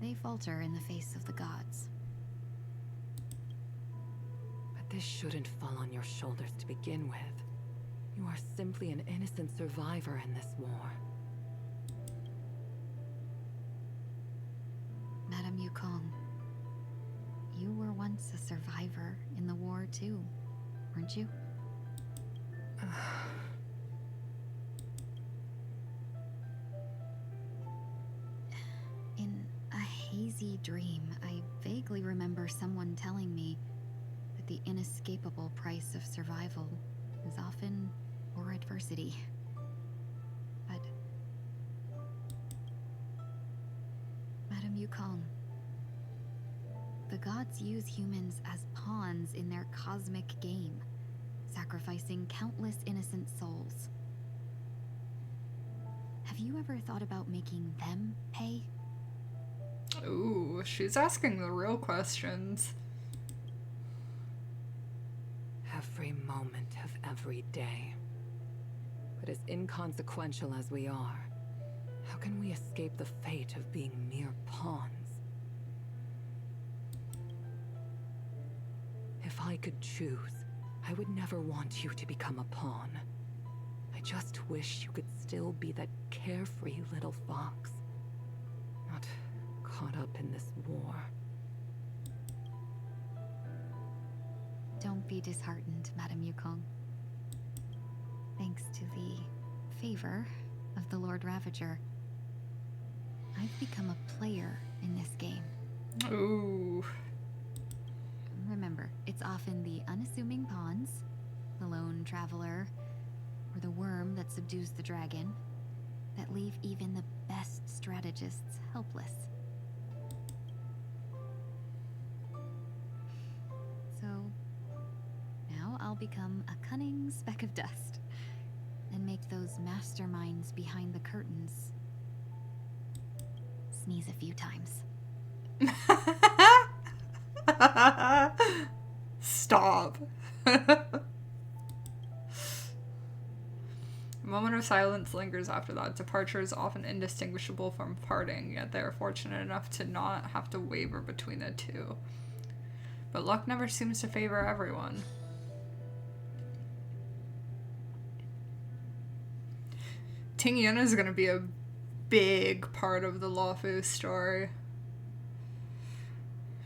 [SPEAKER 15] they falter in the face of the gods.
[SPEAKER 14] But this shouldn't fall on your shoulders to begin with. You are simply an innocent survivor in this war.
[SPEAKER 15] Madame Yukong, you were once a survivor in the war too, weren't you? In a hazy dream, I vaguely remember someone telling me that the inescapable price of survival is often war adversity. But Madame Yukong, the gods use humans as pawns in their cosmic game, sacrificing countless innocent souls. Have you ever thought about making them pay?
[SPEAKER 1] Ooh, she's asking the real questions.
[SPEAKER 14] Every moment of every day. But as inconsequential as we are, how can we escape the fate of being mere pawns? If I could choose, I would never want you to become a pawn. I just wish you could still be that carefree little fox, not caught up in this war.
[SPEAKER 15] Don't be disheartened, Madame Yukong. Thanks to the favor of the Lord Ravager, I've become a player in this game.
[SPEAKER 1] Ooh.
[SPEAKER 15] Remember, it's often the unassuming pawns, the lone traveler, or the worm that subdues the dragon, that leave even the best strategists helpless. So, now I'll become a cunning speck of dust, and make those masterminds behind the curtains sneeze a few times.
[SPEAKER 1] Stop. A moment of silence lingers after that. Departure is often indistinguishable from parting, yet they are fortunate enough to not have to waver between the two. But luck never seems to favor everyone. Tingyan is going to be a big part of the Luofu story.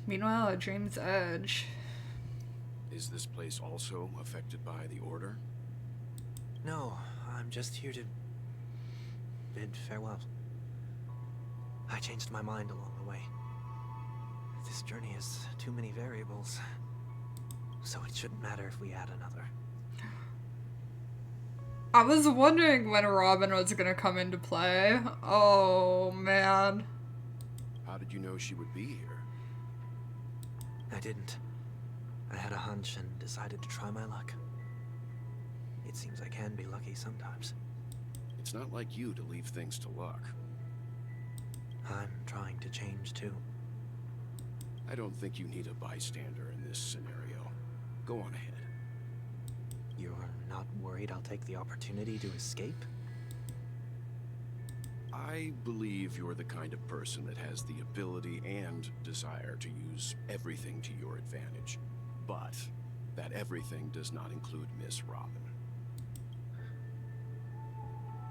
[SPEAKER 1] Meanwhile, at Dream's Edge.
[SPEAKER 6] Is this place also affected by the Order?
[SPEAKER 3] No, I'm just here to bid farewell. I changed my mind along the way. This journey has too many variables, so it shouldn't matter if we add another.
[SPEAKER 1] I was wondering when Robin was gonna come into play. Oh, man.
[SPEAKER 6] How did you know she would be here?
[SPEAKER 3] I didn't. I had a hunch and decided to try my luck. It seems I can be lucky sometimes.
[SPEAKER 6] It's not like you to leave things to luck.
[SPEAKER 3] I'm trying to change too.
[SPEAKER 6] I don't think you need a bystander in this scenario. Go on ahead.
[SPEAKER 3] You're not worried I'll take the opportunity to escape?
[SPEAKER 6] I believe you're the kind of person that has the ability and desire to use everything to your advantage. But that everything does not include Miss Robin.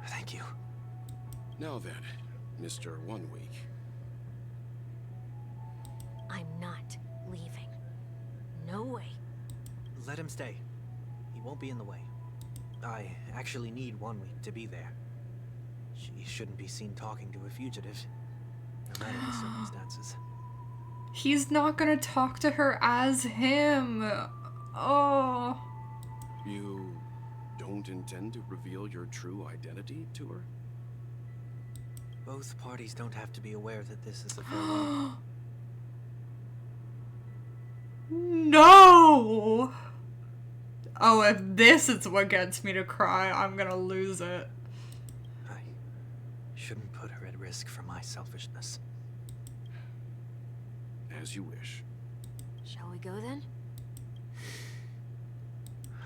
[SPEAKER 3] Thank you.
[SPEAKER 6] Now then, Mr. 1 Week.
[SPEAKER 4] I'm not leaving. No way.
[SPEAKER 3] Let him stay. He won't be in the way. I actually need 1 week to be there. She shouldn't be seen talking to a fugitive, no matter the circumstances.
[SPEAKER 1] He's not gonna talk to her as him. Oh.
[SPEAKER 6] You don't intend to reveal your true identity to her?
[SPEAKER 3] Both parties don't have to be aware that this is a farewell.
[SPEAKER 1] No! Oh, if this is what gets me to cry, I'm gonna lose it.
[SPEAKER 3] I shouldn't put her at risk for my selfishness.
[SPEAKER 6] As you wish.
[SPEAKER 4] Shall we go then?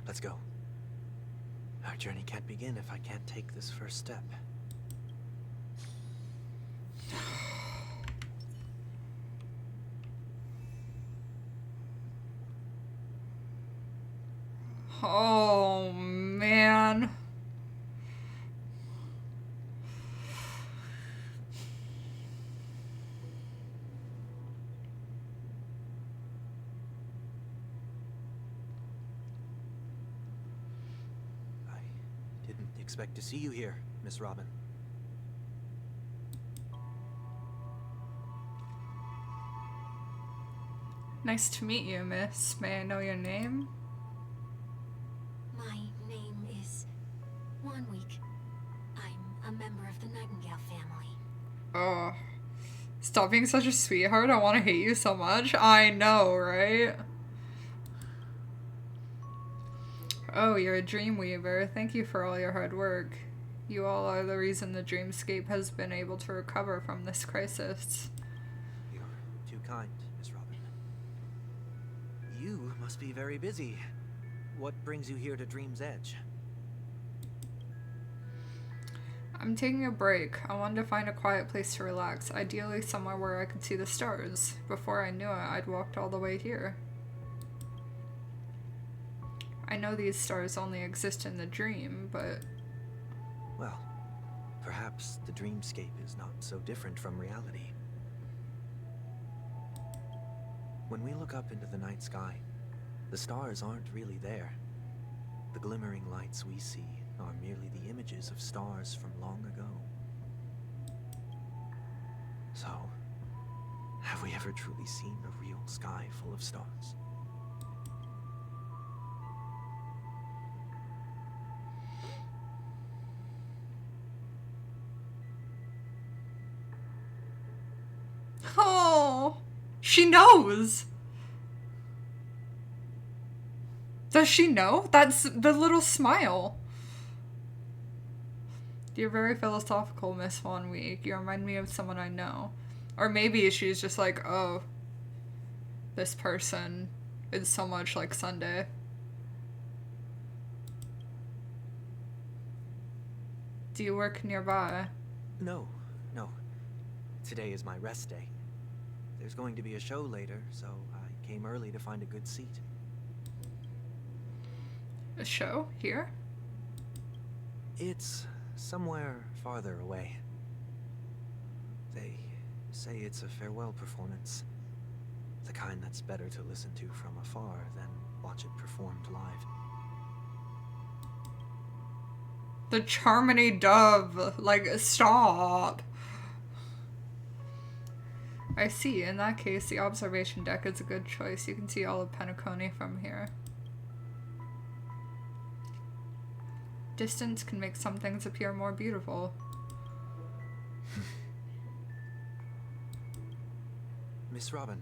[SPEAKER 3] Let's go. Our journey can't begin if I can't take this first step.
[SPEAKER 1] Oh, man.
[SPEAKER 3] I didn't expect to see you here, Miss Robin.
[SPEAKER 1] Nice to meet you, miss. May I know your name?
[SPEAKER 4] My name is Wanweek. I'm a member of the Nightingale family.
[SPEAKER 1] Oh. Stop being such a sweetheart. I want to hate you so much. I know, right? Oh, you're a dreamweaver. Thank you for all your hard work. You all are the reason the dreamscape has been able to recover from this crisis.
[SPEAKER 3] You're too kind, Miss Robin. You must be very busy. What brings you here to Dream's Edge?
[SPEAKER 1] I'm taking a break. I wanted to find a quiet place to relax, ideally somewhere where I could see the stars. Before I knew it, I'd walked all the way here. I know these stars only exist in the dream, but...
[SPEAKER 3] Well, perhaps the dreamscape is not so different from reality. When we look up into the night sky, the stars aren't really there. The glimmering lights we see are merely the images of stars from long ago. So, have we ever truly seen a real sky full of stars?
[SPEAKER 1] Oh, she knows. Does she know? That's the little smile. You're very philosophical, Miss Wanweek. You remind me of someone I know. Or maybe she's just like, oh, this person is so much like Sunday. Do you work nearby?
[SPEAKER 3] No. Today is my rest day. There's going to be a show later, so I came early to find a good seat.
[SPEAKER 1] A show? Here?
[SPEAKER 3] It's somewhere farther away. They say it's a farewell performance. The kind that's better to listen to from afar than watch it performed live.
[SPEAKER 1] The Charmony Dove. Like, stop. I see. In that case, the observation deck is a good choice. You can see all of Penacony from here. Distance can make some things appear more beautiful.
[SPEAKER 3] Miss Robin,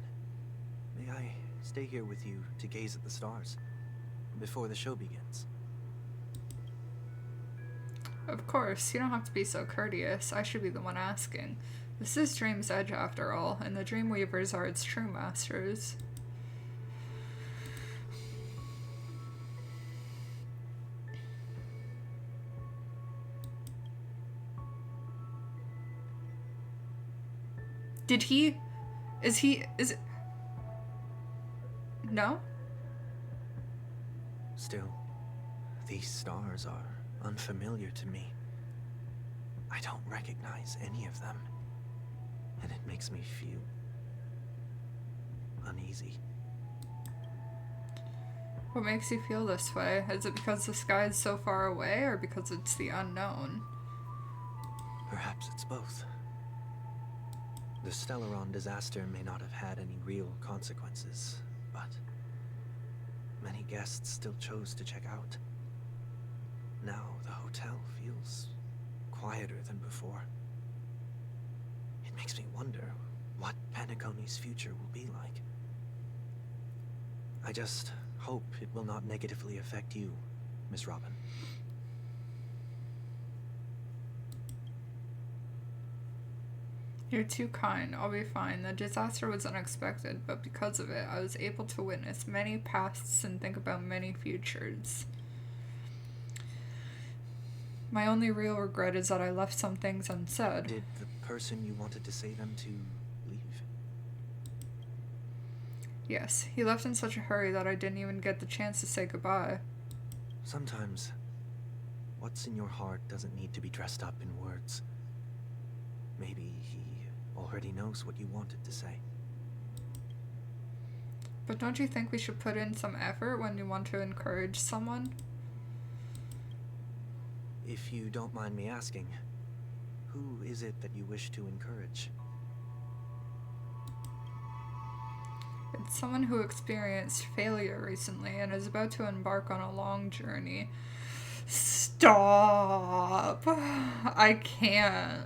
[SPEAKER 3] may I stay here with you to gaze at the stars before the show begins?
[SPEAKER 1] Of course, you don't have to be so courteous. I should be the one asking. This is Dream's Edge after all, and the Dreamweavers are its true masters. Is it... No?
[SPEAKER 3] Still, these stars are unfamiliar to me. I don't recognize any of them, and it makes me feel uneasy.
[SPEAKER 1] What makes you feel this way? Is it because the sky is so far away, or because it's the unknown?
[SPEAKER 3] Perhaps it's both. The Stellaron disaster may not have had any real consequences, but many guests still chose to check out. Now the hotel feels quieter than before. It makes me wonder what Penacony's future will be like. I just hope it will not negatively affect you, Miss Robin.
[SPEAKER 1] You're too kind. I'll be fine. The disaster was unexpected, but because of it, I was able to witness many pasts and think about many futures. My only real regret is that I left some things unsaid.
[SPEAKER 3] Did the person you wanted to say them to leave?
[SPEAKER 1] Yes, he left in such a hurry that I didn't even get the chance to say goodbye.
[SPEAKER 3] Sometimes, what's in your heart doesn't need to be dressed up in words. Maybe he already knows what you wanted to say.
[SPEAKER 1] But don't you think we should put in some effort when you want to encourage someone?
[SPEAKER 3] If you don't mind me asking, who is it that you wish to encourage?
[SPEAKER 1] It's someone who experienced failure recently and is about to embark on a long journey. Stop! I can't.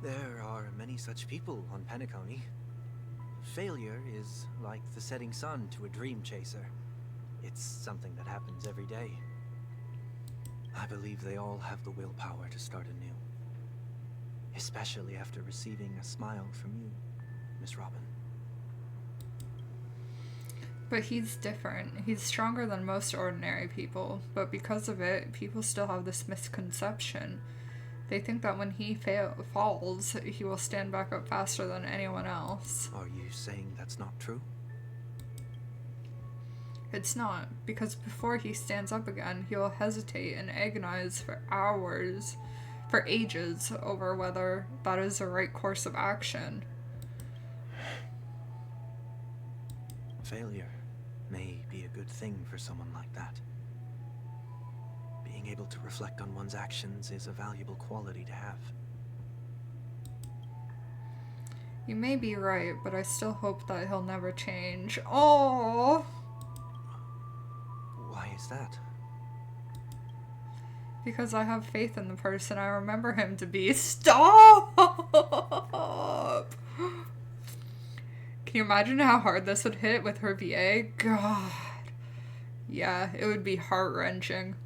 [SPEAKER 3] There are many such people on Penacony. Failure is like the setting sun to a dream chaser. It's something that happens every day. I believe they all have the willpower to start anew. Especially after receiving a smile from you, Miss Robin.
[SPEAKER 1] But he's different. He's stronger than most ordinary people, but because of it, people still have this misconception. They think that when he falls, he will stand back up faster than anyone else.
[SPEAKER 3] Are you saying that's not true?
[SPEAKER 1] It's not, because before he stands up again, he will hesitate and agonize for hours, for ages, over whether that is the right course of action.
[SPEAKER 3] Failure may be a good thing for someone like that. Being able to reflect on one's actions is a valuable quality to have.
[SPEAKER 1] You may be right, but I still hope that he'll never change. Oh!
[SPEAKER 3] Why is that?
[SPEAKER 1] Because I have faith in the person I remember him to be. Stop! Can you imagine how hard this would hit with her VA? God. Yeah, it would be heart-wrenching.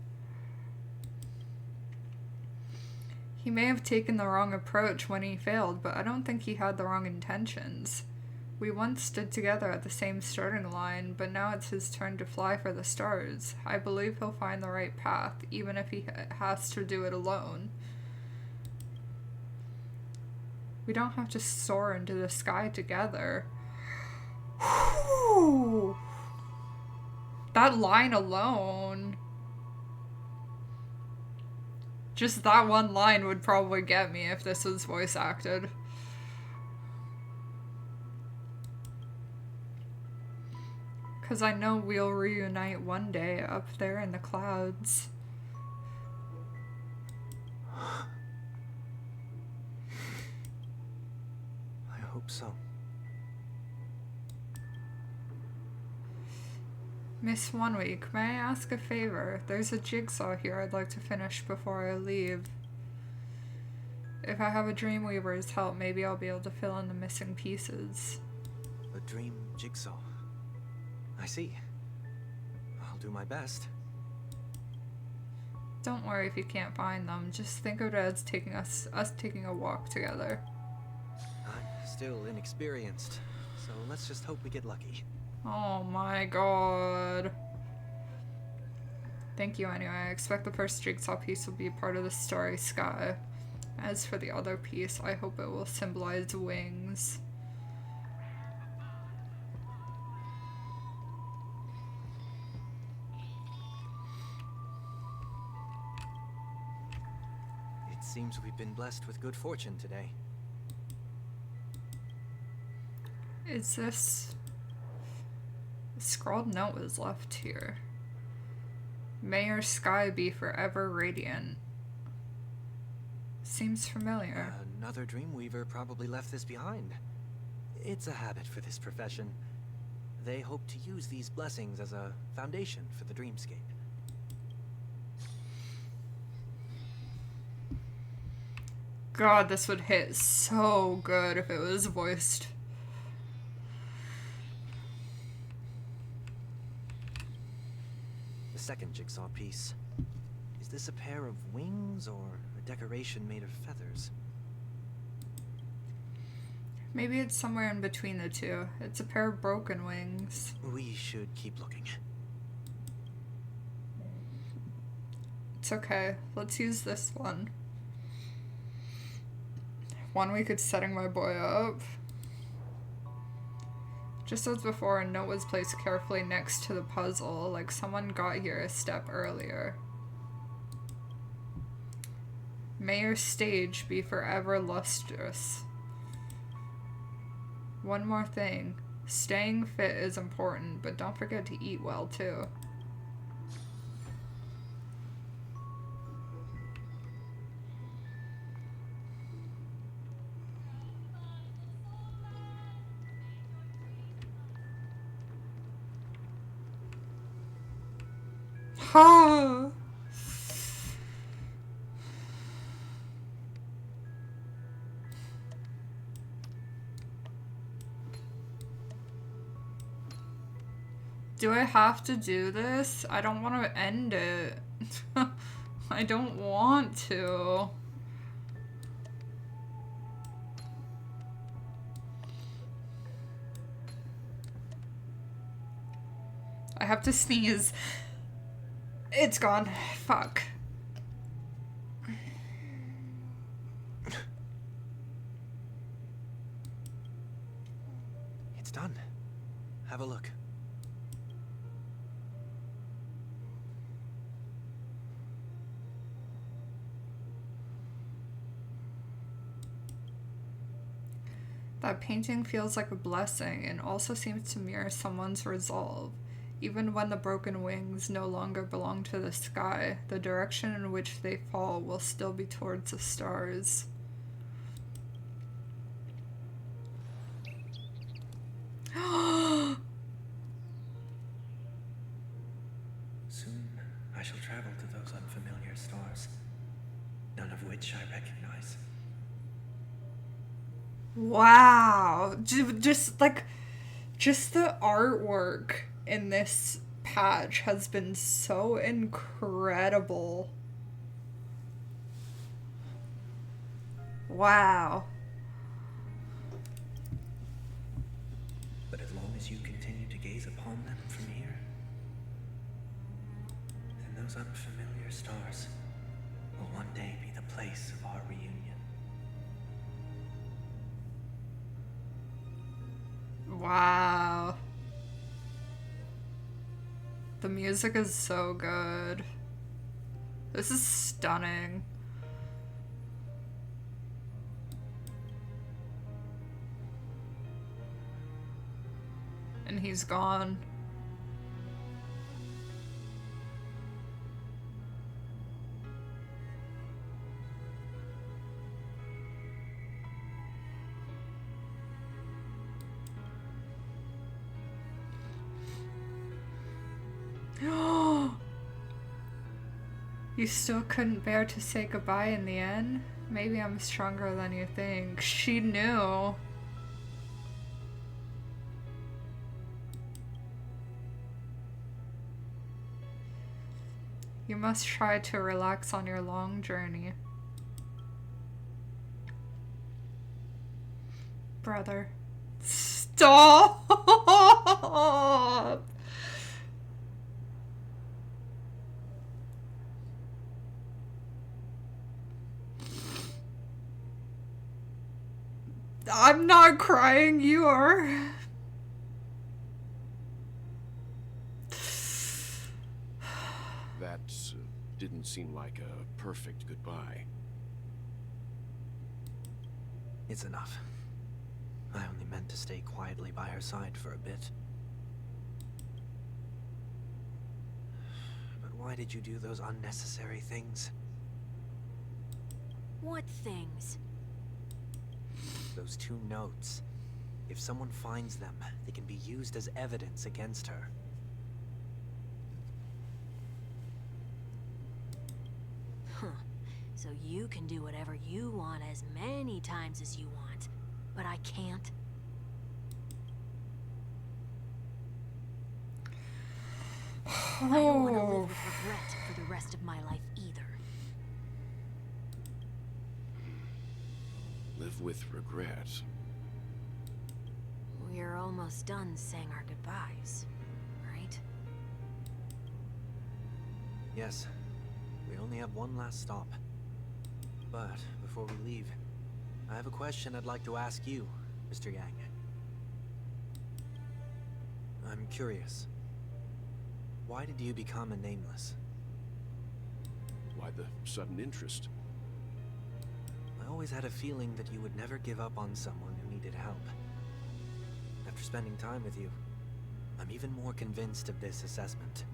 [SPEAKER 1] He may have taken the wrong approach when he failed, but I don't think he had the wrong intentions. We once stood together at the same starting line, but now it's his turn to fly for the stars. I believe he'll find the right path, even if he has to do it alone. We don't have to soar into the sky together. Whew. That line alone. Just that one line would probably get me if this was voice acted. Because I know we'll reunite one day up there in the clouds.
[SPEAKER 3] I hope so.
[SPEAKER 1] Miss One Week, may I ask a favor? There's a jigsaw here I'd like to finish before I leave. If I have a Dreamweaver's help, maybe I'll be able to fill in the missing pieces.
[SPEAKER 3] A dream jigsaw. I see. I'll do my best.
[SPEAKER 1] Don't worry if you can't find them. Just think of it as us taking a walk together.
[SPEAKER 3] I'm still inexperienced, so let's just hope we get lucky.
[SPEAKER 1] Oh my god. Thank you anyway. I expect the first jigsaw piece will be part of the starry sky. As for the other piece, I hope it will symbolize wings.
[SPEAKER 3] It seems we've been blessed with good fortune today.
[SPEAKER 1] Is this... A scrawled note was left here. May your sky be forever radiant. Seems familiar.
[SPEAKER 3] another Dreamweaver probably left this behind. It's a habit for this profession. They hope to use these blessings as a foundation for the dreamscape.
[SPEAKER 1] God, this would hit so good if it was voiced.
[SPEAKER 3] The second jigsaw piece. Is this a pair of wings or a decoration made of feathers?
[SPEAKER 1] Maybe it's somewhere in between the two. It's a pair of broken wings.
[SPEAKER 3] We should keep looking.
[SPEAKER 1] It's okay. Let's use this one. 1 week it's setting my boy up. Just as before, a note was placed carefully next to the puzzle, like someone got here a step earlier. May your stage be forever lustrous. One more thing. Staying fit is important, but don't forget to eat well too. Ha! Do I have to do this? I don't want to end it. I don't want to. I have to sneeze. It's gone. Fuck.
[SPEAKER 3] It's done. Have a look.
[SPEAKER 1] That painting feels like a blessing and also seems to mirror someone's resolve. Even when the broken wings no longer belong to the sky, the direction in which they fall will still be towards the stars.
[SPEAKER 3] Soon I shall travel to those unfamiliar stars, none of which I recognize.
[SPEAKER 1] Wow. Just the artwork in this patch has been so incredible. Wow.
[SPEAKER 3] But as long as you continue to gaze upon them from here, then those unfamiliar stars will one day be the place of our reunion.
[SPEAKER 1] Wow. The music is so good. This is stunning. And he's gone. You still couldn't bear to say goodbye in the end? Maybe I'm stronger than you think. She knew. You must try to relax on your long journey. Brother. Stop! I'm not crying, you are.
[SPEAKER 6] That didn't seem like a perfect goodbye.
[SPEAKER 3] It's enough. I only meant to stay quietly by her side for a bit. But why did you do those unnecessary things?
[SPEAKER 4] What things?
[SPEAKER 3] Those 2 notes. If someone finds them, they can be used as evidence against her.
[SPEAKER 4] Huh. So you can do whatever you want as many times as you want, but I can't? I don't want to live with regret for the rest of my life either.
[SPEAKER 6] Live with regret?
[SPEAKER 4] We're almost done saying our goodbyes, right?
[SPEAKER 3] Yes. We only have one last stop. But before we leave, I have a question I'd like to ask you, Mr. Yang. I'm curious. Why did you become a nameless?
[SPEAKER 6] Why the sudden interest?
[SPEAKER 3] I always had a feeling that you would never give up on someone who needed help. After spending time with you, I'm even more convinced of this assessment.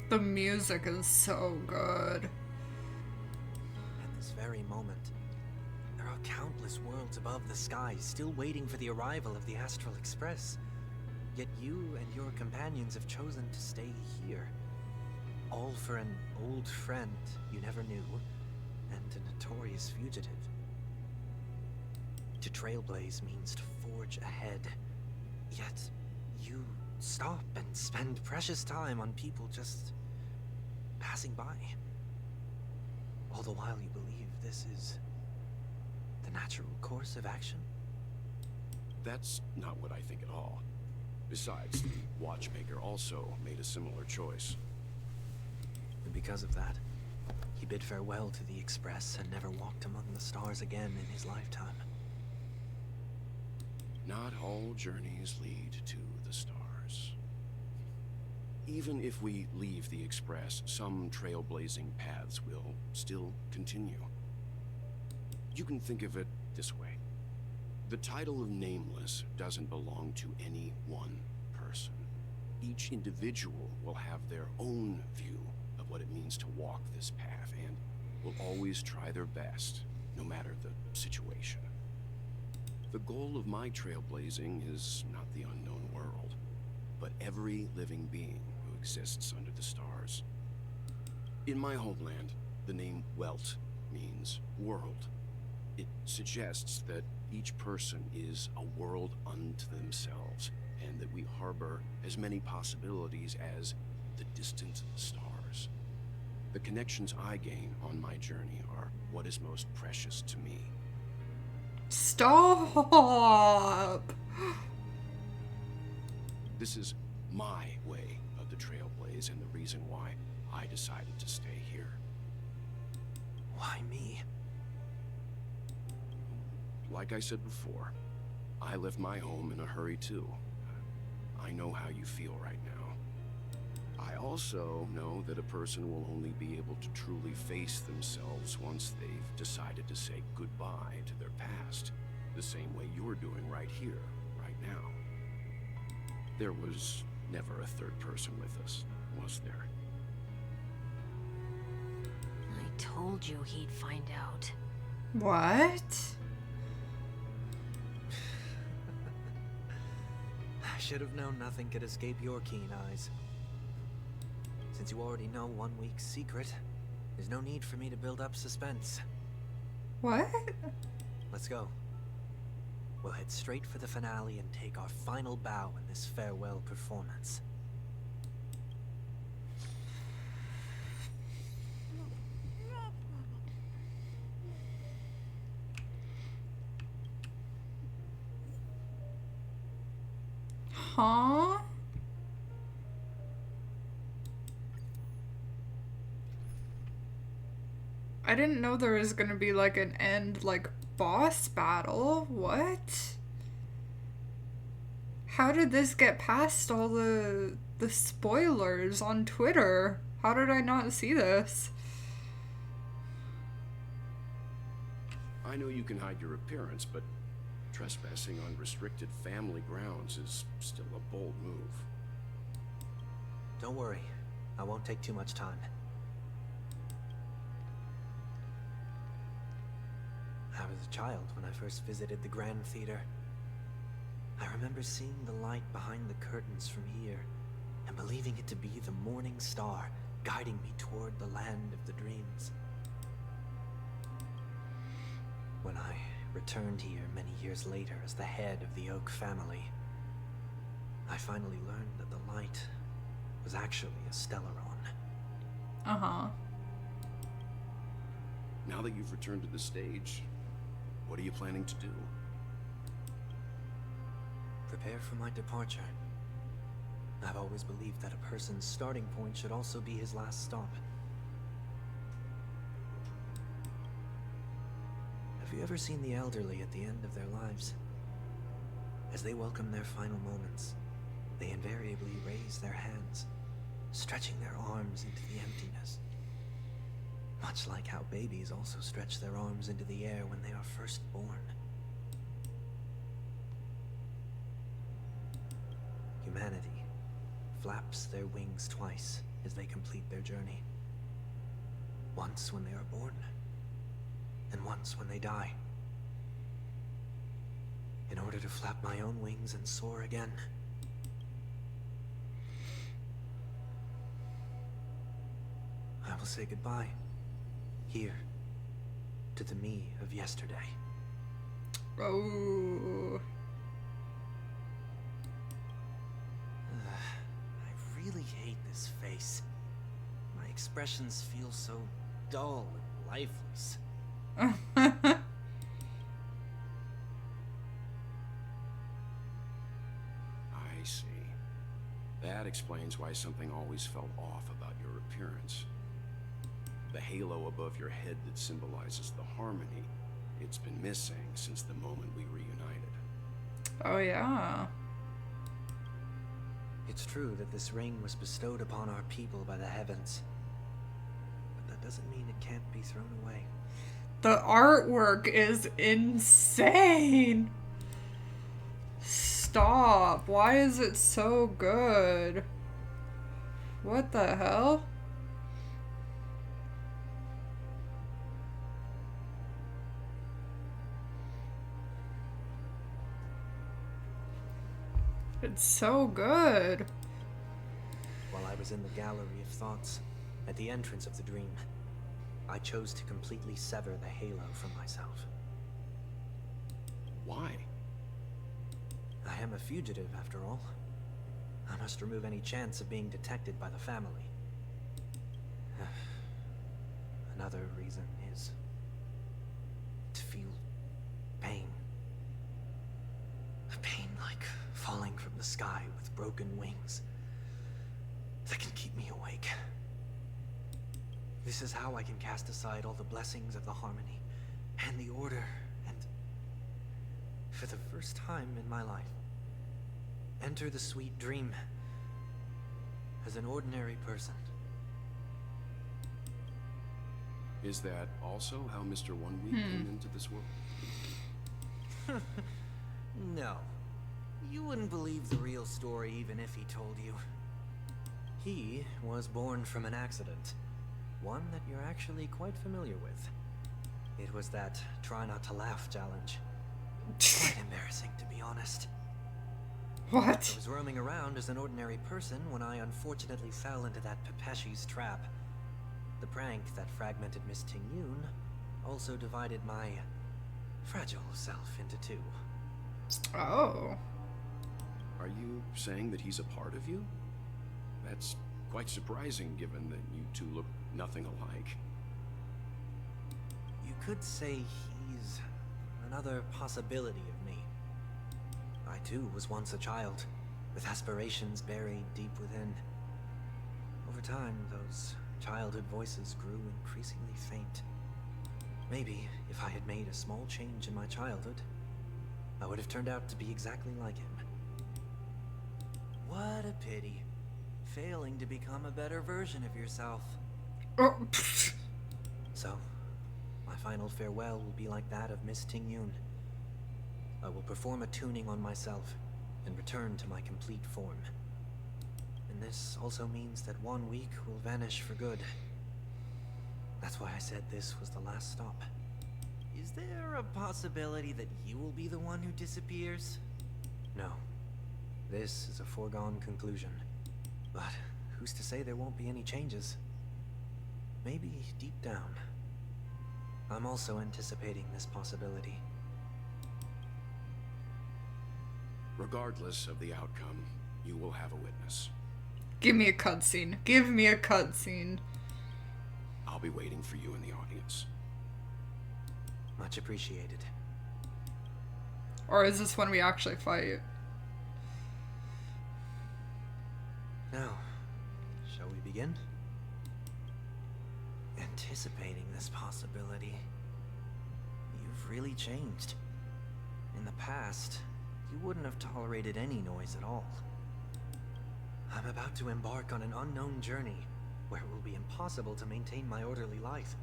[SPEAKER 1] The music is so good.
[SPEAKER 3] At this very moment, there are countless worlds above the sky still waiting for the arrival of the Astral Express. Yet you and your companions have chosen to stay here. All for an old friend you never knew, and a notorious fugitive. To trailblaze means to forge ahead. Yet, you stop and spend precious time on people just passing by. All the while you believe this is the natural course of action?
[SPEAKER 6] That's not what I think at all. Besides, the watchmaker also made a similar choice.
[SPEAKER 3] And because of that, he bid farewell to the Express and never walked among the stars again in his lifetime.
[SPEAKER 6] Not all journeys lead to the stars. Even if we leave the Express, some trailblazing paths will still continue. You can think of it this way. The title of Nameless doesn't belong to any one person. Each individual will have their own view of what it means to walk this path and will always try their best, no matter the situation. The goal of my trailblazing is not the unknown world, but every living being who exists under the stars. In my homeland, the name Welt means world. It suggests that each person is a world unto themselves, and that we harbor as many possibilities as the distant stars. The connections I gain on my journey are what is most precious to me.
[SPEAKER 1] Stop!
[SPEAKER 6] This is my way of the trailblaze and the reason why I decided to stay here.
[SPEAKER 3] Why me?
[SPEAKER 6] Like I said before, I left my home in a hurry too. I know how you feel right now. I also know that a person will only be able to truly face themselves once they've decided to say goodbye to their past, the same way you're doing right here, right now. There was never a third person with us, was there?
[SPEAKER 4] I told you he'd find out.
[SPEAKER 1] What?
[SPEAKER 3] I should have known nothing could escape your keen eyes. Since you already know 1 week's secret, there's no need for me to build up suspense.
[SPEAKER 1] What?
[SPEAKER 3] Let's go. We'll head straight for the finale and take our final bow in this farewell performance.
[SPEAKER 1] Huh? I didn't know there was gonna be like an end, like, boss battle. What? How did this get past all the spoilers on Twitter? How did I not see this?
[SPEAKER 6] I know you can hide your appearance, but trespassing on restricted family grounds is still a bold move.
[SPEAKER 3] Don't worry, I won't take too much time. I was a child when I first visited the Grand Theater. I remember seeing the light behind the curtains from here and believing it to be the morning star guiding me toward the land of the dreams. When I returned here many years later as the head of the Oak family, I finally learned that the light was actually a Stellaron.
[SPEAKER 1] Uh-huh.
[SPEAKER 6] Now that you've returned to the stage, what are you planning to do?
[SPEAKER 3] Prepare for my departure. I've always believed that a person's starting point should also be his last stop. Have you ever seen the elderly at the end of their lives? As they welcome their final moments, they invariably raise their hands, stretching their arms into the emptiness. Much like how babies also stretch their arms into the air when they are first born. Humanity flaps their wings twice as they complete their journey. Once when they are born, and once when they die. In order to flap my own wings and soar again. I will say goodbye, here, to the me of yesterday.
[SPEAKER 1] Oh.
[SPEAKER 3] I really hate this face. My expressions feel so dull and lifeless.
[SPEAKER 6] I see. That explains why something always felt off about your appearance. The halo above your head that symbolizes the harmony, it's been missing since the moment we reunited.
[SPEAKER 1] Oh, yeah.
[SPEAKER 3] It's true that this ring was bestowed upon our people by the heavens. But that doesn't mean it can't be thrown away.
[SPEAKER 1] The artwork is insane. Stop. Why is it so good? What the hell? It's so good.
[SPEAKER 3] While I was in the gallery of thoughts, at the entrance of the dream, I chose to completely sever the halo from myself.
[SPEAKER 6] Why?
[SPEAKER 3] I am a fugitive, after all. I must remove any chance of being detected by the family. Another reason is to feel pain. A pain like falling from the sky with broken wings that can keep me awake. This is how I can cast aside all the blessings of the harmony and the order and, for the first time in my life, enter the sweet dream as an ordinary person.
[SPEAKER 6] Is that also how Mr. One Week came into this world?
[SPEAKER 3] No. You wouldn't believe the real story even if he told you. He was born from an accident. One that you're actually quite familiar with. It was that try not to laugh challenge. Quite embarrassing, to be honest.
[SPEAKER 1] What?
[SPEAKER 3] I was roaming around as an ordinary person when I unfortunately fell into that Pepeshi's trap. The prank that fragmented Miss Ting-Yun also divided my fragile self into two.
[SPEAKER 1] Oh.
[SPEAKER 6] Are you saying that he's a part of you? That's quite surprising given that you two look nothing alike.
[SPEAKER 3] You could say he's another possibility of me. I too was once a child, with aspirations buried deep within. Over time, those childhood voices grew increasingly faint. Maybe if I had made a small change in my childhood, I would have turned out to be exactly like him. What a pity. Failing to become a better version of yourself.
[SPEAKER 1] Oh.
[SPEAKER 3] So, my final farewell will be like that of Miss Ting-Yun. I will perform a tuning on myself and return to my complete form. And this also means that 1 week will vanish for good. That's why I said this was the last stop. Is there a possibility that you will be the one who disappears? No. This is a foregone conclusion. But who's to say there won't be any changes? Maybe deep down, I'm also anticipating this possibility.
[SPEAKER 6] Regardless of the outcome, you will have a witness.
[SPEAKER 1] Give me a cutscene. Give me a cutscene.
[SPEAKER 6] I'll be waiting for you in the audience.
[SPEAKER 3] Much appreciated.
[SPEAKER 1] Or is this when we actually fight?
[SPEAKER 3] Now, shall we begin? Anticipating this possibility. You've really changed. In the past, you wouldn't have tolerated any noise at all. I'm about to embark on an unknown journey where it will be impossible to maintain my orderly life.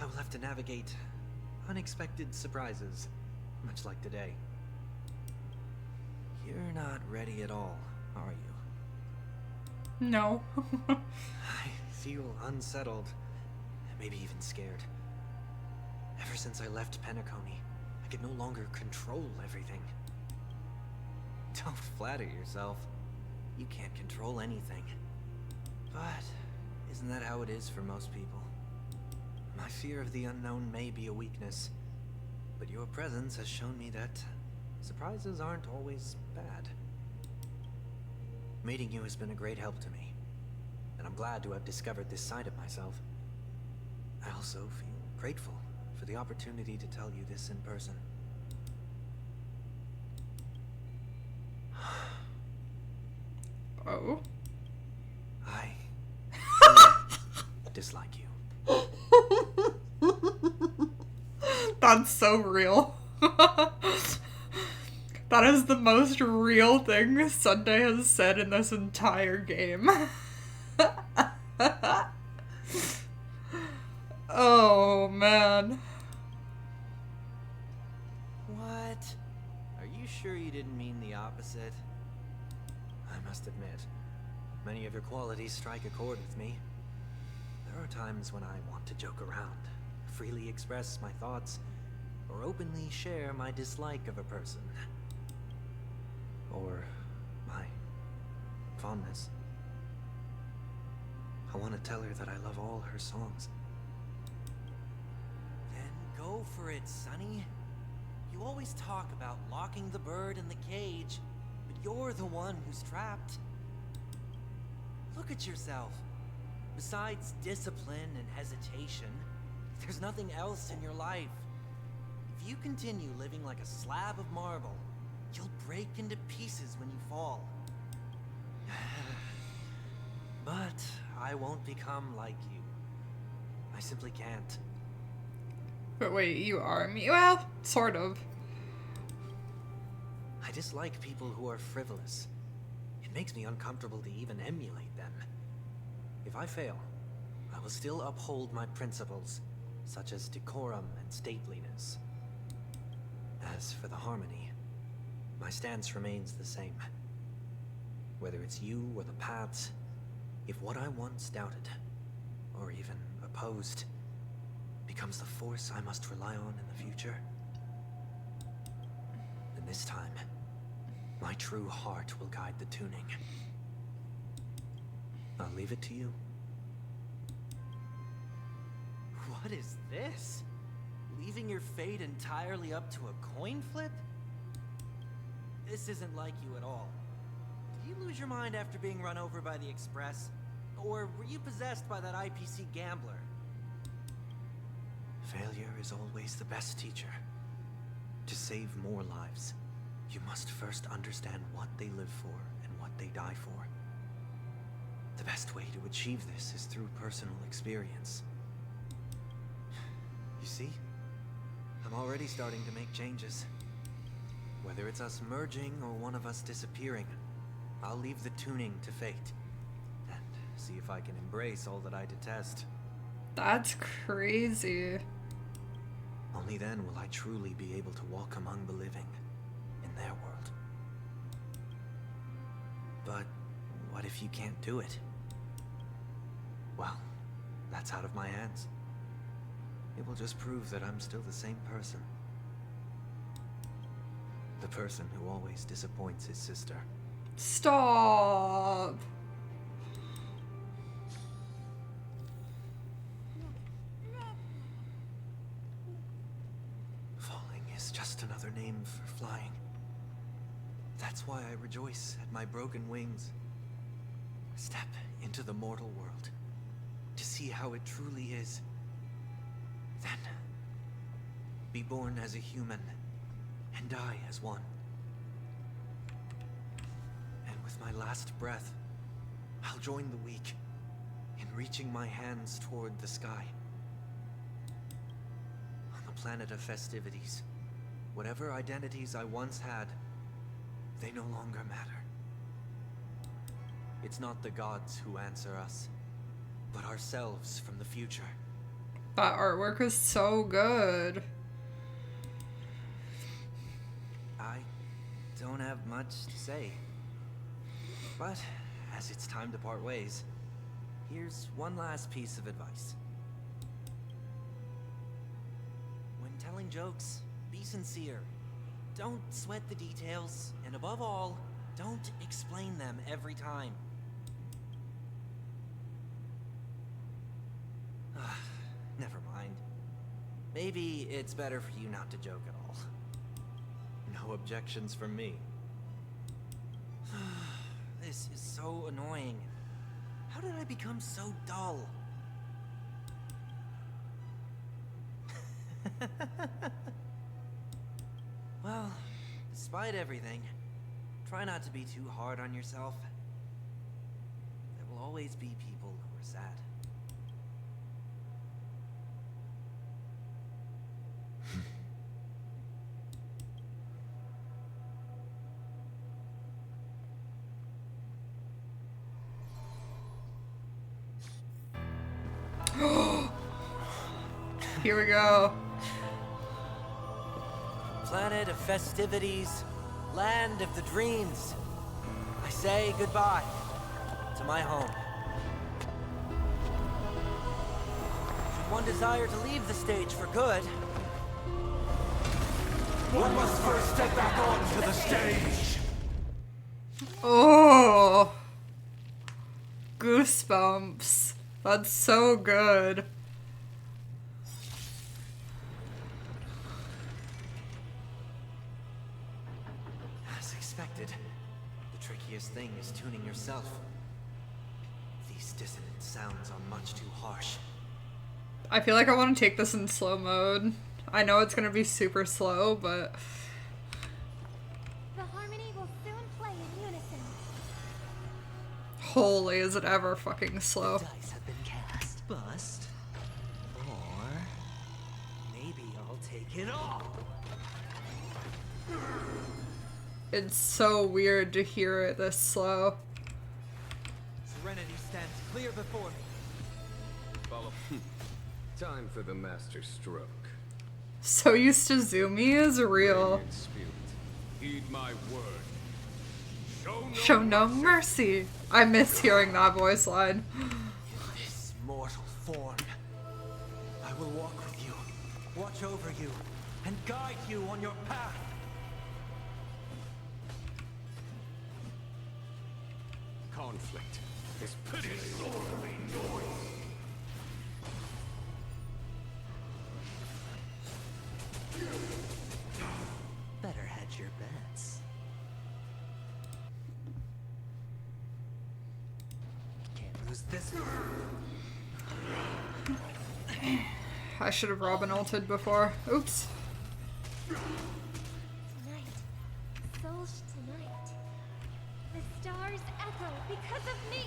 [SPEAKER 3] I will have to navigate unexpected surprises, much like today. You're not ready at all, are you?
[SPEAKER 1] No.
[SPEAKER 3] I feel unsettled, maybe even scared. Ever since I left Penacony, I could no longer control everything. Don't flatter yourself. You can't control anything. But isn't that how it is for most people? My fear of the unknown may be a weakness, but your presence has shown me that surprises aren't always bad. Meeting you has been a great help to me, and I'm glad to have discovered this side of myself. I also feel grateful for the opportunity to tell you this in person.
[SPEAKER 1] Oh?
[SPEAKER 3] I dislike you.
[SPEAKER 1] That's so real. That is the most real thing Sunday has said in this entire game. Oh, man.
[SPEAKER 3] What? Are you sure you didn't mean the opposite? I must admit, many of your qualities strike a chord with me. There are times when I want to joke around, freely express my thoughts, or openly share my dislike of a person. Or my fondness. I want to tell her that I love all her songs. Then go for it, Sonny. You always talk about locking the bird in the cage, but you're the one who's trapped. Look at yourself. Besides discipline and hesitation, there's nothing else in your life. If you continue living like a slab of marble, you'll break into pieces when you fall. But I won't become like you. I simply can't.
[SPEAKER 1] But wait, you are me? Well, sort of.
[SPEAKER 3] I dislike people who are frivolous. It makes me uncomfortable to even emulate them. If I fail, I will still uphold my principles, such as decorum and stateliness. As for the harmony, my stance remains the same. Whether it's you or the paths, if what I once doubted, or even opposed, becomes the force I must rely on in the future, then this time, my true heart will guide the tuning. I'll leave it to you. What is this? Leaving your fate entirely up to a coin flip? This isn't like you at all. Did you lose your mind after being run over by the Express? Or were you possessed by that IPC gambler? Failure is always the best teacher. To save more lives, you must first understand what they live for and what they die for. The best way to achieve this is through personal experience. You see? I'm already starting to make changes. Whether it's us merging or one of us disappearing, I'll leave the tuning to fate. And see if I can embrace all that I detest.
[SPEAKER 1] That's crazy.
[SPEAKER 3] Only then will I truly be able to walk among the living in their world. But what if you can't do it? Well, that's out of my hands. It will just prove that I'm still the same person. The person who always disappoints his sister.
[SPEAKER 1] Stop.
[SPEAKER 3] Falling is just another name for flying. That's why I rejoice at my broken wings. Step into the mortal world to see how it truly is. Then, be born as a human and die as one. And with my last breath, I'll join the weak in reaching my hands toward the sky. On the planet of festivities, whatever identities I once had, they no longer matter. It's not the gods who answer us, but ourselves from the future.
[SPEAKER 1] That artwork is so good.
[SPEAKER 3] I don't have much to say. But, as it's time to part ways, here's one last piece of advice. When telling jokes, be sincere. Don't sweat the details, and above all, don't explain them every time. Never mind. Maybe it's better for you not to joke at all. No objections from me. This is so annoying. How did I become so dull? Well, despite everything, try not to be too hard on yourself. There will always be people who are sad.
[SPEAKER 1] Here we go.
[SPEAKER 3] Planet of festivities, land of the dreams. I say goodbye to my home. Should one desire to leave the stage for good,
[SPEAKER 13] One must first step back onto the stage.
[SPEAKER 1] Oh, goosebumps. That's so good.
[SPEAKER 3] as expected, the trickiest thing is tuning yourself. These dissonant sounds are much too harsh.
[SPEAKER 1] I feel like I want to take this in slow mode. I know it's gonna be super slow, but
[SPEAKER 8] The harmony will soon play in unison.
[SPEAKER 1] holy, is it ever fucking slow.
[SPEAKER 7] Dice have been cast. Bust. Or maybe I'll take it all.
[SPEAKER 1] It's so weird to hear it this slow.
[SPEAKER 3] Serenity stands clear before me.
[SPEAKER 2] Follow. Time for the master stroke.
[SPEAKER 1] So used to Zoomy is real.
[SPEAKER 2] Radiant spirit, heed my word.
[SPEAKER 1] Show no mercy. I miss hearing that voice line.
[SPEAKER 3] In this mortal form, I will walk with you, watch over you, and guide you on your path.
[SPEAKER 2] Conflict is pitiless.
[SPEAKER 7] Better hedge your bets. Can't lose this one.
[SPEAKER 1] I should have Robin ulted before. Oops.
[SPEAKER 8] Tonight. Solj tonight. The stars echo because of me.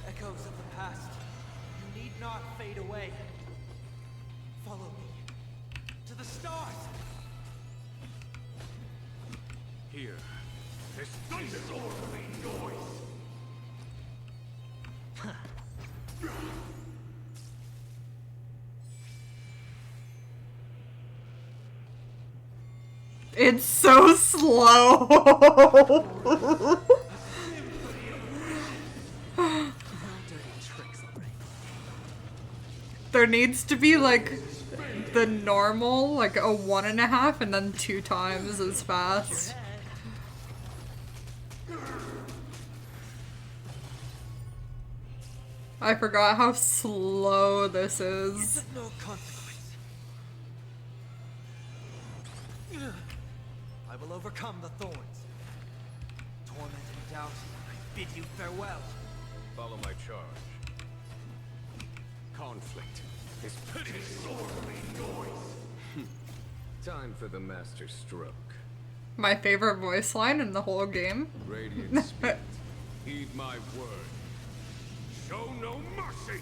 [SPEAKER 3] Echoes of the past, you need not fade away. Follow me to the stars.
[SPEAKER 2] Here, this disorderly noise.
[SPEAKER 1] It's so slow.
[SPEAKER 7] No dirty tricks already.
[SPEAKER 1] There needs to be like the normal, like a 1.5 and then 2 times as fast. I forgot how slow this is.
[SPEAKER 7] No consequence. I will overcome the thorns. Torment and doubt, I bid you farewell.
[SPEAKER 2] Follow my charge. Conflict is disorderly noise. Time for the master stroke.
[SPEAKER 1] My favorite voice line in the whole game.
[SPEAKER 2] Radiant spirit, heed my word. Show no mercy.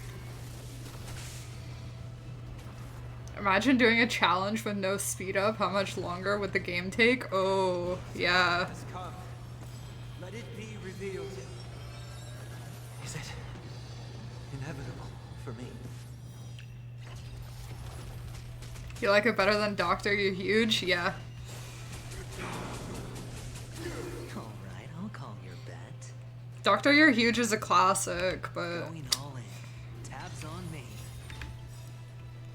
[SPEAKER 1] Imagine doing a challenge with no speed up. How much longer would the game take? Oh, yeah.
[SPEAKER 7] Has come. Let it be revealed.
[SPEAKER 3] Is it inevitable for me?
[SPEAKER 1] You like it better than Doctor You're Huge? Yeah.
[SPEAKER 7] Alright, I'll call your bet.
[SPEAKER 1] Doctor You're Huge is a classic, but...
[SPEAKER 7] Going all in. Tabs on me.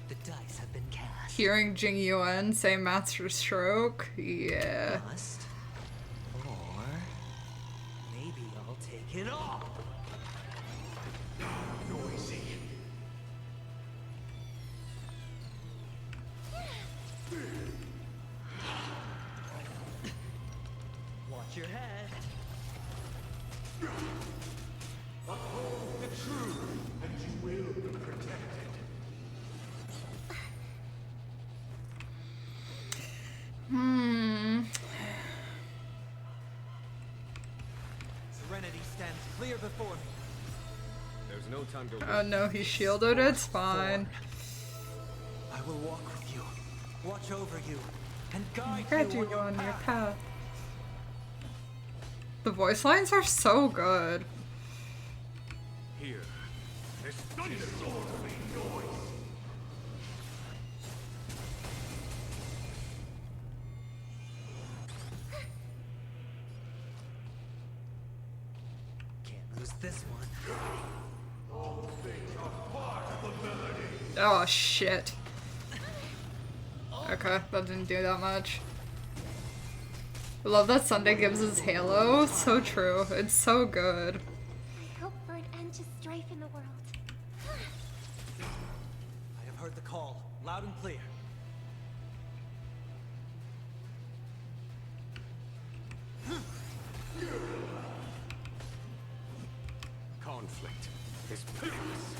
[SPEAKER 7] The dice have been cast.
[SPEAKER 1] Hearing Jing Yuan say Master Stroke? Yeah.
[SPEAKER 7] Bust. Or maybe I'll take it all.
[SPEAKER 13] Noisy.
[SPEAKER 7] Watch your head.
[SPEAKER 13] Uphold the truth, and you will be protected.
[SPEAKER 7] Serenity stands clear before me.
[SPEAKER 2] There's no time to
[SPEAKER 1] Oh no, he's shielded. It's fine.
[SPEAKER 7] I will walk with you, watch over you, and guide
[SPEAKER 1] Guide
[SPEAKER 7] you
[SPEAKER 1] you
[SPEAKER 7] on
[SPEAKER 1] on
[SPEAKER 7] your
[SPEAKER 1] your
[SPEAKER 7] path.
[SPEAKER 1] path. The voice lines are so good.
[SPEAKER 2] Here. This disorderly noise.
[SPEAKER 7] Can't lose this one.
[SPEAKER 13] All things are part of the melody.
[SPEAKER 1] Oh shit. Okay, that didn't do that much. I love that Sunday gives his halo. So true. It's so good.
[SPEAKER 8] I hope for an end to strife in the world.
[SPEAKER 7] I have heard the call, loud and clear.
[SPEAKER 2] Conflict is pitiless.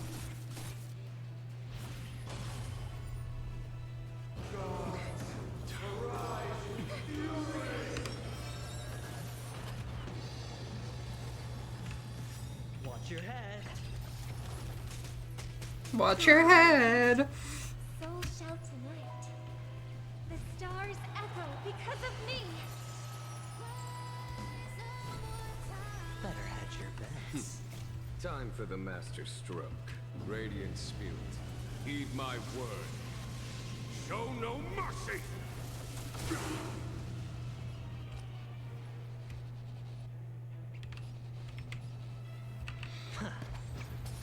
[SPEAKER 7] Watch your head.
[SPEAKER 1] Watch your head.
[SPEAKER 8] So shall tonight. The stars echo because of me.
[SPEAKER 7] Better hedge your bets.
[SPEAKER 2] Time for the master stroke. Radiant spirit, heed my word. Show no mercy.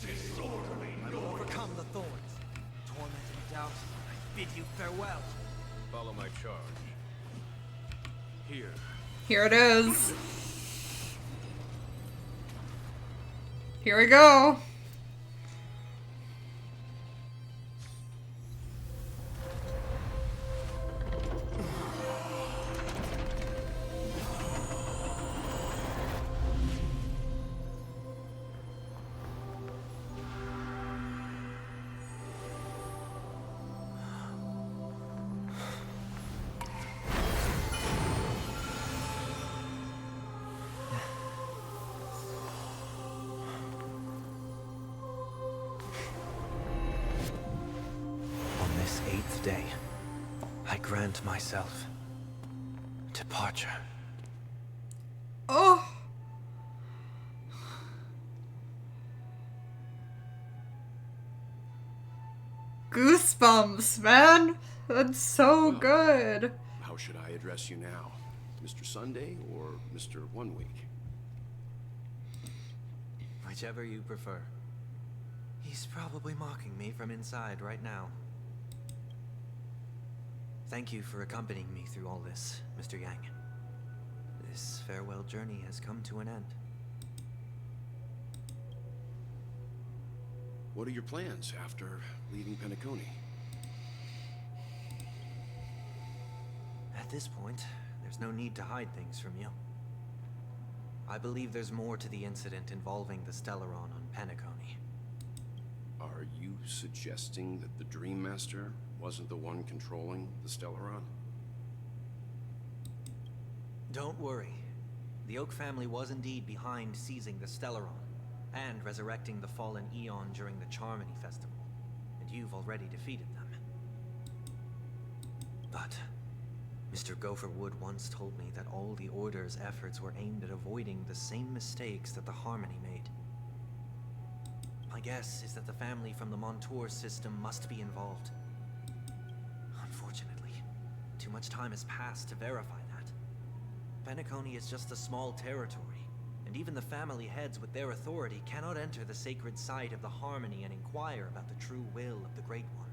[SPEAKER 13] Disorderly
[SPEAKER 7] I will overcome the thorns. Torment and doubt, I bid you farewell.
[SPEAKER 2] Follow my charge. Here.
[SPEAKER 1] Here it is. Here we go.
[SPEAKER 3] On this 8th day, I grant myself departure.
[SPEAKER 1] Oh. Goosebumps, man. That's so good.
[SPEAKER 6] How should I address you now? Mr. Sunday or Mr. 1 Week?
[SPEAKER 3] Whichever you prefer. He's probably mocking me from inside right now. Thank you for accompanying me through all this, Mr. Yang. This farewell journey has come to an end.
[SPEAKER 6] What are your plans after leaving Penacony?
[SPEAKER 3] At this point, there's no need to hide things from you. I believe there's more to the incident involving the Stellaron on Penacony.
[SPEAKER 6] Are you suggesting that the Dream Master wasn't the one controlling the Stellaron?
[SPEAKER 3] Don't worry. The Oak family was indeed behind seizing the Stellaron and resurrecting the fallen Eon during the Charmony Festival, and you've already defeated them. But Mr. Gopherwood once told me that all the Order's efforts were aimed at avoiding the same mistakes that the Harmony made. My guess is that the family from the Montour system must be involved. Unfortunately, too much time has passed to verify that. Penacony is just a small territory, and even the family heads with their authority cannot enter the sacred site of the Harmony and inquire about the true will of the Great One.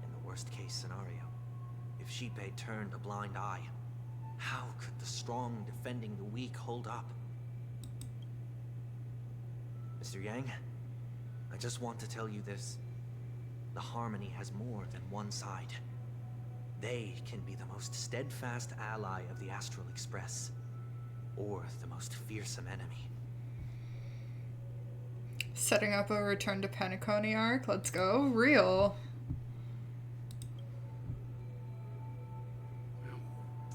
[SPEAKER 3] In the worst-case scenario, if Sheepay turned a blind eye, how could the strong defending the weak hold up? Mr. Yang, I just want to tell you this. The Harmony has more than one side. They can be the most steadfast ally of the Astral Express, or the most fearsome enemy.
[SPEAKER 1] Setting up a return to Penacony arc. Let's go. Real.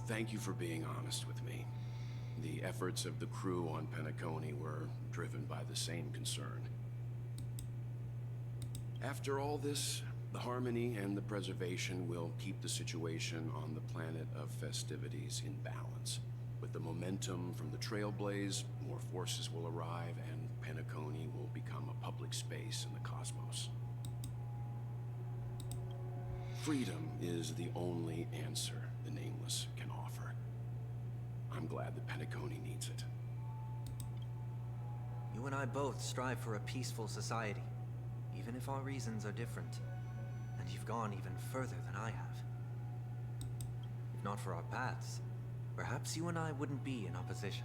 [SPEAKER 6] Thank you for being honest with me. The efforts of the crew on Penacony were driven by the same concern. After all this, the Harmony and the Preservation will keep the situation on the planet of festivities in balance. With the momentum from the Trailblaze, more forces will arrive and Penacony will become a public space in the cosmos. Freedom is the only answer the Nameless can offer. I'm glad that Penacony needs it.
[SPEAKER 3] You and I both strive for a peaceful society, even if our reasons are different. And you've gone even further than I have. If not for our paths, perhaps you and I wouldn't be in opposition.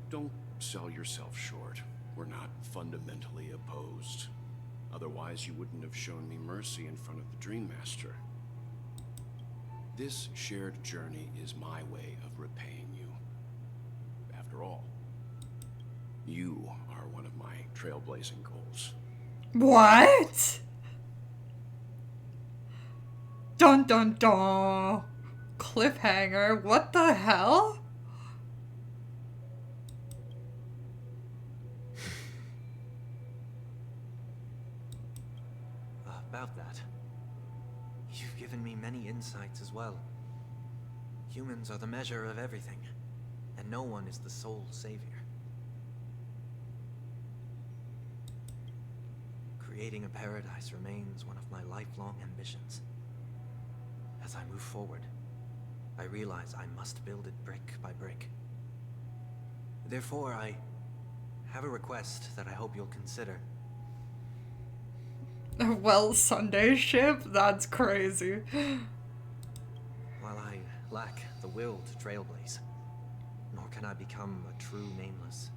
[SPEAKER 6] Don't sell yourself short. We're not fundamentally opposed. Otherwise, you wouldn't have shown me mercy in front of the Dream Master. This shared journey is my way of repaying you. After all, you are one of my trailblazing goals.
[SPEAKER 1] What? Dun dun dun. Cliffhanger. What the hell?
[SPEAKER 3] About that, you've given me many insights as well. Humans are the measure of everything, and no one is the sole savior. Creating a paradise remains one of my lifelong ambitions. As I move forward, I realize I must build it brick by brick. Therefore, I have a request that I hope you'll consider.
[SPEAKER 1] Well, Sunday ship? That's crazy.
[SPEAKER 3] While I lack the will to trailblaze, nor can I become a true Nameless.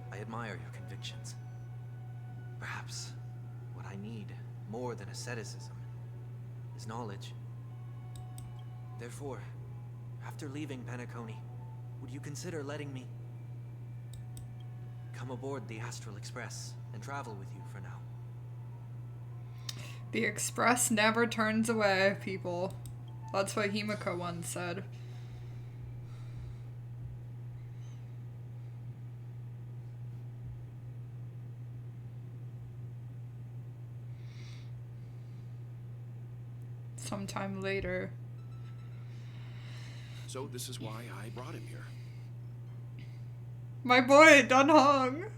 [SPEAKER 3] I admire your convictions. Perhaps what I need, more than asceticism, is knowledge. Therefore, after leaving Penacony, would you consider letting me come aboard the Astral Express and travel with you for now?
[SPEAKER 1] The Express never turns away, people. That's what Himiko once said. Sometime later.
[SPEAKER 6] So this is why I brought him here.
[SPEAKER 1] My boy, Dunhong.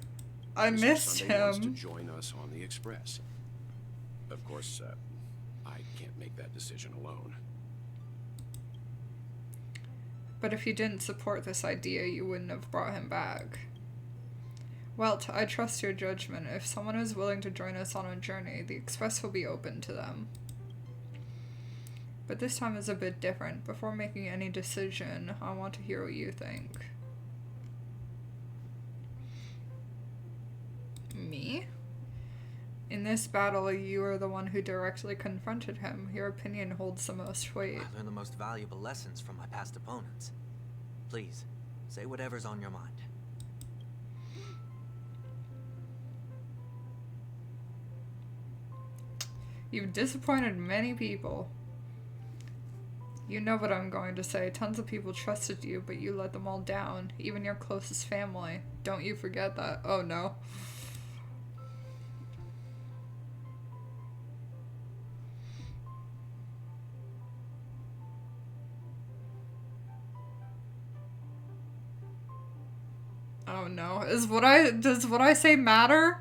[SPEAKER 1] I
[SPEAKER 6] Mr.
[SPEAKER 1] missed
[SPEAKER 6] Sunday wants to
[SPEAKER 1] him.
[SPEAKER 6] join us on the Express. Of course, I can't make that decision alone.
[SPEAKER 1] But if you didn't support this idea, you wouldn't have brought him back. Well, I trust your judgment. If someone is willing to join us on a journey, the Express will be open to them. But this time is a bit different. Before making any decision, I want to hear what you think. Me? In this battle, you are the one who directly confronted him. Your opinion holds the most weight.
[SPEAKER 3] I learned the most valuable lessons from my past opponents. Please, say whatever's on your mind.
[SPEAKER 1] You've disappointed many people. You know what I'm going to say. Tons of people trusted you, but you let them all down. Even your closest family. Don't you forget that. Oh no. Oh no. Does what I say matter?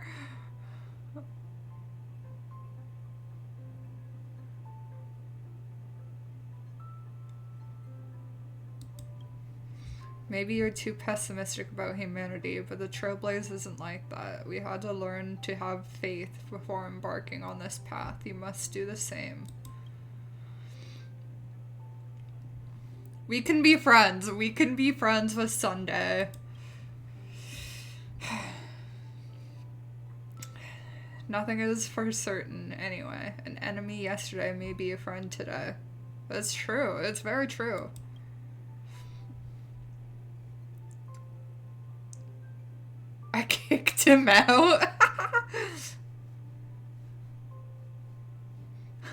[SPEAKER 1] Maybe you're too pessimistic about humanity, but the Trailblaze isn't like that. We had to learn to have faith before embarking on this path. You must do the same. We can be friends. We can be friends with Sunday. Nothing is for certain, anyway. An enemy yesterday may be a friend today. That's true. It's very true. I kicked him out.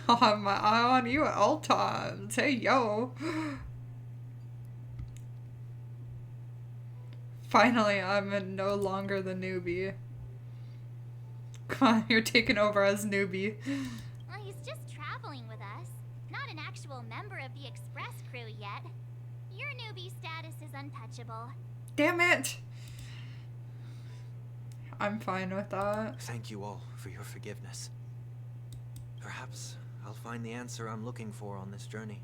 [SPEAKER 1] I'll have my eye on you at all times. Hey, yo. Finally, I'm no longer the newbie. Come on, you're taking over as newbie.
[SPEAKER 8] Well, he's just traveling with us. Not an actual member of the Express crew yet. Your newbie status is untouchable.
[SPEAKER 1] Damn it. I'm fine with that.
[SPEAKER 3] Thank you all for your forgiveness. Perhaps I'll find the answer I'm looking for on this journey.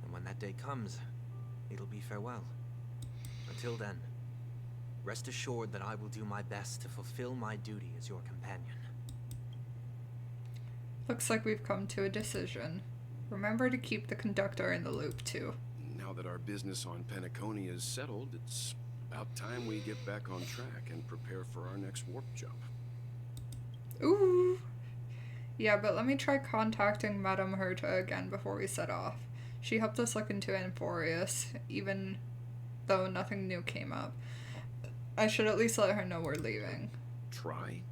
[SPEAKER 3] And when that day comes, it'll be farewell. Until then, rest assured that I will do my best to fulfill my duty as your companion.
[SPEAKER 1] Looks like we've come to a decision. Remember to keep the conductor in the loop, too.
[SPEAKER 6] Now that our business on Penacony is settled, it's about time we get back on track and prepare for our next warp jump.
[SPEAKER 1] Ooh. Yeah, but let me try contacting Madame Herta again before we set off. She helped us look into Amphorius, even though nothing new came up. I should at least let her know we're leaving.
[SPEAKER 6] Try?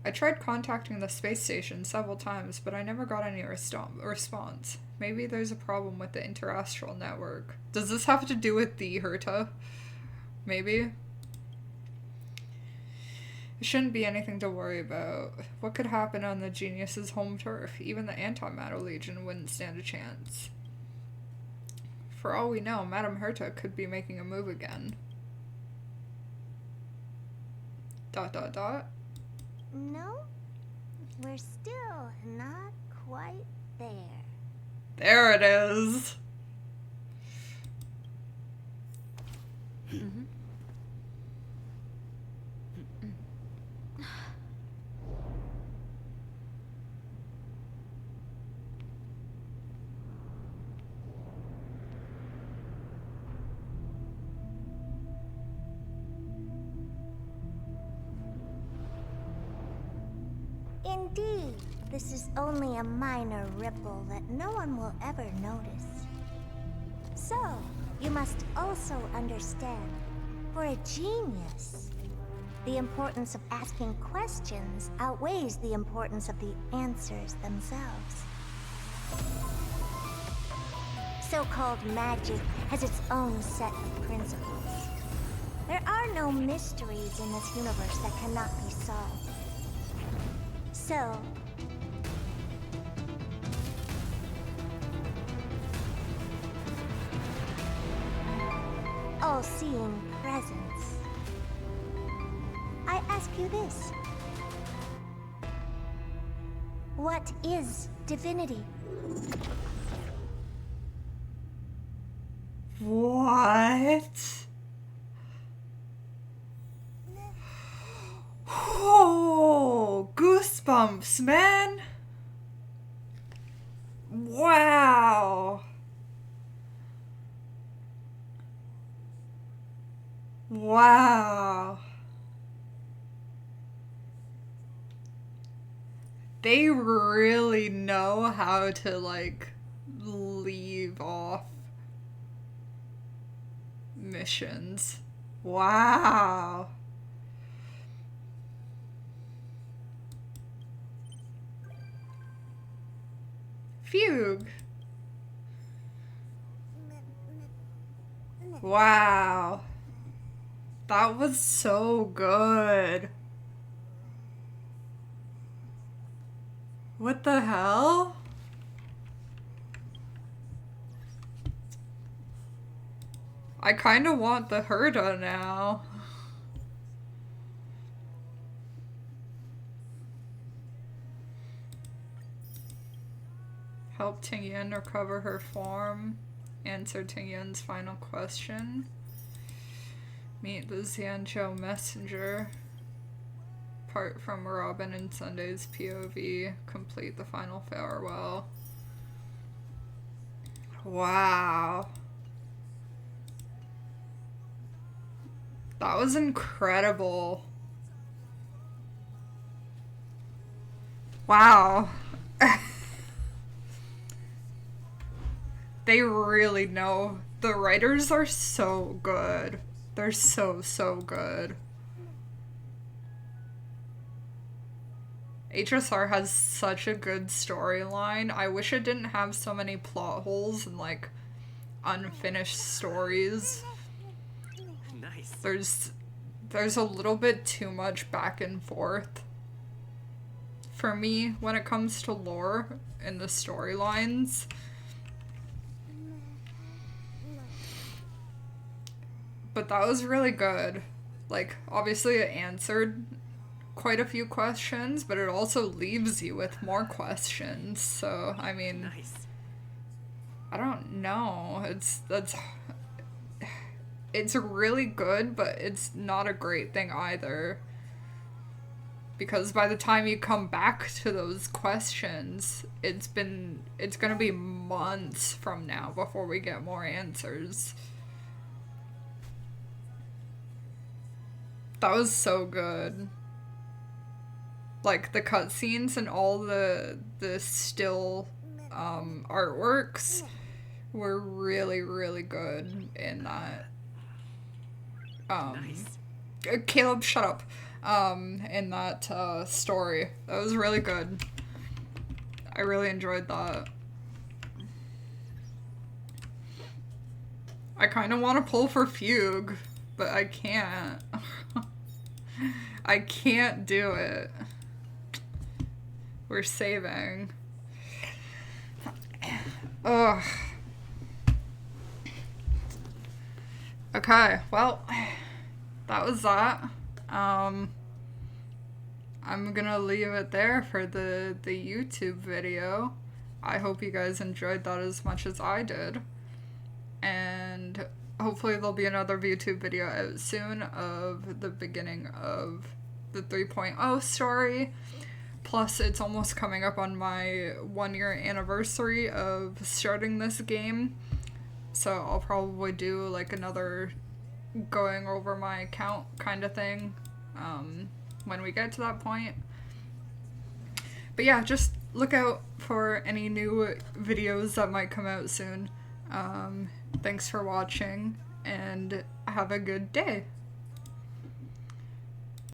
[SPEAKER 1] I tried contacting the space station several times, but I never got any response. Maybe there's a problem with the interastral network. Does this have to do with the Herta? Maybe? It shouldn't be anything to worry about. What could happen on the Genius's home turf? Even the Antimatter Legion wouldn't stand a chance. For all we know, Madame Herta could be making a move again. ...
[SPEAKER 8] No, we're still not quite there.
[SPEAKER 1] There it is.
[SPEAKER 5] Mm-hmm.
[SPEAKER 8] Indeed, this is only a minor ripple that no one will ever notice. So, you must also understand, for a genius, the importance of asking questions outweighs the importance of the answers themselves. So-called magic has its own set of principles. There are no mysteries in this universe that cannot be solved. So, all-seeing presence, I ask you this. What is divinity?
[SPEAKER 1] What? Oh, goosebumps, man. Wow. Wow. They really know how to, like, leave off missions. Wow. Fugue. Wow. That was so good. What the hell? I kind of want the Herda now. Help Tingyan recover her form. Answer Tingyan's final question. Meet the Xianzhou messenger. Part from Robin and Sunday's POV. Complete the final farewell. Wow. That was incredible. Wow. They really know. The writers are so good. They're so, so good. HSR has such a good storyline. I wish it didn't have so many plot holes and, like, unfinished stories.
[SPEAKER 7] Nice.
[SPEAKER 1] There's a little bit too much back and forth for me when it comes to lore and the storylines. But that was really good. Like, obviously it answered quite a few questions, but it also leaves you with more questions. So, I mean,
[SPEAKER 7] Nice.
[SPEAKER 1] I don't know. It's really good, but it's not a great thing either. Because by the time you come back to those questions, it's gonna be months from now before we get more answers. That was so good. Like, the cutscenes and all the still artworks were really, really good in that.
[SPEAKER 7] Nice.
[SPEAKER 1] Caleb, shut up. In that story. That was really good. I really enjoyed that. I kind of want to pull for Fugue, but I can't. I can't do it. We're saving. Ugh. Okay, well, that was that. I'm gonna leave it there for the YouTube video. I hope you guys enjoyed that as much as I did. And hopefully there'll be another YouTube video out soon of the beginning of the 3.0 story. Plus, it's almost coming up on my 1-year anniversary of starting this game. So I'll probably do like another going over my account kind of thing when we get to that point. But yeah, just look out for any new videos that might come out soon. Thanks for watching, and have a good day.